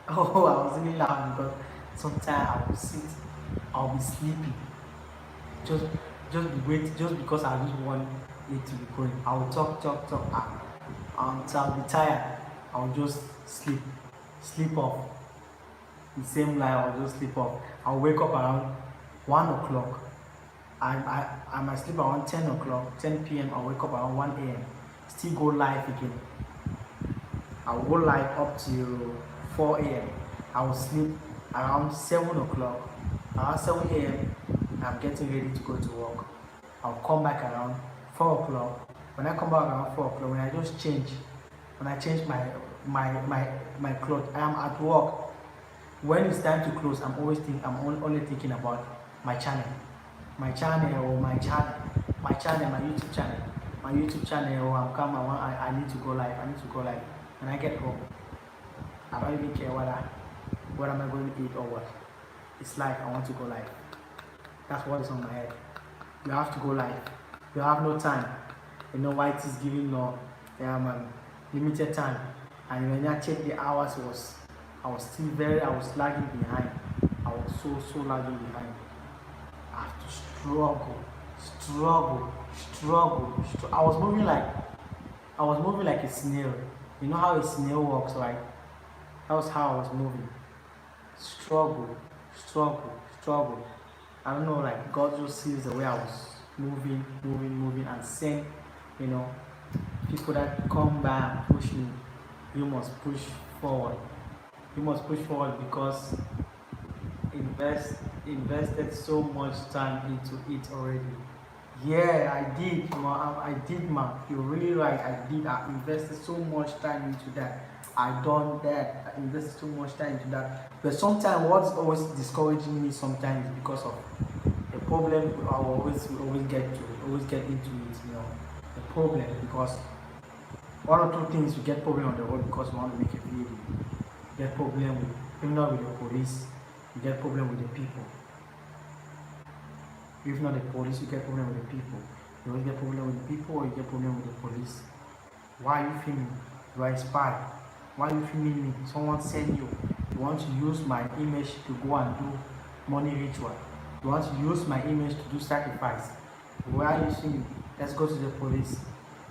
Oh, I was really laughing because sometimes I'll be sleeping. Just because I just want it to be going. I will talk until I'll be tired. I'll just sleep off. The same lie, I'll just sleep off. I'll wake up around 1 o'clock. I might sleep around 10 o'clock, 10 p.m. I'll wake up around 1 a.m. Still go live again. I'll go live up to 4 a.m. I'll sleep around 7 o'clock. Around 7 a.m. I'm getting ready to go to work. I'll come back around 4 o'clock. When I come back around 4 o'clock, when I change my clothes, I am at work. When it's time to close, I'm only thinking about my channel, my YouTube channel. I need to go live. When I get home, I don't even care what am I going to eat or what. It's live. I want to go live. That's what is on my head. You have to go live. You have no time. You know why it is giving limited time. And when I check the hours, I was lagging behind. I was so lagging behind. I have to struggle. I was moving like a snail. You know how a snail walks, right? That was how I was moving. Struggle. I don't know, like God just sees the way I was moving and send, people that come by and push me. You must push forward. Because invested so much time into it already. Yeah, I did, man. You're really right. I invested so much time into that. I invested so much time into that. But sometimes what's always discouraging me sometimes is because of the problem I always get into it, the problem, because one or two things, you get problem on the road because you want to make a video. You get problem with criminal, with the police, you get problem with the people. If not the police, you get problem with the people. You always get problem with the people or you get problem with the police. Why are you filming? You are a spy. Why are you filming me? Someone send you. You want to use my image to go and do money ritual. You want to use my image to do sacrifice. Why are you filming? Let's go to the police.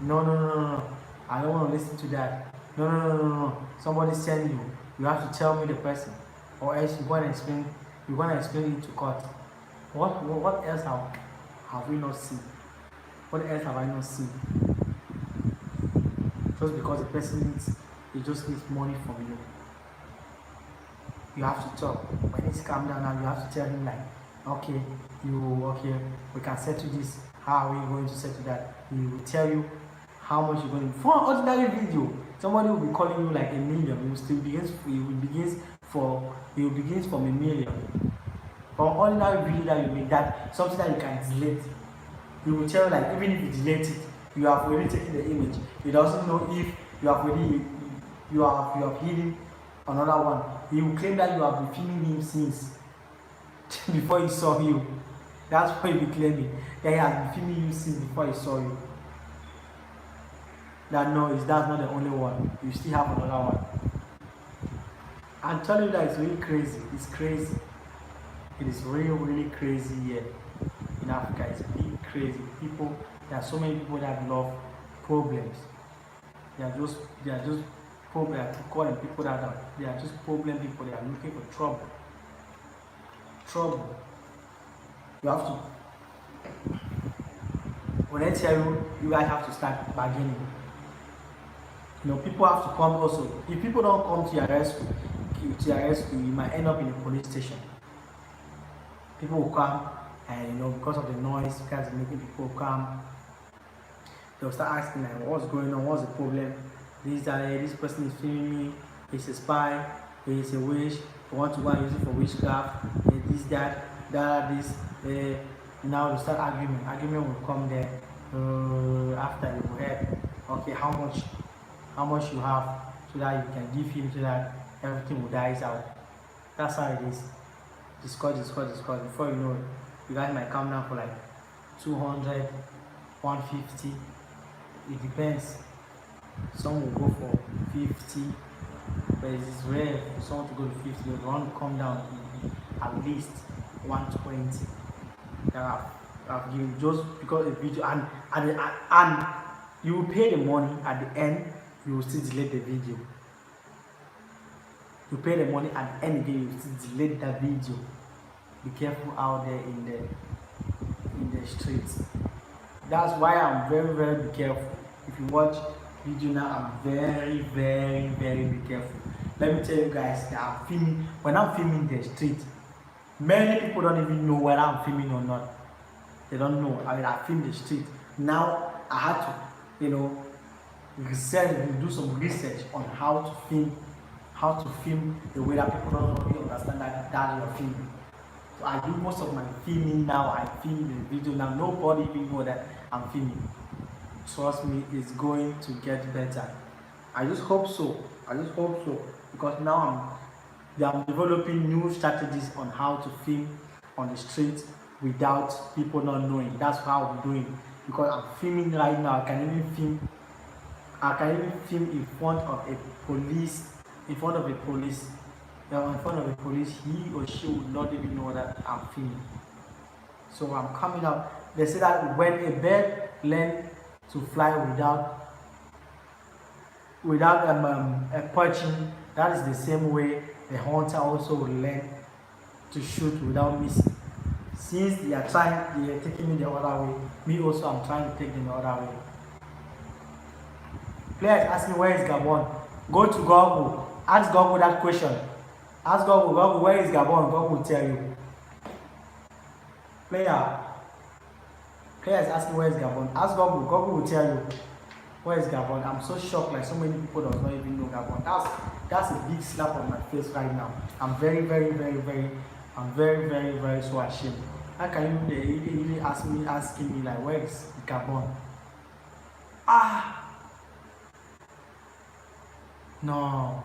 No, no, no, no, no. I don't want to listen to that. No, no, no, no, no. Somebody send you. You have to tell me the person, or else you're going to explain. You're going to explain it to court. What else have we not seen? What else have I not seen? Just because the person he just needs money from you. You have to talk. When he's calm down now, you have to tell him like, okay, we can settle this. How are we going to settle that? He will tell you how much you're going to. For an ordinary video, somebody will be calling you like a million. He will begins from a million. For an ordinary video that you make, that something that you can delete, he will tell you like, even if you delete it, you have already taken the image. He doesn't know if you have already you have hidden another one. He will claim that you have been filming him since before he saw you. That's what he will be claiming, that he has been filming you since before he saw you. That's not the only one. You still have another one. I'm telling you that it's really crazy. It's crazy. It is really, really crazy here in Africa. It's really crazy. There are so many people that love problems. They are just problem. I keep calling people that they are just problem people. They are looking for trouble. Trouble. You have to. When I tell you, you guys have to start bargaining. People have to come also. If people don't come to your rescue, you might end up in a police station. People will come, and because of the noise, because it's making people come, they'll start asking like, what's going on? What's the problem? This person is filming me. He's a spy. He's a witch. They want to go and use it for witchcraft. This, that, this. Now they start arguing. Argument will come there. After you will have, okay, how much you have, so that you can give him, so that everything will die out. That's how it is. Discuss. Before you know it, you guys might come down for like 200, 150. It depends. Some will go for 50, but it's rare for someone to go to 50. They want to come down to at least 120. I've given just because the video and you will pay the money at the end. You will still delete the video. You pay the money at the end again. You will still delete that video. Be careful out there in the streets. That's why I'm very, very be careful. If you watch video now, I'm very, very, very be careful. Let me tell you guys that when I'm filming the street, many people don't even know whether I'm filming or not. They don't know. I film the street. Now I had to, do some research on how to film the way that people don't really understand that you're filming. So I do most of my filming now. I film the video now. Nobody even know that I'm filming. Trust me, it's going to get better. I just hope so. Because now I'm developing new strategies on how to film on the street without people not knowing. That's how I'm doing. Because I'm filming right now. I can even film in front of a police. In front of a police, he or she would not even know that I'm filming. So I'm coming out. They say that when a bird learns to fly without perching, that is the same way the hunter also will learn to shoot without missing. Since they are taking me the other way, me also I'm trying to take them the other way. Players ask me, where is Gabon? Go to Google. Ask Google that question. Ask Google, where is Gabon? Google will tell you. Players asking, where is Gabon? Ask Google. Google will tell you where is Gabon. I'm so shocked, like so many people does not even know Gabon. That's a big slap on my face right now. I'm very, very, very, very, very so ashamed. How can you really asking me like, where is Gabon? No.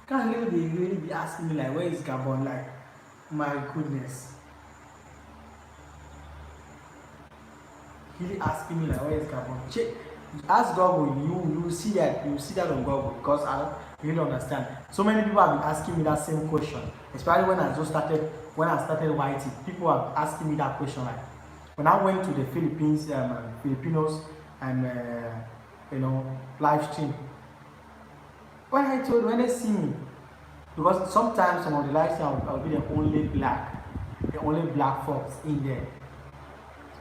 Can't really be asking me like, where is Gabon? Like, my goodness. Really asking me like, where is Gabon? Ask Google, you will see that, on Google, because I really understand. So many people have been asking me that same question, especially when I started writing. People are asking me that question, like when I went to the Philippines, Filipinos, and live stream. When they see me, because sometimes some of the live stream I'll be the only black folks in there.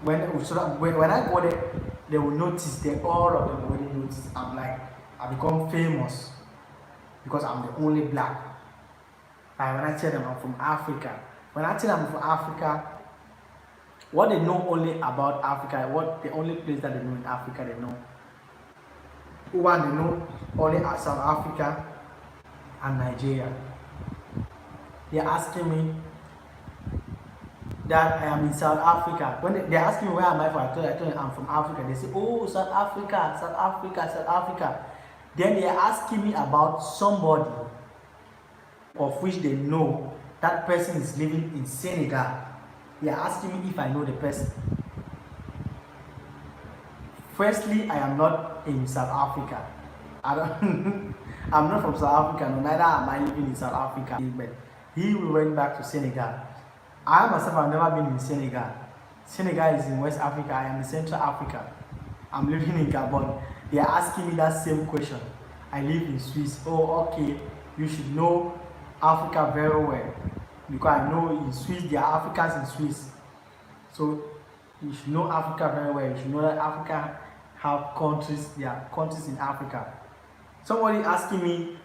When I go there, they will notice. All of them already notice. I become famous because I'm the only black. Like when I tell them I'm from Africa, what they know only about Africa, what the only place that they know in Africa, they know. One, they know only South Africa and Nigeria. They're asking me that I am in South Africa. When they ask me where am I from, I tell them I'm from Africa. They say, oh, South Africa, South Africa, South Africa. Then they are asking me about somebody of which they know that person is living in Senegal. They are asking me if I know the person. Firstly, I am not in South Africa. I'm not from South Africa, no, neither am I living in South Africa. But he went back to Senegal. I myself have never been in Senegal. Senegal is in West Africa. I am in Central Africa. I'm living in Gabon. They are asking me that same question. I live in Swiss. Oh, okay. You should know Africa very well, because I know in Swiss there are Africans in Swiss. So you should know Africa very well. You should know that Africa have countries. There are countries in Africa. Somebody asking me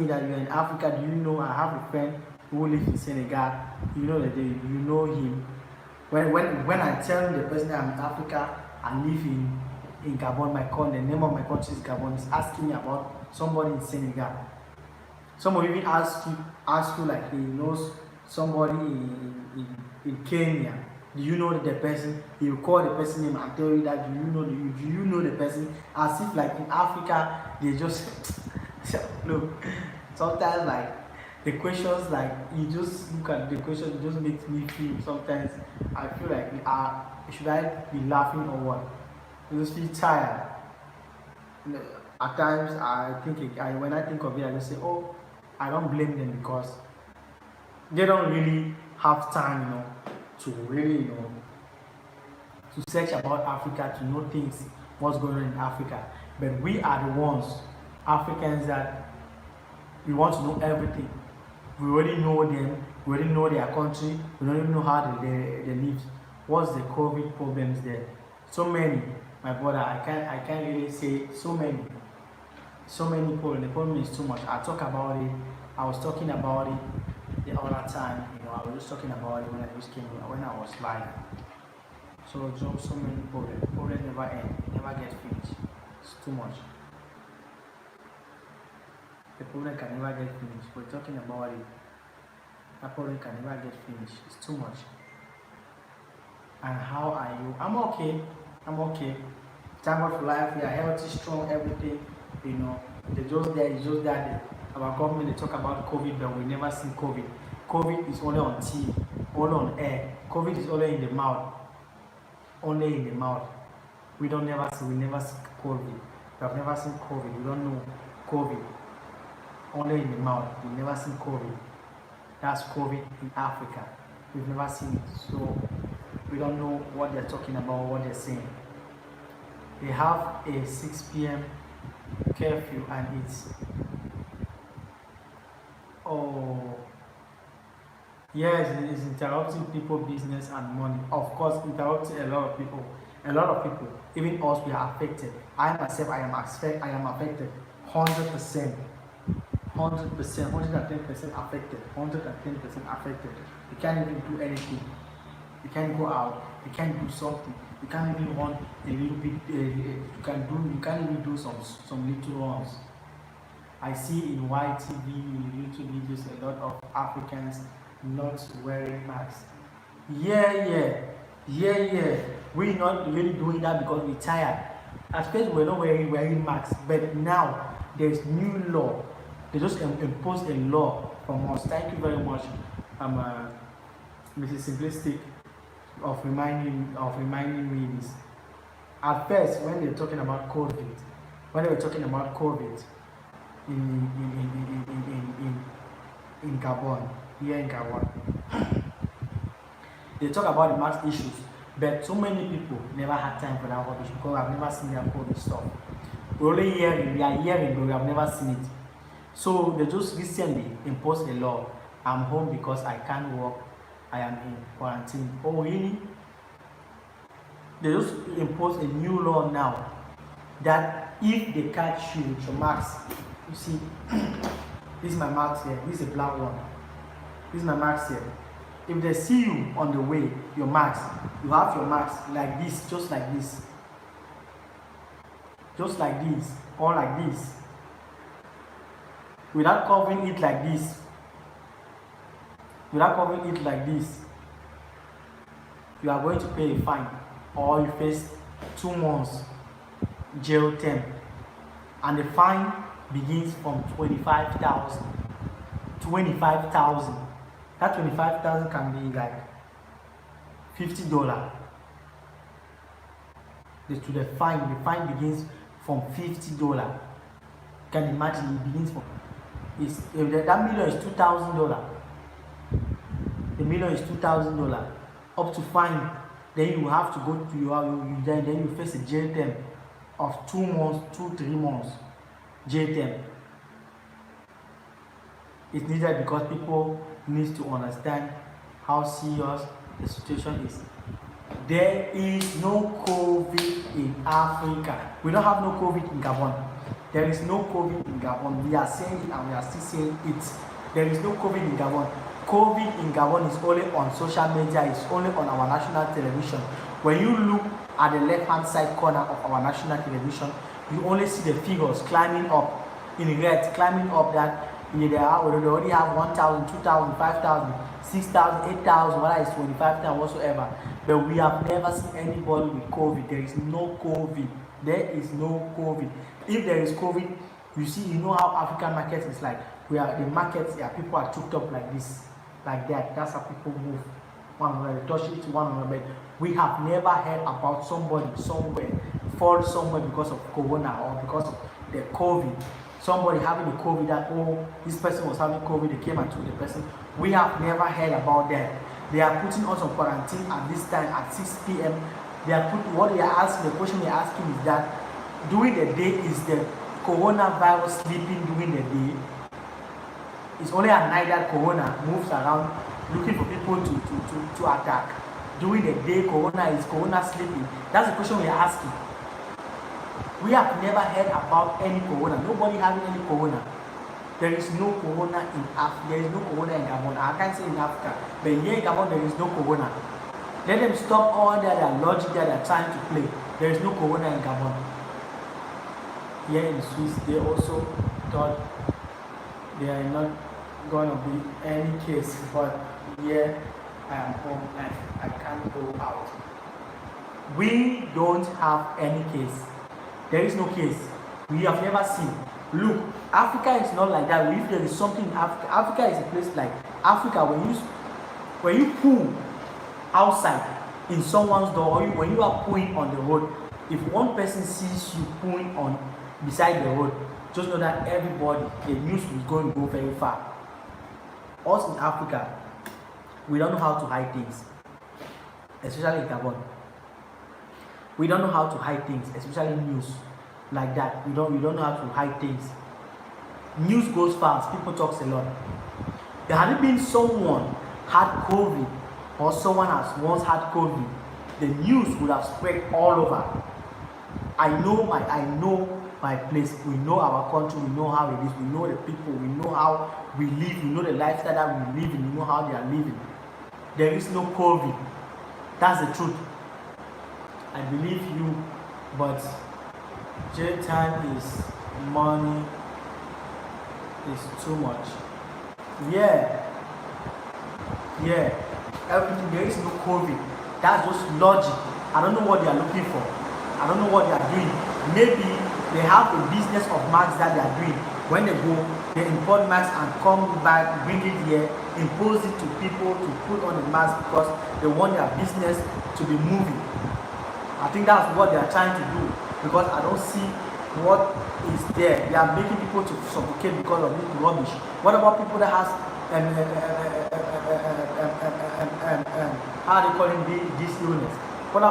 that you're in Africa. Do you know? I have a friend who lives in Senegal. You know that you know him. When I tell the person that I'm in Africa, I live in Gabon. The name of my country is Gabon. He's asking me about somebody in Senegal. Somebody even ask you like he knows somebody in Kenya. Do you know the person? He will call the person name and tell you that do you know the person? As if like in Africa they just look. Sometimes like the questions, like you just look at the question, it just makes me feel. Sometimes I feel like should I be laughing or what? I just feel tired. At times when I think of it, I just say, oh, I don't blame them, because they don't really have time, to really, to search about Africa, to know things, what's going on in Africa. But we are the ones, Africans, that we want to know everything. We already know them, we already know their country, we don't even know how they live. What's the COVID problems there? So many, my brother, I can't really say so many problems. The problem is too much. I talk about it. I was talking about it the other time. I was just talking about it when I just came when I was live. So many problems. Problems never end. Never get finished. It's too much. The problem can never get finished. We're talking about it. That problem can never get finished. It's too much. And how are you? I'm okay. Thank God for life. We are healthy, strong, everything. It's just that our government, they talk about COVID, but we never see COVID. COVID is only on TV, only on air. COVID is only in the mouth. Only in the mouth. We never see COVID. We have never seen COVID. We don't know COVID. Only in the mouth. We never seen COVID. That's COVID in Africa. We've never seen it. So we don't know what they're talking about, what they're saying. They have a 6 p.m. curfew, and it's yes, it is interrupting people, business and money. Of course, interrupting a lot of people. Even us, we are affected. I myself, I am affected 100%, 110% affected, 110% affected. You can't even do anything. You can't go out. You can't do something. You can't even run a little bit. You can't even do some little runs. I see in YTV, in YouTube videos, a lot of Africans not wearing masks. Yeah. We're not really doing that because we're tired. At first, we're not wearing masks, but now there's new law. They just imposed a law from us. Thank you very much, Mrs. Simplistic, of reminding me this. At first, when they were talking about COVID, when they were talking about COVID in Gabon, here in Gabon, they talk about the mask issues, but so many people never had time for that rubbish because I've never seen their COVID stuff. We are hearing, but we have never seen it. So they just recently imposed a law. I'm home because I can't work. I am in quarantine. Oh really? They just imposed a new law now that if they catch you with your mask, you see, this is my mask here. This is a black one. This is my mask here. If they see you on the way, your mask, you have your mask like this, just like this, or like this, without covering it like this, you are going to pay a fine or you face 2 months jail term, and the fine begins from 25,000. That 25,000 can be like $50. The fine begins from $50. You can imagine it begins from that million is $2,000. The million is $2,000 up to fine. Then you have to go to then you face a jail term of 2 months, 2-3 months jail term. It's needed because people need to understand how serious the situation is. There is no COVID in Africa. We don't have no COVID in Gabon. There is no COVID in Gabon. We are saying it and we are still saying it. There is no COVID in Gabon. COVID in Gabon is only on social media, it's only on our national television. When you look at the left-hand side corner of our national television, you only see the figures climbing up in red, climbing up that they already have 1,000, 2,000, 5,000, 6,000, 8,000, whether it's 25,000 whatsoever. But we have never seen anybody with COVID. There is no COVID. There is no COVID. If there is COVID, you know how African markets is like. The markets, people are choked up like this, like that. That's how people move. One another, touch it to one another. But we have never heard about somebody somewhere fall somewhere because of corona or because of the COVID. Somebody having the COVID that, this person was having COVID, they came and took the person. We have never heard about that. They are putting us on quarantine at this time at 6 p.m. The question they are asking is that during the day, is the coronavirus sleeping during the day? It's only at night that corona moves around looking for people to attack. During the day, is corona sleeping? That's the question we are asking. We have never heard about any corona. Nobody having any corona. There is no corona in Africa. There is no corona in Gabon. I can't say in Africa, but here in Gabon there is no corona. Let them stop all their logic that they are trying to play. There is no corona in Gabon. Here in Swiss, they also thought there are not going to be any case, but here I am home and I can't go out. We don't have any case. There is no case. We have never seen. Look, Africa is not like that. If there is something in Africa, Africa is a place like Africa. When you pull outside in someone's door, or when you are pulling on the road, if one person sees you pulling on beside the road, just know that everybody, the news is going to go very far. Us in Africa, we don't know how to hide things, especially in Gabon. We don't know how to hide things, especially news like that. We don't know how to hide things. News goes fast. People talk a lot. There had been someone had COVID or someone has once had COVID, the news would have spread all over. I know my place. We know our country. We know how it is. We know the people. We know how we live. We know the lifestyle that we live in. We know how they are living. There is no COVID. That's the truth. I believe you, but jail time is money is too much. Yeah, everything, there is no COVID. That's just logic. I don't know what they are looking for. I don't know what they are doing. Maybe they have a business of masks that they are doing. When they go, they import masks and come back, bring it here, impose it to people to put on the mask because they want their business to be moving. I think that's what they are trying to do, because I don't see what is there. They are making people to suffocate because of this rubbish. What about people that has how they call it, this illness? What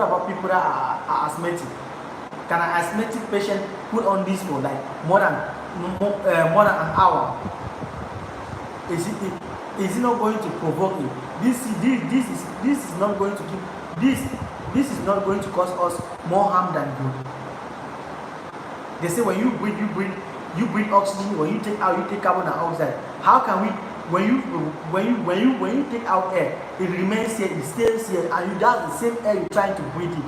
about people that are asthmatic? Can an asthmatic patient put on this for like more than an hour? Is it not going to provoke it? This is not going to give this is not going to cause us more harm than good. They say when you breathe oxygen, when you take out, you take carbon dioxide. How can we, when you take out air, it remains here, it stays here, and that's the same air you're trying to breathe in?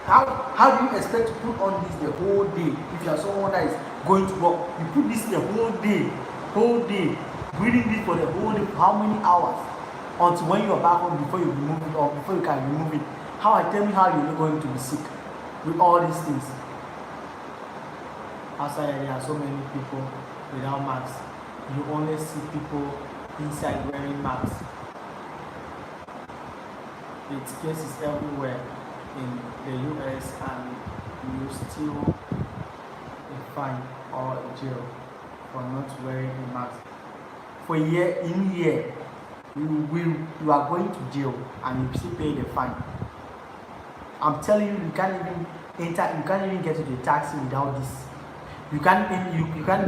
How do you expect to put on this the whole day? If you are someone that is going to work, you put this the whole day, breathing this for the whole day, how many hours? Until when you are back home, before you remove it, or before you can remove it. Tell me how you're going to be sick with all these things. Outside there are so many people without masks. You only see people inside wearing masks. It's cases everywhere in the US, and you still a fine or a jail for not wearing a mask. For a year, you are going to jail and you still pay the fine. I'm telling you, you can't even enter, you can't even get to the taxi without this. You can't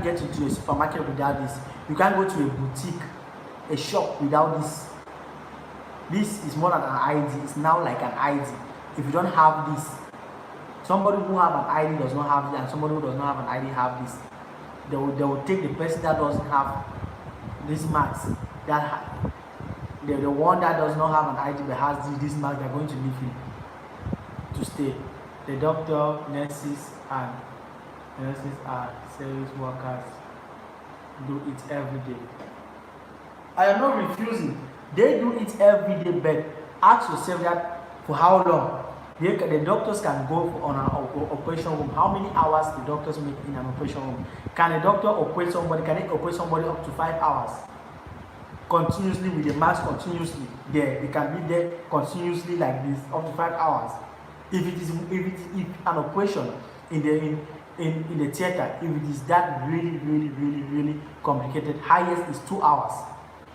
get into a supermarket without this. You can't go to a boutique, a shop without this. This is more than an ID. It's now like an ID. If you don't have this, somebody who have an ID does not have it, and somebody who does not have an ID have this. They will take the person that doesn't have this mask, the one that does not have an ID but has this mask. They're going to leave him to stay. The doctor, nurses are service workers do it every day. I am not refusing. They do it every day, but ask yourself that for how long? The doctors can go on an operation room. How many hours the doctors make in an operation room? Can a doctor operate somebody? Can they operate somebody up to 5 hours? Continuously with the mask continuously there. They can be there continuously like this up to 5 hours. If an operation in the theater, if it is that really complicated, highest is 2 hours.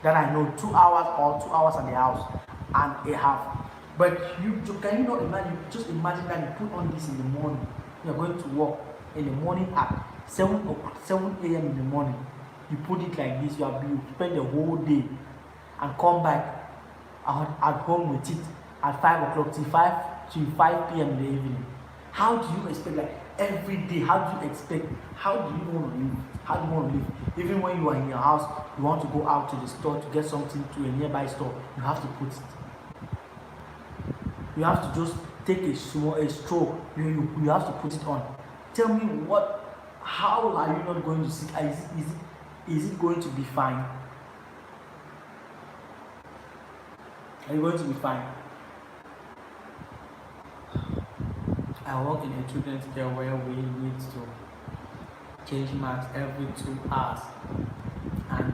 That I know, 2 hours or 2 hours at the house and a half. But can you not imagine? Just imagine that you put on this in the morning. You are going to work in the morning at 7 a.m. in the morning. You put it like this. You spend the whole day and come back at home with it at 5 o'clock till 5 p.m. in the evening. How do you expect, like every day? How do you expect? How do you want to live? How do you want to live? Even when you are in your house, you want to go out to the store to get something to a nearby store. You have to put it. You have to just take a stroll. You have to put it on. Tell me how are you not going to see? Is it going to be fine? Are you going to be fine? I work in a children's care where we need to change masks every 2 hours, and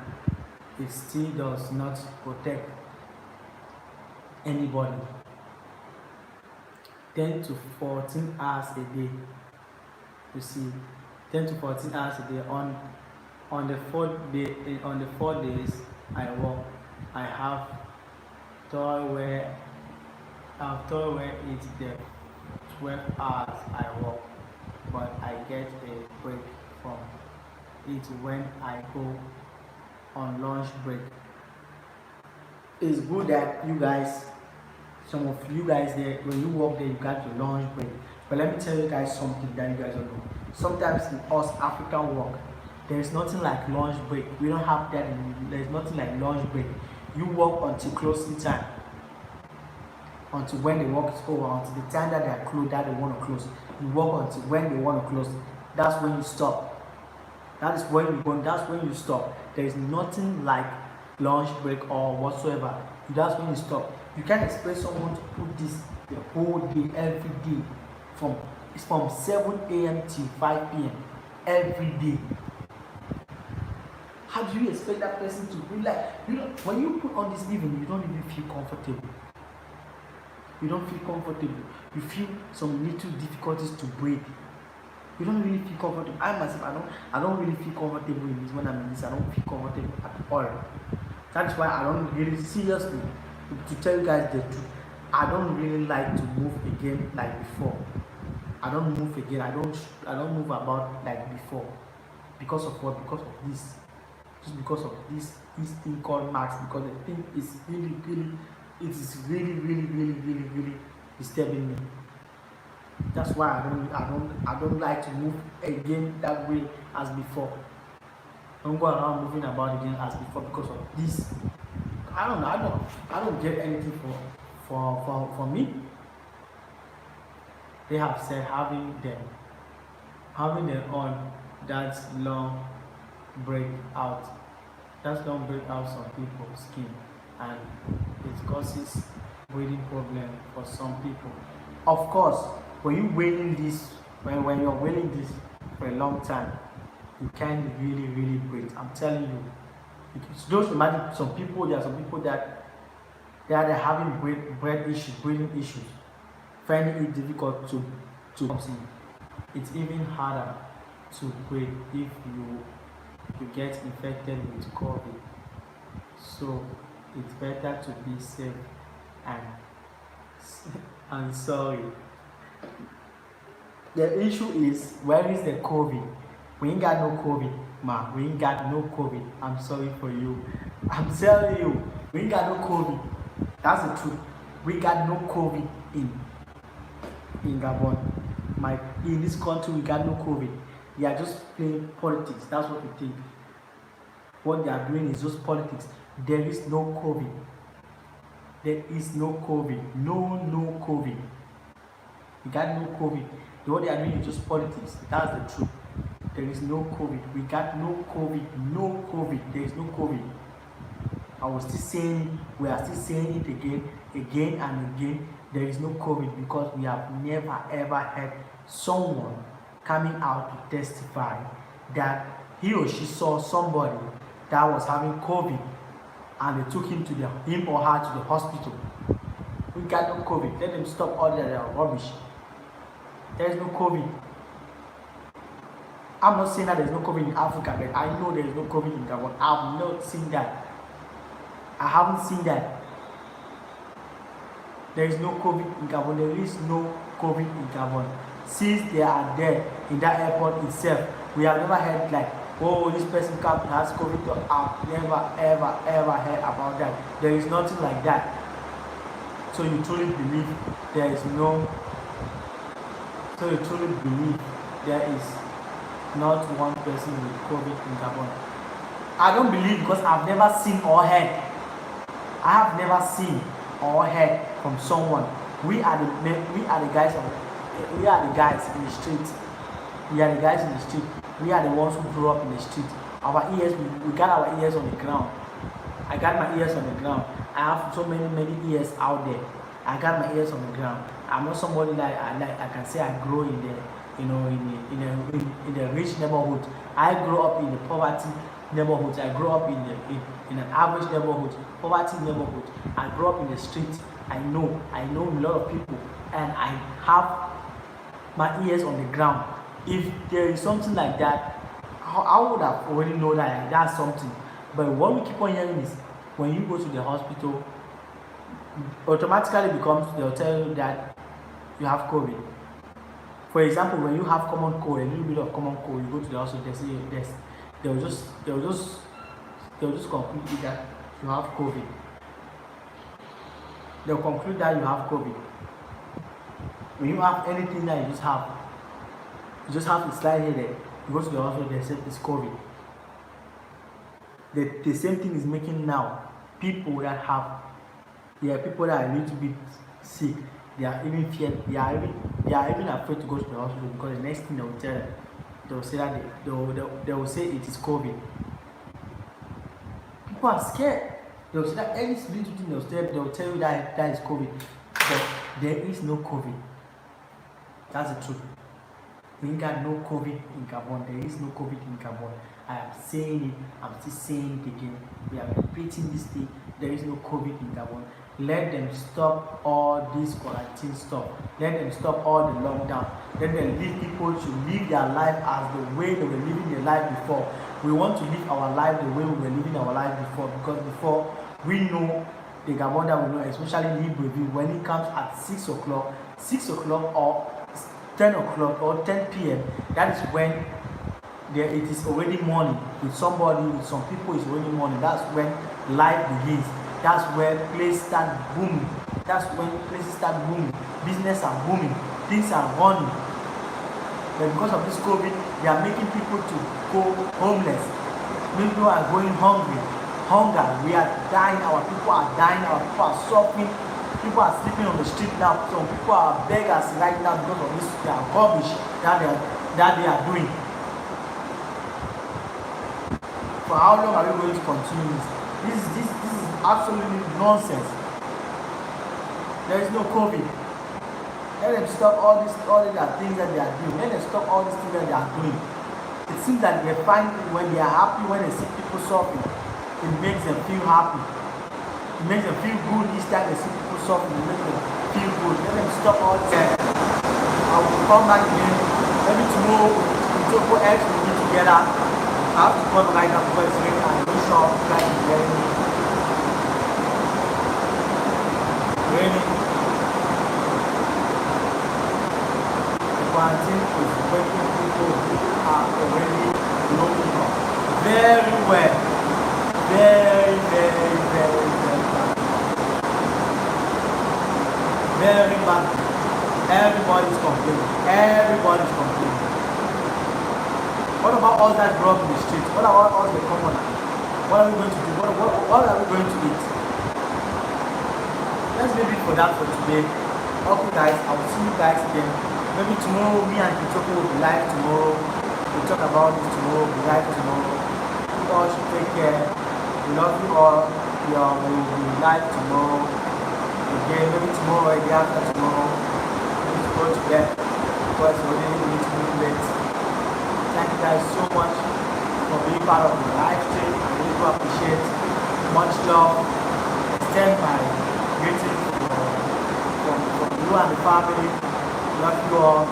it still does not protect anybody. 10 to 14 hours a day. You see, 10 to 14 hours a day. On the 4 days I work, I have toy where it's the 12 hours I work, but I get a break from it when I go on lunch break. It's good that you guys, some of you guys there, when you work there, you got your lunch break. But let me tell you guys something that you guys don't know. Sometimes in us African work, there is nothing like lunch break. We don't have that. There's nothing like lunch break. You work until closing time, until when the work is over, until the time that they are closed, that they want to close. You work until when they want to close. That's when you stop. That is when you go. That's when you stop. There is nothing like lunch break or whatsoever. That's when you stop. You can't expect someone to put this the whole day, every day, from 7 a.m. till 5 p.m. every day. How do you expect that person to be like? When you put on this even, you don't even feel comfortable. You don't feel comfortable. You feel some little difficulties to breathe. You don't really feel comfortable. I myself, I don't really feel comfortable in this. When I'm in this, I don't feel comfortable at all. That's why I don't really, seriously, to tell you guys the truth, I don't really like to move again like before. I don't move again. I don't move about like before. Because of what? Because of this. Just because of this thing called max. Because the thing is it is really disturbing me. That's why I don't like to move again that way as before. I don't go around moving about again as before because of this. I don't get anything for me. They have said having them on that long breakout some people's skin, and it causes breathing problem for some people. Of course, when you're wailing this for a long time, you can't really breathe. I'm telling you. It's just imagine there are some people that they are having breathing issues, finding it difficult to breathe. It's even harder to breathe if you get infected with COVID. So it's better to be safe and I'm sorry. The issue is, where is the COVID? We ain't got no COVID, ma. We ain't got no COVID. I'm sorry for you. I'm telling you, we ain't got no COVID. That's the truth. We got no COVID in Gabon. In this country, we got no COVID. They are just playing politics. That's what we think. What they are doing is just politics. There is no COVID. There is no COVID. No COVID. We got no COVID. What they are doing is just politics. That's the truth. There is no COVID. We got no COVID. No COVID. There is no COVID. I was still saying it. We are still saying it again and again. There is no COVID because we have never ever had someone coming out to testify that he or she saw somebody that was having COVID and they took him or her to the hospital. We got no COVID. Let them stop all their rubbish. There is no COVID. I'm not saying that there is no COVID in Africa, but I know there is no COVID in Gabon. I have not seen that. I haven't seen that. There is no COVID in Gabon. There is no COVID in Gabon. Since they are there in that airport itself, we have never heard like, oh, this person has COVID. I've never ever heard about that. There is nothing like that. So you truly believe there is not one person with COVID in Gabon? I don't believe because I've never seen or heard. I have never seen or heard from someone. We are the guys in the street. We are the guys in the street. We are the ones who grew up in the street. Our ears, we got our ears on the ground. I got my ears on the ground. I have so many ears out there. I got my ears on the ground. I'm not somebody I can say I grow in the rich neighborhood. I grew up in the poverty neighborhood. I grew up in an average neighborhood, poverty neighborhood. I grew up in the street. I know a lot of people, and I have my ears on the ground. If there is something like that, I would have already known that that's something. But what we keep on hearing is when you go to the hospital, automatically they'll tell you that you have COVID. For example, when you have common cold, a little bit of common cold, you go to the hospital, they say they'll just conclude that you have COVID. They'll conclude that you have COVID. When you have anything that you just have a slight headache, you go to the hospital, they say it's COVID. The same thing is making now people that are a little bit sick. They are even afraid to go to the hospital because the next thing they will say it is COVID. People are scared. They will say that any little thing they will tell you that is COVID. But there is no COVID. That's the truth. We ain't got no COVID in Gabon. There is no COVID in Gabon. I am saying it. I'm still saying it again. We are repeating this thing. There is no COVID in Gabon. Let them stop all this quarantine stuff. Let them stop all the lockdown. Let them leave people to live their life as the way they were living their life before. We want to live our life the way we were living our life before, because before we know the Gabon that we know, especially Libreville, when it comes at 6 o'clock or 10 o'clock or 10 p.m., that is when it is already morning. With somebody, with some people, it's already morning. That's when life begins. That's where places start booming. That's when places start booming. Business are booming. Things are running. But because of this COVID, they are making people to go homeless. People are going hungry. Hunger. We are dying. Our people are dying. Our people are suffering. People are sleeping on the street now. Some people are beggars right now because of this rubbish that they are doing. For how long are we going to continue this? This is absolutely nonsense. There is no COVID. Let them stop all the things that they are doing. Let them stop all these things that they are doing. It seems that they find when they are happy, when they see people suffering, it makes them feel happy. It makes them feel good each time they see people suffering. It makes them feel good. Let them stop all this. I will come back again. Maybe tomorrow we'll go X will be together. I have to come right now because it's raining and I'm not sure you guys will hear me. Raining. The quarantine is making people who are already looking up very well. Very bad. Very bad. Everybody's complaining. What about all that grub in the street? What about all the commoner? What are we going to do? What are we going to eat? Let's leave it for that for today. Okay guys, I will see you guys again. Maybe tomorrow, me and Kitoko will be live tomorrow. We'll talk about this tomorrow, we'll be live tomorrow. You all should take care. We love you all. We will be live tomorrow. Again, maybe tomorrow or the after tomorrow. We need to go to bed because we really need to be late. Thank you guys so much for being part of the live stream. I really do appreciate. Much love. Extend my greetings from you and the family. Love you all.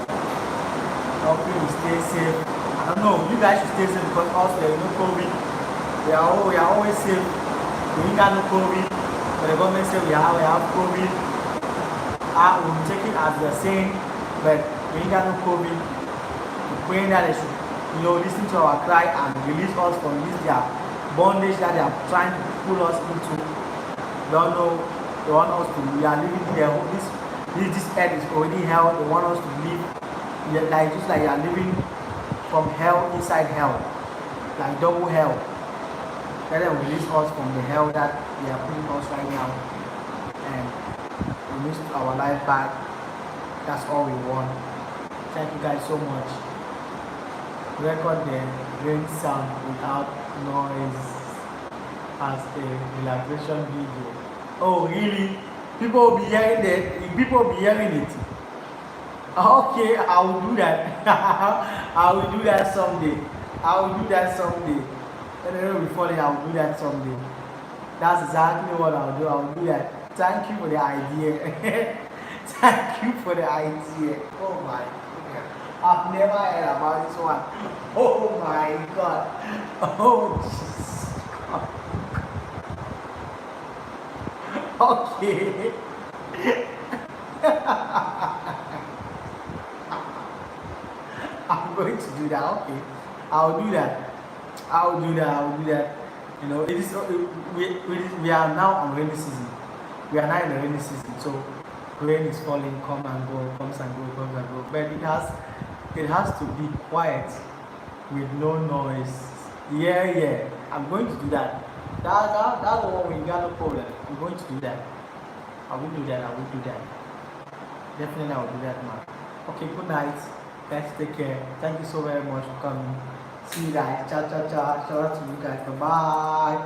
Hope you will stay safe. I don't know, you guys should stay safe because also there is no COVID. We are always safe. We ain't got no COVID. But the government said we have COVID. We'll take it as they're saying, but we ain't got no COVID. We're praying that they should listen to our cry and release us from this their bondage that they are trying to pull us into. They want us to, we are living there. This earth is already hell. They want us to live just like you are living from hell inside hell, like double hell. Let them release us from the hell that they are putting us right now and release our life back. That's all we want. Thank you guys so much. Record the rain sound without noise as a relaxation video. Oh really? People will be hearing it. Okay, I will do that. I will do that someday. When the rain will fall, I will do that someday. That's exactly what I will do. I will do that. Thank you for the idea. Thank you for the idea. Oh my God. I've never heard about this one. Oh my God. Oh Jesus. Okay. I'm going to do that. Okay. I'll do that. It is we are now on rainy season. We are now in the rainy season. So rain is falling, comes and go. But it has to be quiet with no noise. Yeah. I'm going to do that. That's one we got no problem. I'm going to do that. I will do that. Definitely I will do that, man. Okay, good night. Guys, take care. Thank you so very much for coming. See you guys. Ciao. Shout out to you guys. Bye.